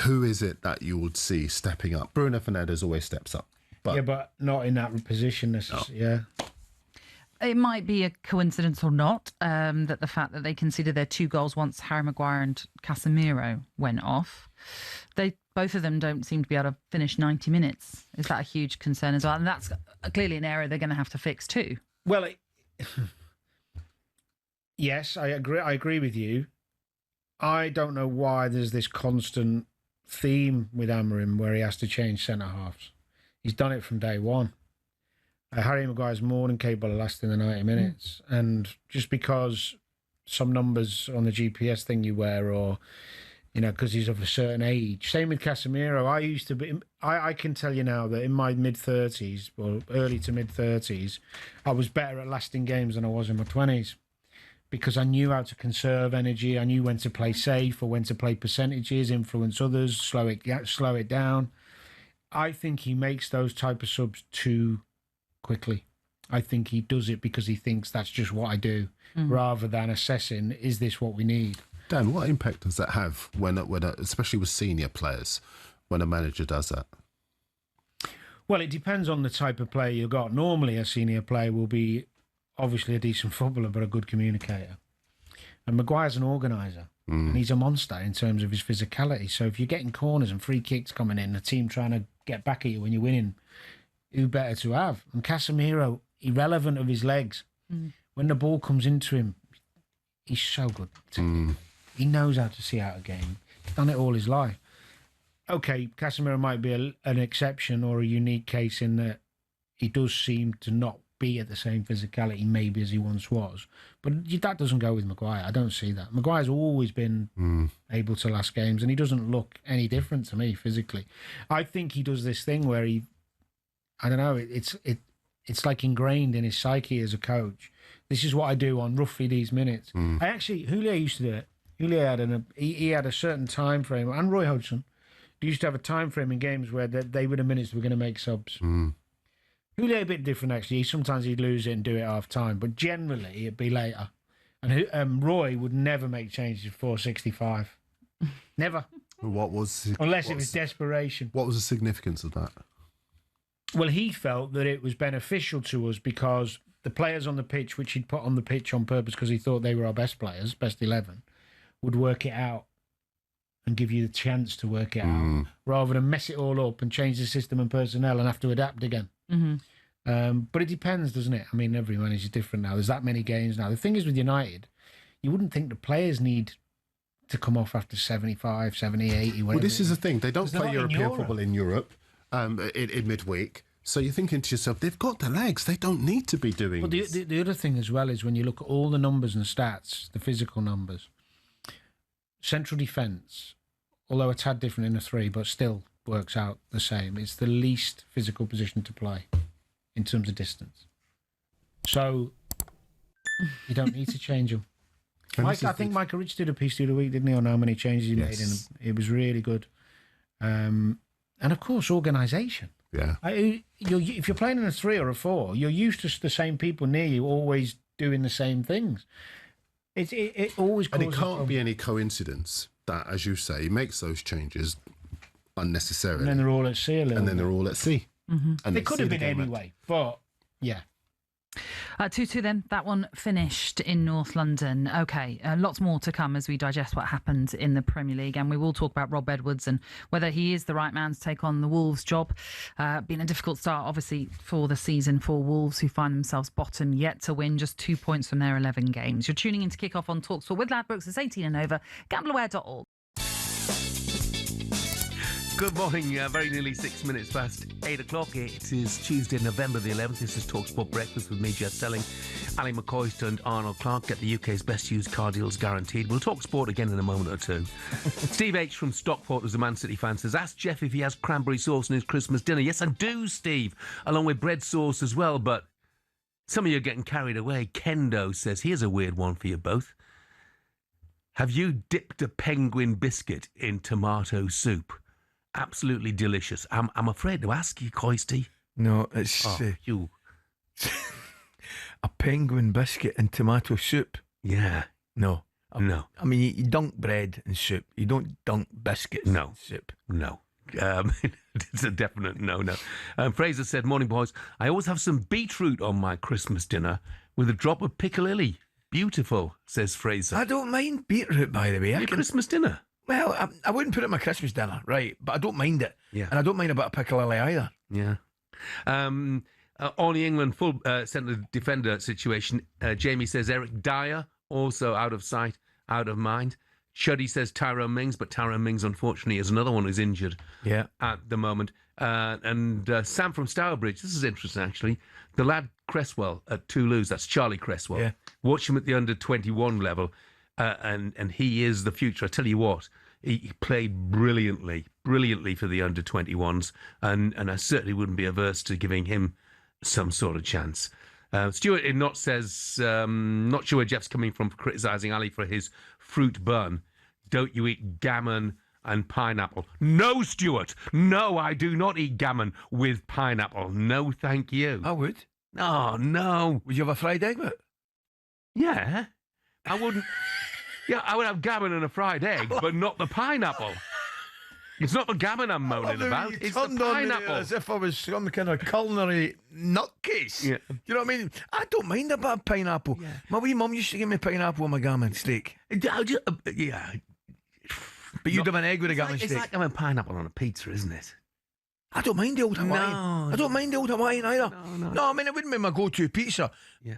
who is it that you would see stepping up? Bruno Fernandes always steps up. But not in that position necessarily. No. Yeah. It might be a coincidence or not that the fact that they conceded their 2 goals once Harry Maguire and Casemiro went off, both of them don't seem to be able to finish 90 minutes. Is that a huge concern as well? And that's clearly an area they're going to have to fix too. Well, yes, I agree with you. I don't know why there's this constant theme with Amorim where he has to change centre-halves. He's done it from day one. Harry Maguire's more than capable of lasting the 90 minutes. And just because some numbers on the GPS thing you wear or, because he's of a certain age. Same with Casemiro. I used to be... I can tell you now that in my mid-30s, or early to mid-30s, I was better at lasting games than I was in my 20s. Because I knew how to conserve energy. I knew when to play safe or when to play percentages, influence others, slow it down. I think he makes those type of subs too quickly. I think he does it because he thinks that's just what I do, rather than assessing, is this what we need? Dan, what impact does that have when especially with senior players, when a manager does that? Well, it depends on the type of player you've got. Normally, a senior player will be obviously a decent footballer, but a good communicator. And Maguire's an organiser, and he's a monster in terms of his physicality. So if you're getting corners and free kicks coming in, the team trying to get back at you when you're winning, who better to have? And Casemiro, irrelevant of his legs, when the ball comes into him, he's so good. He knows how to see out a game. He's done it all his life. Okay, Casemiro might be an exception or a unique case in that he does seem to not be at the same physicality maybe as he once was. But that doesn't go with Maguire. I don't see that. Maguire's always been able to last games, and he doesn't look any different to me physically. I think he does this thing where I don't know, it's like ingrained in his psyche as a coach. This is what I do on roughly these minutes. Julio used to do it. Julio had he had a certain time frame, and Roy Hodgson used to have a time frame in games where they were the minutes we're going to make subs. Julio a bit different actually. Sometimes he'd lose it and do it half time, but generally it'd be later. And Roy would never make changes before 65. Never. Unless it was desperation. What was the significance of that? Well, he felt that it was beneficial to us because the players on the pitch, which he'd put on the pitch on purpose because he thought they were our best players, best 11, would work it out and give you the chance to work it out, rather than mess it all up and change the system and personnel and have to adapt again. But it depends, doesn't it? I mean, every manager's different now. There's that many games now. The thing is with United, you wouldn't think the players need to come off after 75, 70, 80, whatever. Well, this is the thing. They don't play European football in Europe in midweek. So you're thinking to yourself, they've got the legs. They don't need to be doing this. The other thing as well is when you look at all the numbers and stats, the physical numbers, central defence, although a tad different in a 3, but still works out the same. It's the least physical position to play in terms of distance. So you don't need to change them. I think Michael Rich did a piece the other week, didn't he, on how many changes he made in them. It was really good. And of course, organisation. Yeah. If you're playing in a 3 or a 4, you're used to the same people near you always doing the same things. It always causes and it can't be any coincidence that, as you say, makes those changes unnecessarily. And then they're all at sea a little And then they're all at sea. Mm-hmm. And they could have been anyway, but yeah. 2-2 then. That one finished in North London. Okay, lots more to come as we digest what happened in the Premier League, and we will talk about Rob Edwards and whether he is the right man to take on the Wolves job. Been a difficult start, obviously, for the season for Wolves, who find themselves bottom, yet to win just 2 points from their 11 games. You're tuning in to Kick Off on talkSPORT with Ladbrokes. It's 18 and over. Gambleaware.org. Good morning, very nearly 6 minutes past 8 o'clock. It is Tuesday, November the 11th. This is talkSPORT Breakfast with me, Jess Selling, Ali McCoist and Arnold Clark. Get the UK's best used car deals guaranteed. We'll talk sport again in a moment or two. Steve H from Stockport, who's a Man City fan, says, ask Jeff if he has cranberry sauce in his Christmas dinner. Yes, I do, Steve, along with bread sauce as well, but some of you are getting carried away. Kendo says, here's a weird one for you both. Have you dipped a penguin biscuit in tomato soup? Absolutely delicious. I'm afraid to ask you, Coisty. No, it's you. A penguin biscuit and tomato soup. Yeah. No. No. I mean, you dunk bread in soup. You don't dunk biscuits in soup. No. It's a definite no. Fraser said, morning, boys. I always have some beetroot on my Christmas dinner with a drop of piccalilli. Beautiful, says Fraser. I don't mind beetroot, by the way. Your Christmas dinner? Well, I wouldn't put it in my Christmas dinner, right? But I don't mind it. Yeah. And I don't mind a bit of piccalilli either. Yeah. On the England full centre defender situation, Jamie says Eric Dyer, also out of sight, out of mind. Chuddy says Tyrone Mings, but Tyrone Mings, unfortunately, is another one who's injured at the moment. And Sam from Stourbridge, this is interesting, actually. The lad Cresswell at Toulouse, that's Charlie Cresswell. Yeah. Watch him at the under-21 level. And he is the future. I tell you what, he played brilliantly for the under-21s, and I certainly wouldn't be averse to giving him some sort of chance. Stuart in Not says, not sure where Jeff's coming from for criticising Ali for his fruit bun. Don't you eat gammon and pineapple? No, Stuart. No, I do not eat gammon with pineapple. No, thank you. I would. Oh, no. Would you have a fried egg with it? Yeah. I wouldn't... Yeah, I would have gammon and a fried egg, but not the pineapple. It's not the gammon I'm moaning about. It's the pineapple. As if I was some kind of culinary nutcase. Yeah. You know what I mean? I don't mind a bit of pineapple. Yeah. My wee mum used to give me pineapple on my gammon steak. Yeah. But you'd have an egg with a gammon It's steak. like having pineapple on a pizza, isn't it? I don't mind the old Hawaiian. No. I don't mind the old Hawaiian either. No, I mean, it wouldn't be my go-to pizza. Yeah.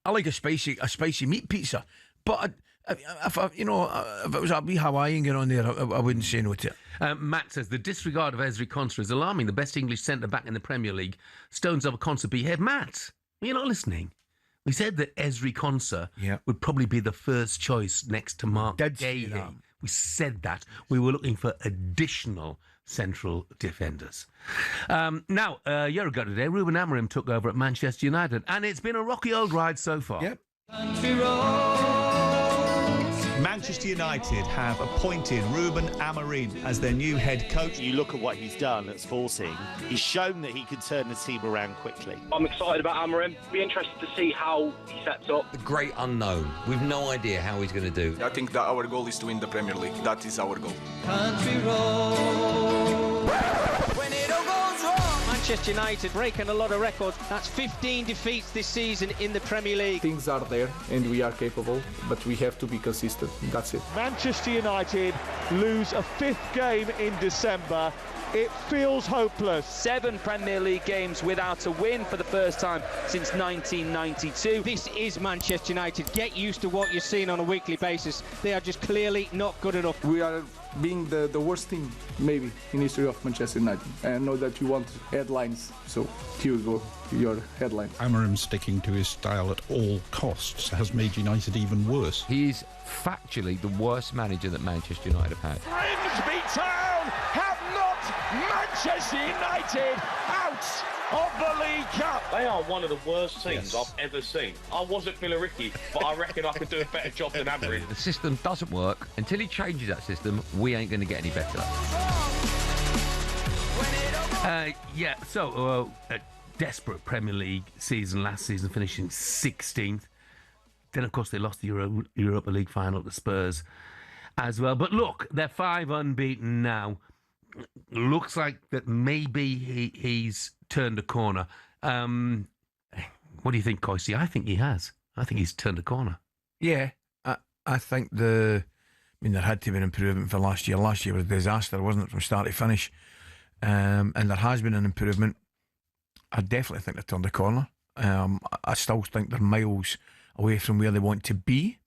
I like a spicy meat pizza. But if it was a wee Hawaiian going on there, I wouldn't say no to it. Matt says, the disregard of Ezri Konsa is alarming. The best English centre-back in the Premier League. Stones over Konsa behave. Matt, you're not listening. We said that Ezri Konsa would probably be the first choice next to Mark Gahey. We said that. We were looking for additional central defenders. Now, a year ago today, Ruben Amorim took over at Manchester United, and it's been a rocky old ride so far. Yep. Manchester United have appointed Ruben Amorim as their new head coach. You look at what he's done at Sporting, he's shown that he can turn the team around quickly. I'm excited about Amorim. Be interested to see how he sets up. The great unknown. We've no idea how he's going to do. I think that our goal is to win the Premier League. That is our goal. Country road. When it all goes wrong. Manchester United breaking a lot of records. That's 15 defeats this season in the Premier League. Things are there and we are capable, but we have to be consistent. That's it. Manchester United lose a fifth game in December. It feels hopeless. 7 Premier League games without a win for the first time since 1992. This is Manchester United. Get used to what you're seeing on a weekly basis. They are just clearly not good enough. We are being the worst team, maybe, in history of Manchester United. I know that you want headlines, so here you go, your headline. Amorim sticking to his style at all costs has made United even worse. He's factually the worst manager that Manchester United have had. Grimsby Town have knocked Manchester United out of the League Cup. They are one of the worst teams I've ever seen. I wasn't Billericay, but I reckon I could do a better job than Amorim. The system doesn't work. Until he changes that system, we ain't going to get any better. A desperate Premier League season last season, finishing 16th. Then, of course, they lost the Europa League final to Spurs. as well. But look, they're 5 unbeaten now. Looks like that maybe he's turned a corner. What do you think, Coisty? I think he has. I think he's turned a corner. Yeah, I think there had to be an improvement for last year. Last year was a disaster, wasn't it, from start to finish? And there has been an improvement. I definitely think they've turned a corner. I still think they're miles away from where they want to be.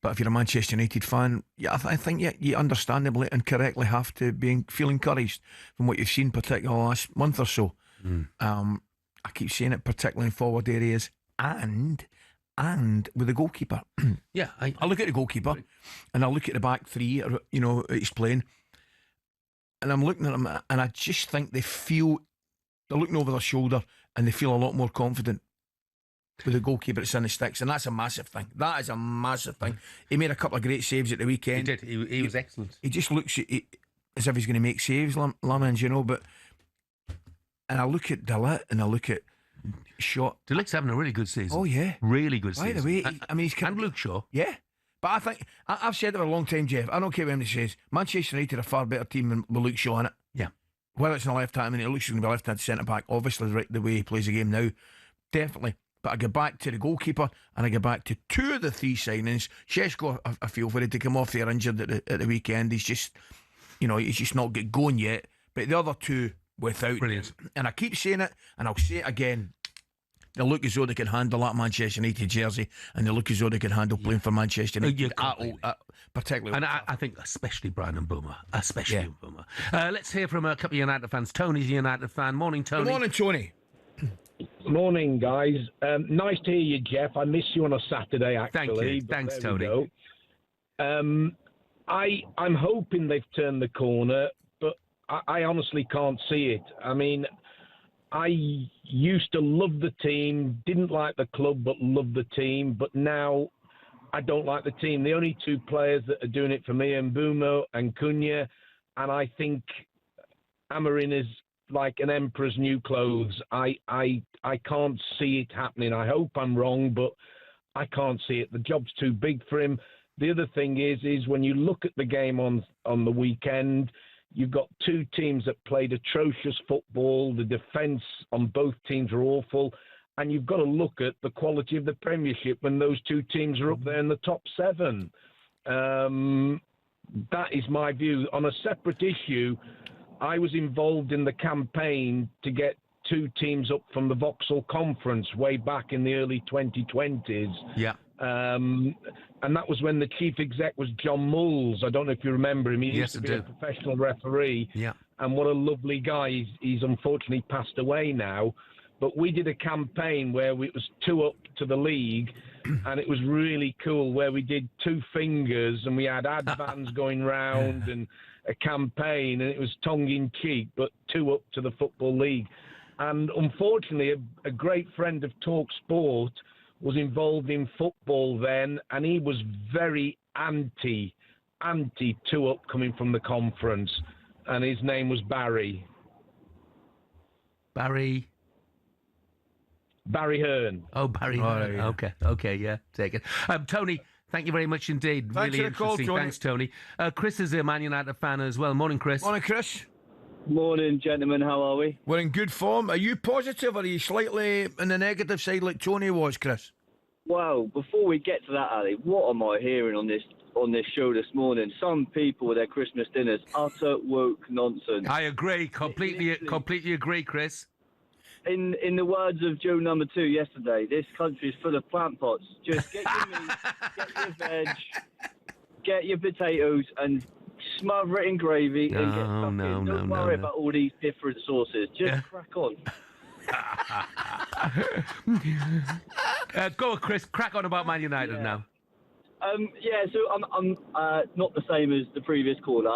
But if you're a Manchester United fan, yeah, I think you understandably and correctly have to feel encouraged from what you've seen, particularly the last month or so. I keep saying it, particularly in forward areas and with the goalkeeper. Yeah, I look at the goalkeeper and I look at the back three, he's playing, and I'm looking at them and I just think they're looking over their shoulder and they feel a lot more confident with the goalkeeper that's in the sticks, and that's a massive thing. That is a massive thing. He made a couple of great saves at the weekend. He did. He was excellent. He just looks at it as if he's going to make saves, Lamans, but... And I look at De Ligt and I look at Shaw. De Ligt's having a really good season. Oh, yeah. Really good season. By the way, he's... And Luke Shaw. Yeah. But I think... I've said it for a long time, Jeff. I don't care what anybody says. Manchester United are a far better team than with Luke Shaw in it. Yeah. Whether it's in the left hand, it looks like the left hand centre-back, obviously, the way he plays the game now. Definitely. But I go back to the goalkeeper and I go back to 2 of the 3 signings. Šeško, I feel for it to come off there injured at the weekend. He's just, he's just not get going yet. But the other 2 without. Brilliant. And I keep saying it and I'll say it again. They look as though they can handle that Manchester United jersey, and they look as though they can handle playing for Manchester United. Particularly. And I think especially Brian and Boomer. Let's hear from a couple of United fans. Tony's a United fan. Morning, Tony. Good morning, Tony. Morning, guys. Nice to hear you, Jeff. I miss you on a Saturday, actually. Thanks, Tony. I'm hoping they've turned the corner, but I honestly can't see it. I mean, I used to love the team, didn't like the club, but loved the team. But now I don't like the team. The only 2 players that are doing it for me are Mbeumo and Cunha, and I think Amorim is like an emperor's new clothes. I can't see it happening. I hope I'm wrong, but I can't see it. The job's too big for him. The other thing is when you look at the game on the weekend, you've got 2 teams that played atrocious football. The defence on both teams are awful. And you've got to look at the quality of the Premiership when those 2 teams are up there in the top 7. That is my view. On a separate issue, I was involved in the campaign to get 2 teams up from the Vauxhall Conference way back in the early 2020s. Yeah. And that was when the chief exec was John Mulls. I don't know if you remember him. He used to be a professional referee. Yeah. And what a lovely guy. He's unfortunately passed away now. But we did a campaign where it was 2 up to the league, and it was really cool, where we did 2 fingers and we had ad vans going round and a campaign, and it was tongue-in-cheek, but 2 up to the Football League. And unfortunately, a great friend of talkSPORT was involved in football then, and he was very anti 2 up coming from the conference, and his name was Barry. Barry Hearn. Oh, Barry Hearn. Yeah. Okay, yeah, take it. Tony, thank you very much indeed. Thanks really for the call, interesting. Tony. Thanks, Tony. Chris is a Man United fan as well. Morning, Chris. Morning, Chris. Morning, gentlemen. How are we? We're in good form. Are you positive or are you slightly on the negative side like Tony was, Chris? Well, before we get to that, Ali, what am I hearing on this show this morning? Some people with their Christmas dinners, utter woke nonsense. I agree. Completely agree, Chris. In the words of Joe number 2 yesterday, this country is full of plant pots. Just get your meat, get your veg, get your potatoes, and smother it in gravy and get stuck in. Don't worry about all these different sauces. Just crack on. Go on, Chris. Crack on about Man United now. So I'm not the same as the previous caller.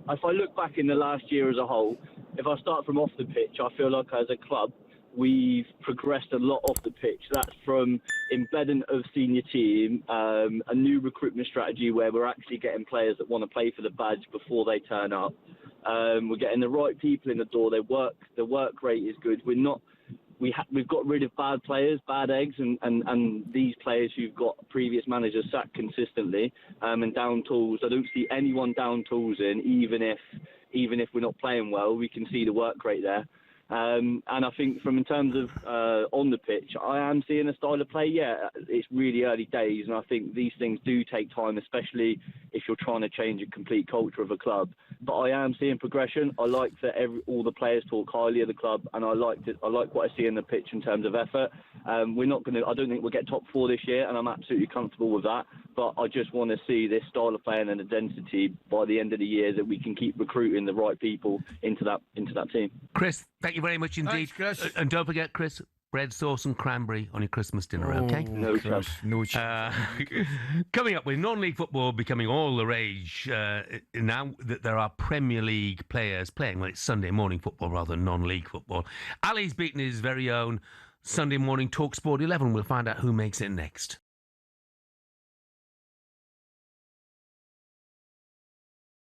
If I look back in the last year as a whole, if I start from off the pitch, I feel like as a club, we've progressed a lot off the pitch. That's from embedding of senior team, a new recruitment strategy where we're actually getting players that want to play for the badge before they turn up. We're getting the right people in the door. The work rate is good. We're we've got rid of bad players, bad eggs, and these players who've got previous managers sacked consistently, and down tools. I don't see anyone down tools in, even if we're not playing well. We can see the work rate there. And I think in terms of on the pitch, I am seeing a style of play. Yeah, it's really early days, and I think these things do take time, especially if you're trying to change a complete culture of a club. But I am seeing progression. I like that all the players talk highly of the club, and I like what I see in the pitch in terms of effort. I don't think we'll get top 4 this year, and I'm absolutely comfortable with that. But I just want to see this style of play and an identity by the end of the year, that we can keep recruiting the right people into that team. Chris, thank you very much indeed. Thanks, Chris. And don't forget, Chris, bread sauce and cranberry on your Christmas dinner, okay? No chance. No chance. Coming up with non-league football becoming all the rage, now that there are Premier League players playing, well, it's Sunday morning football rather than non-league football. Ali's beaten his very own Sunday morning talkSPORT 11. We'll find out who makes it next.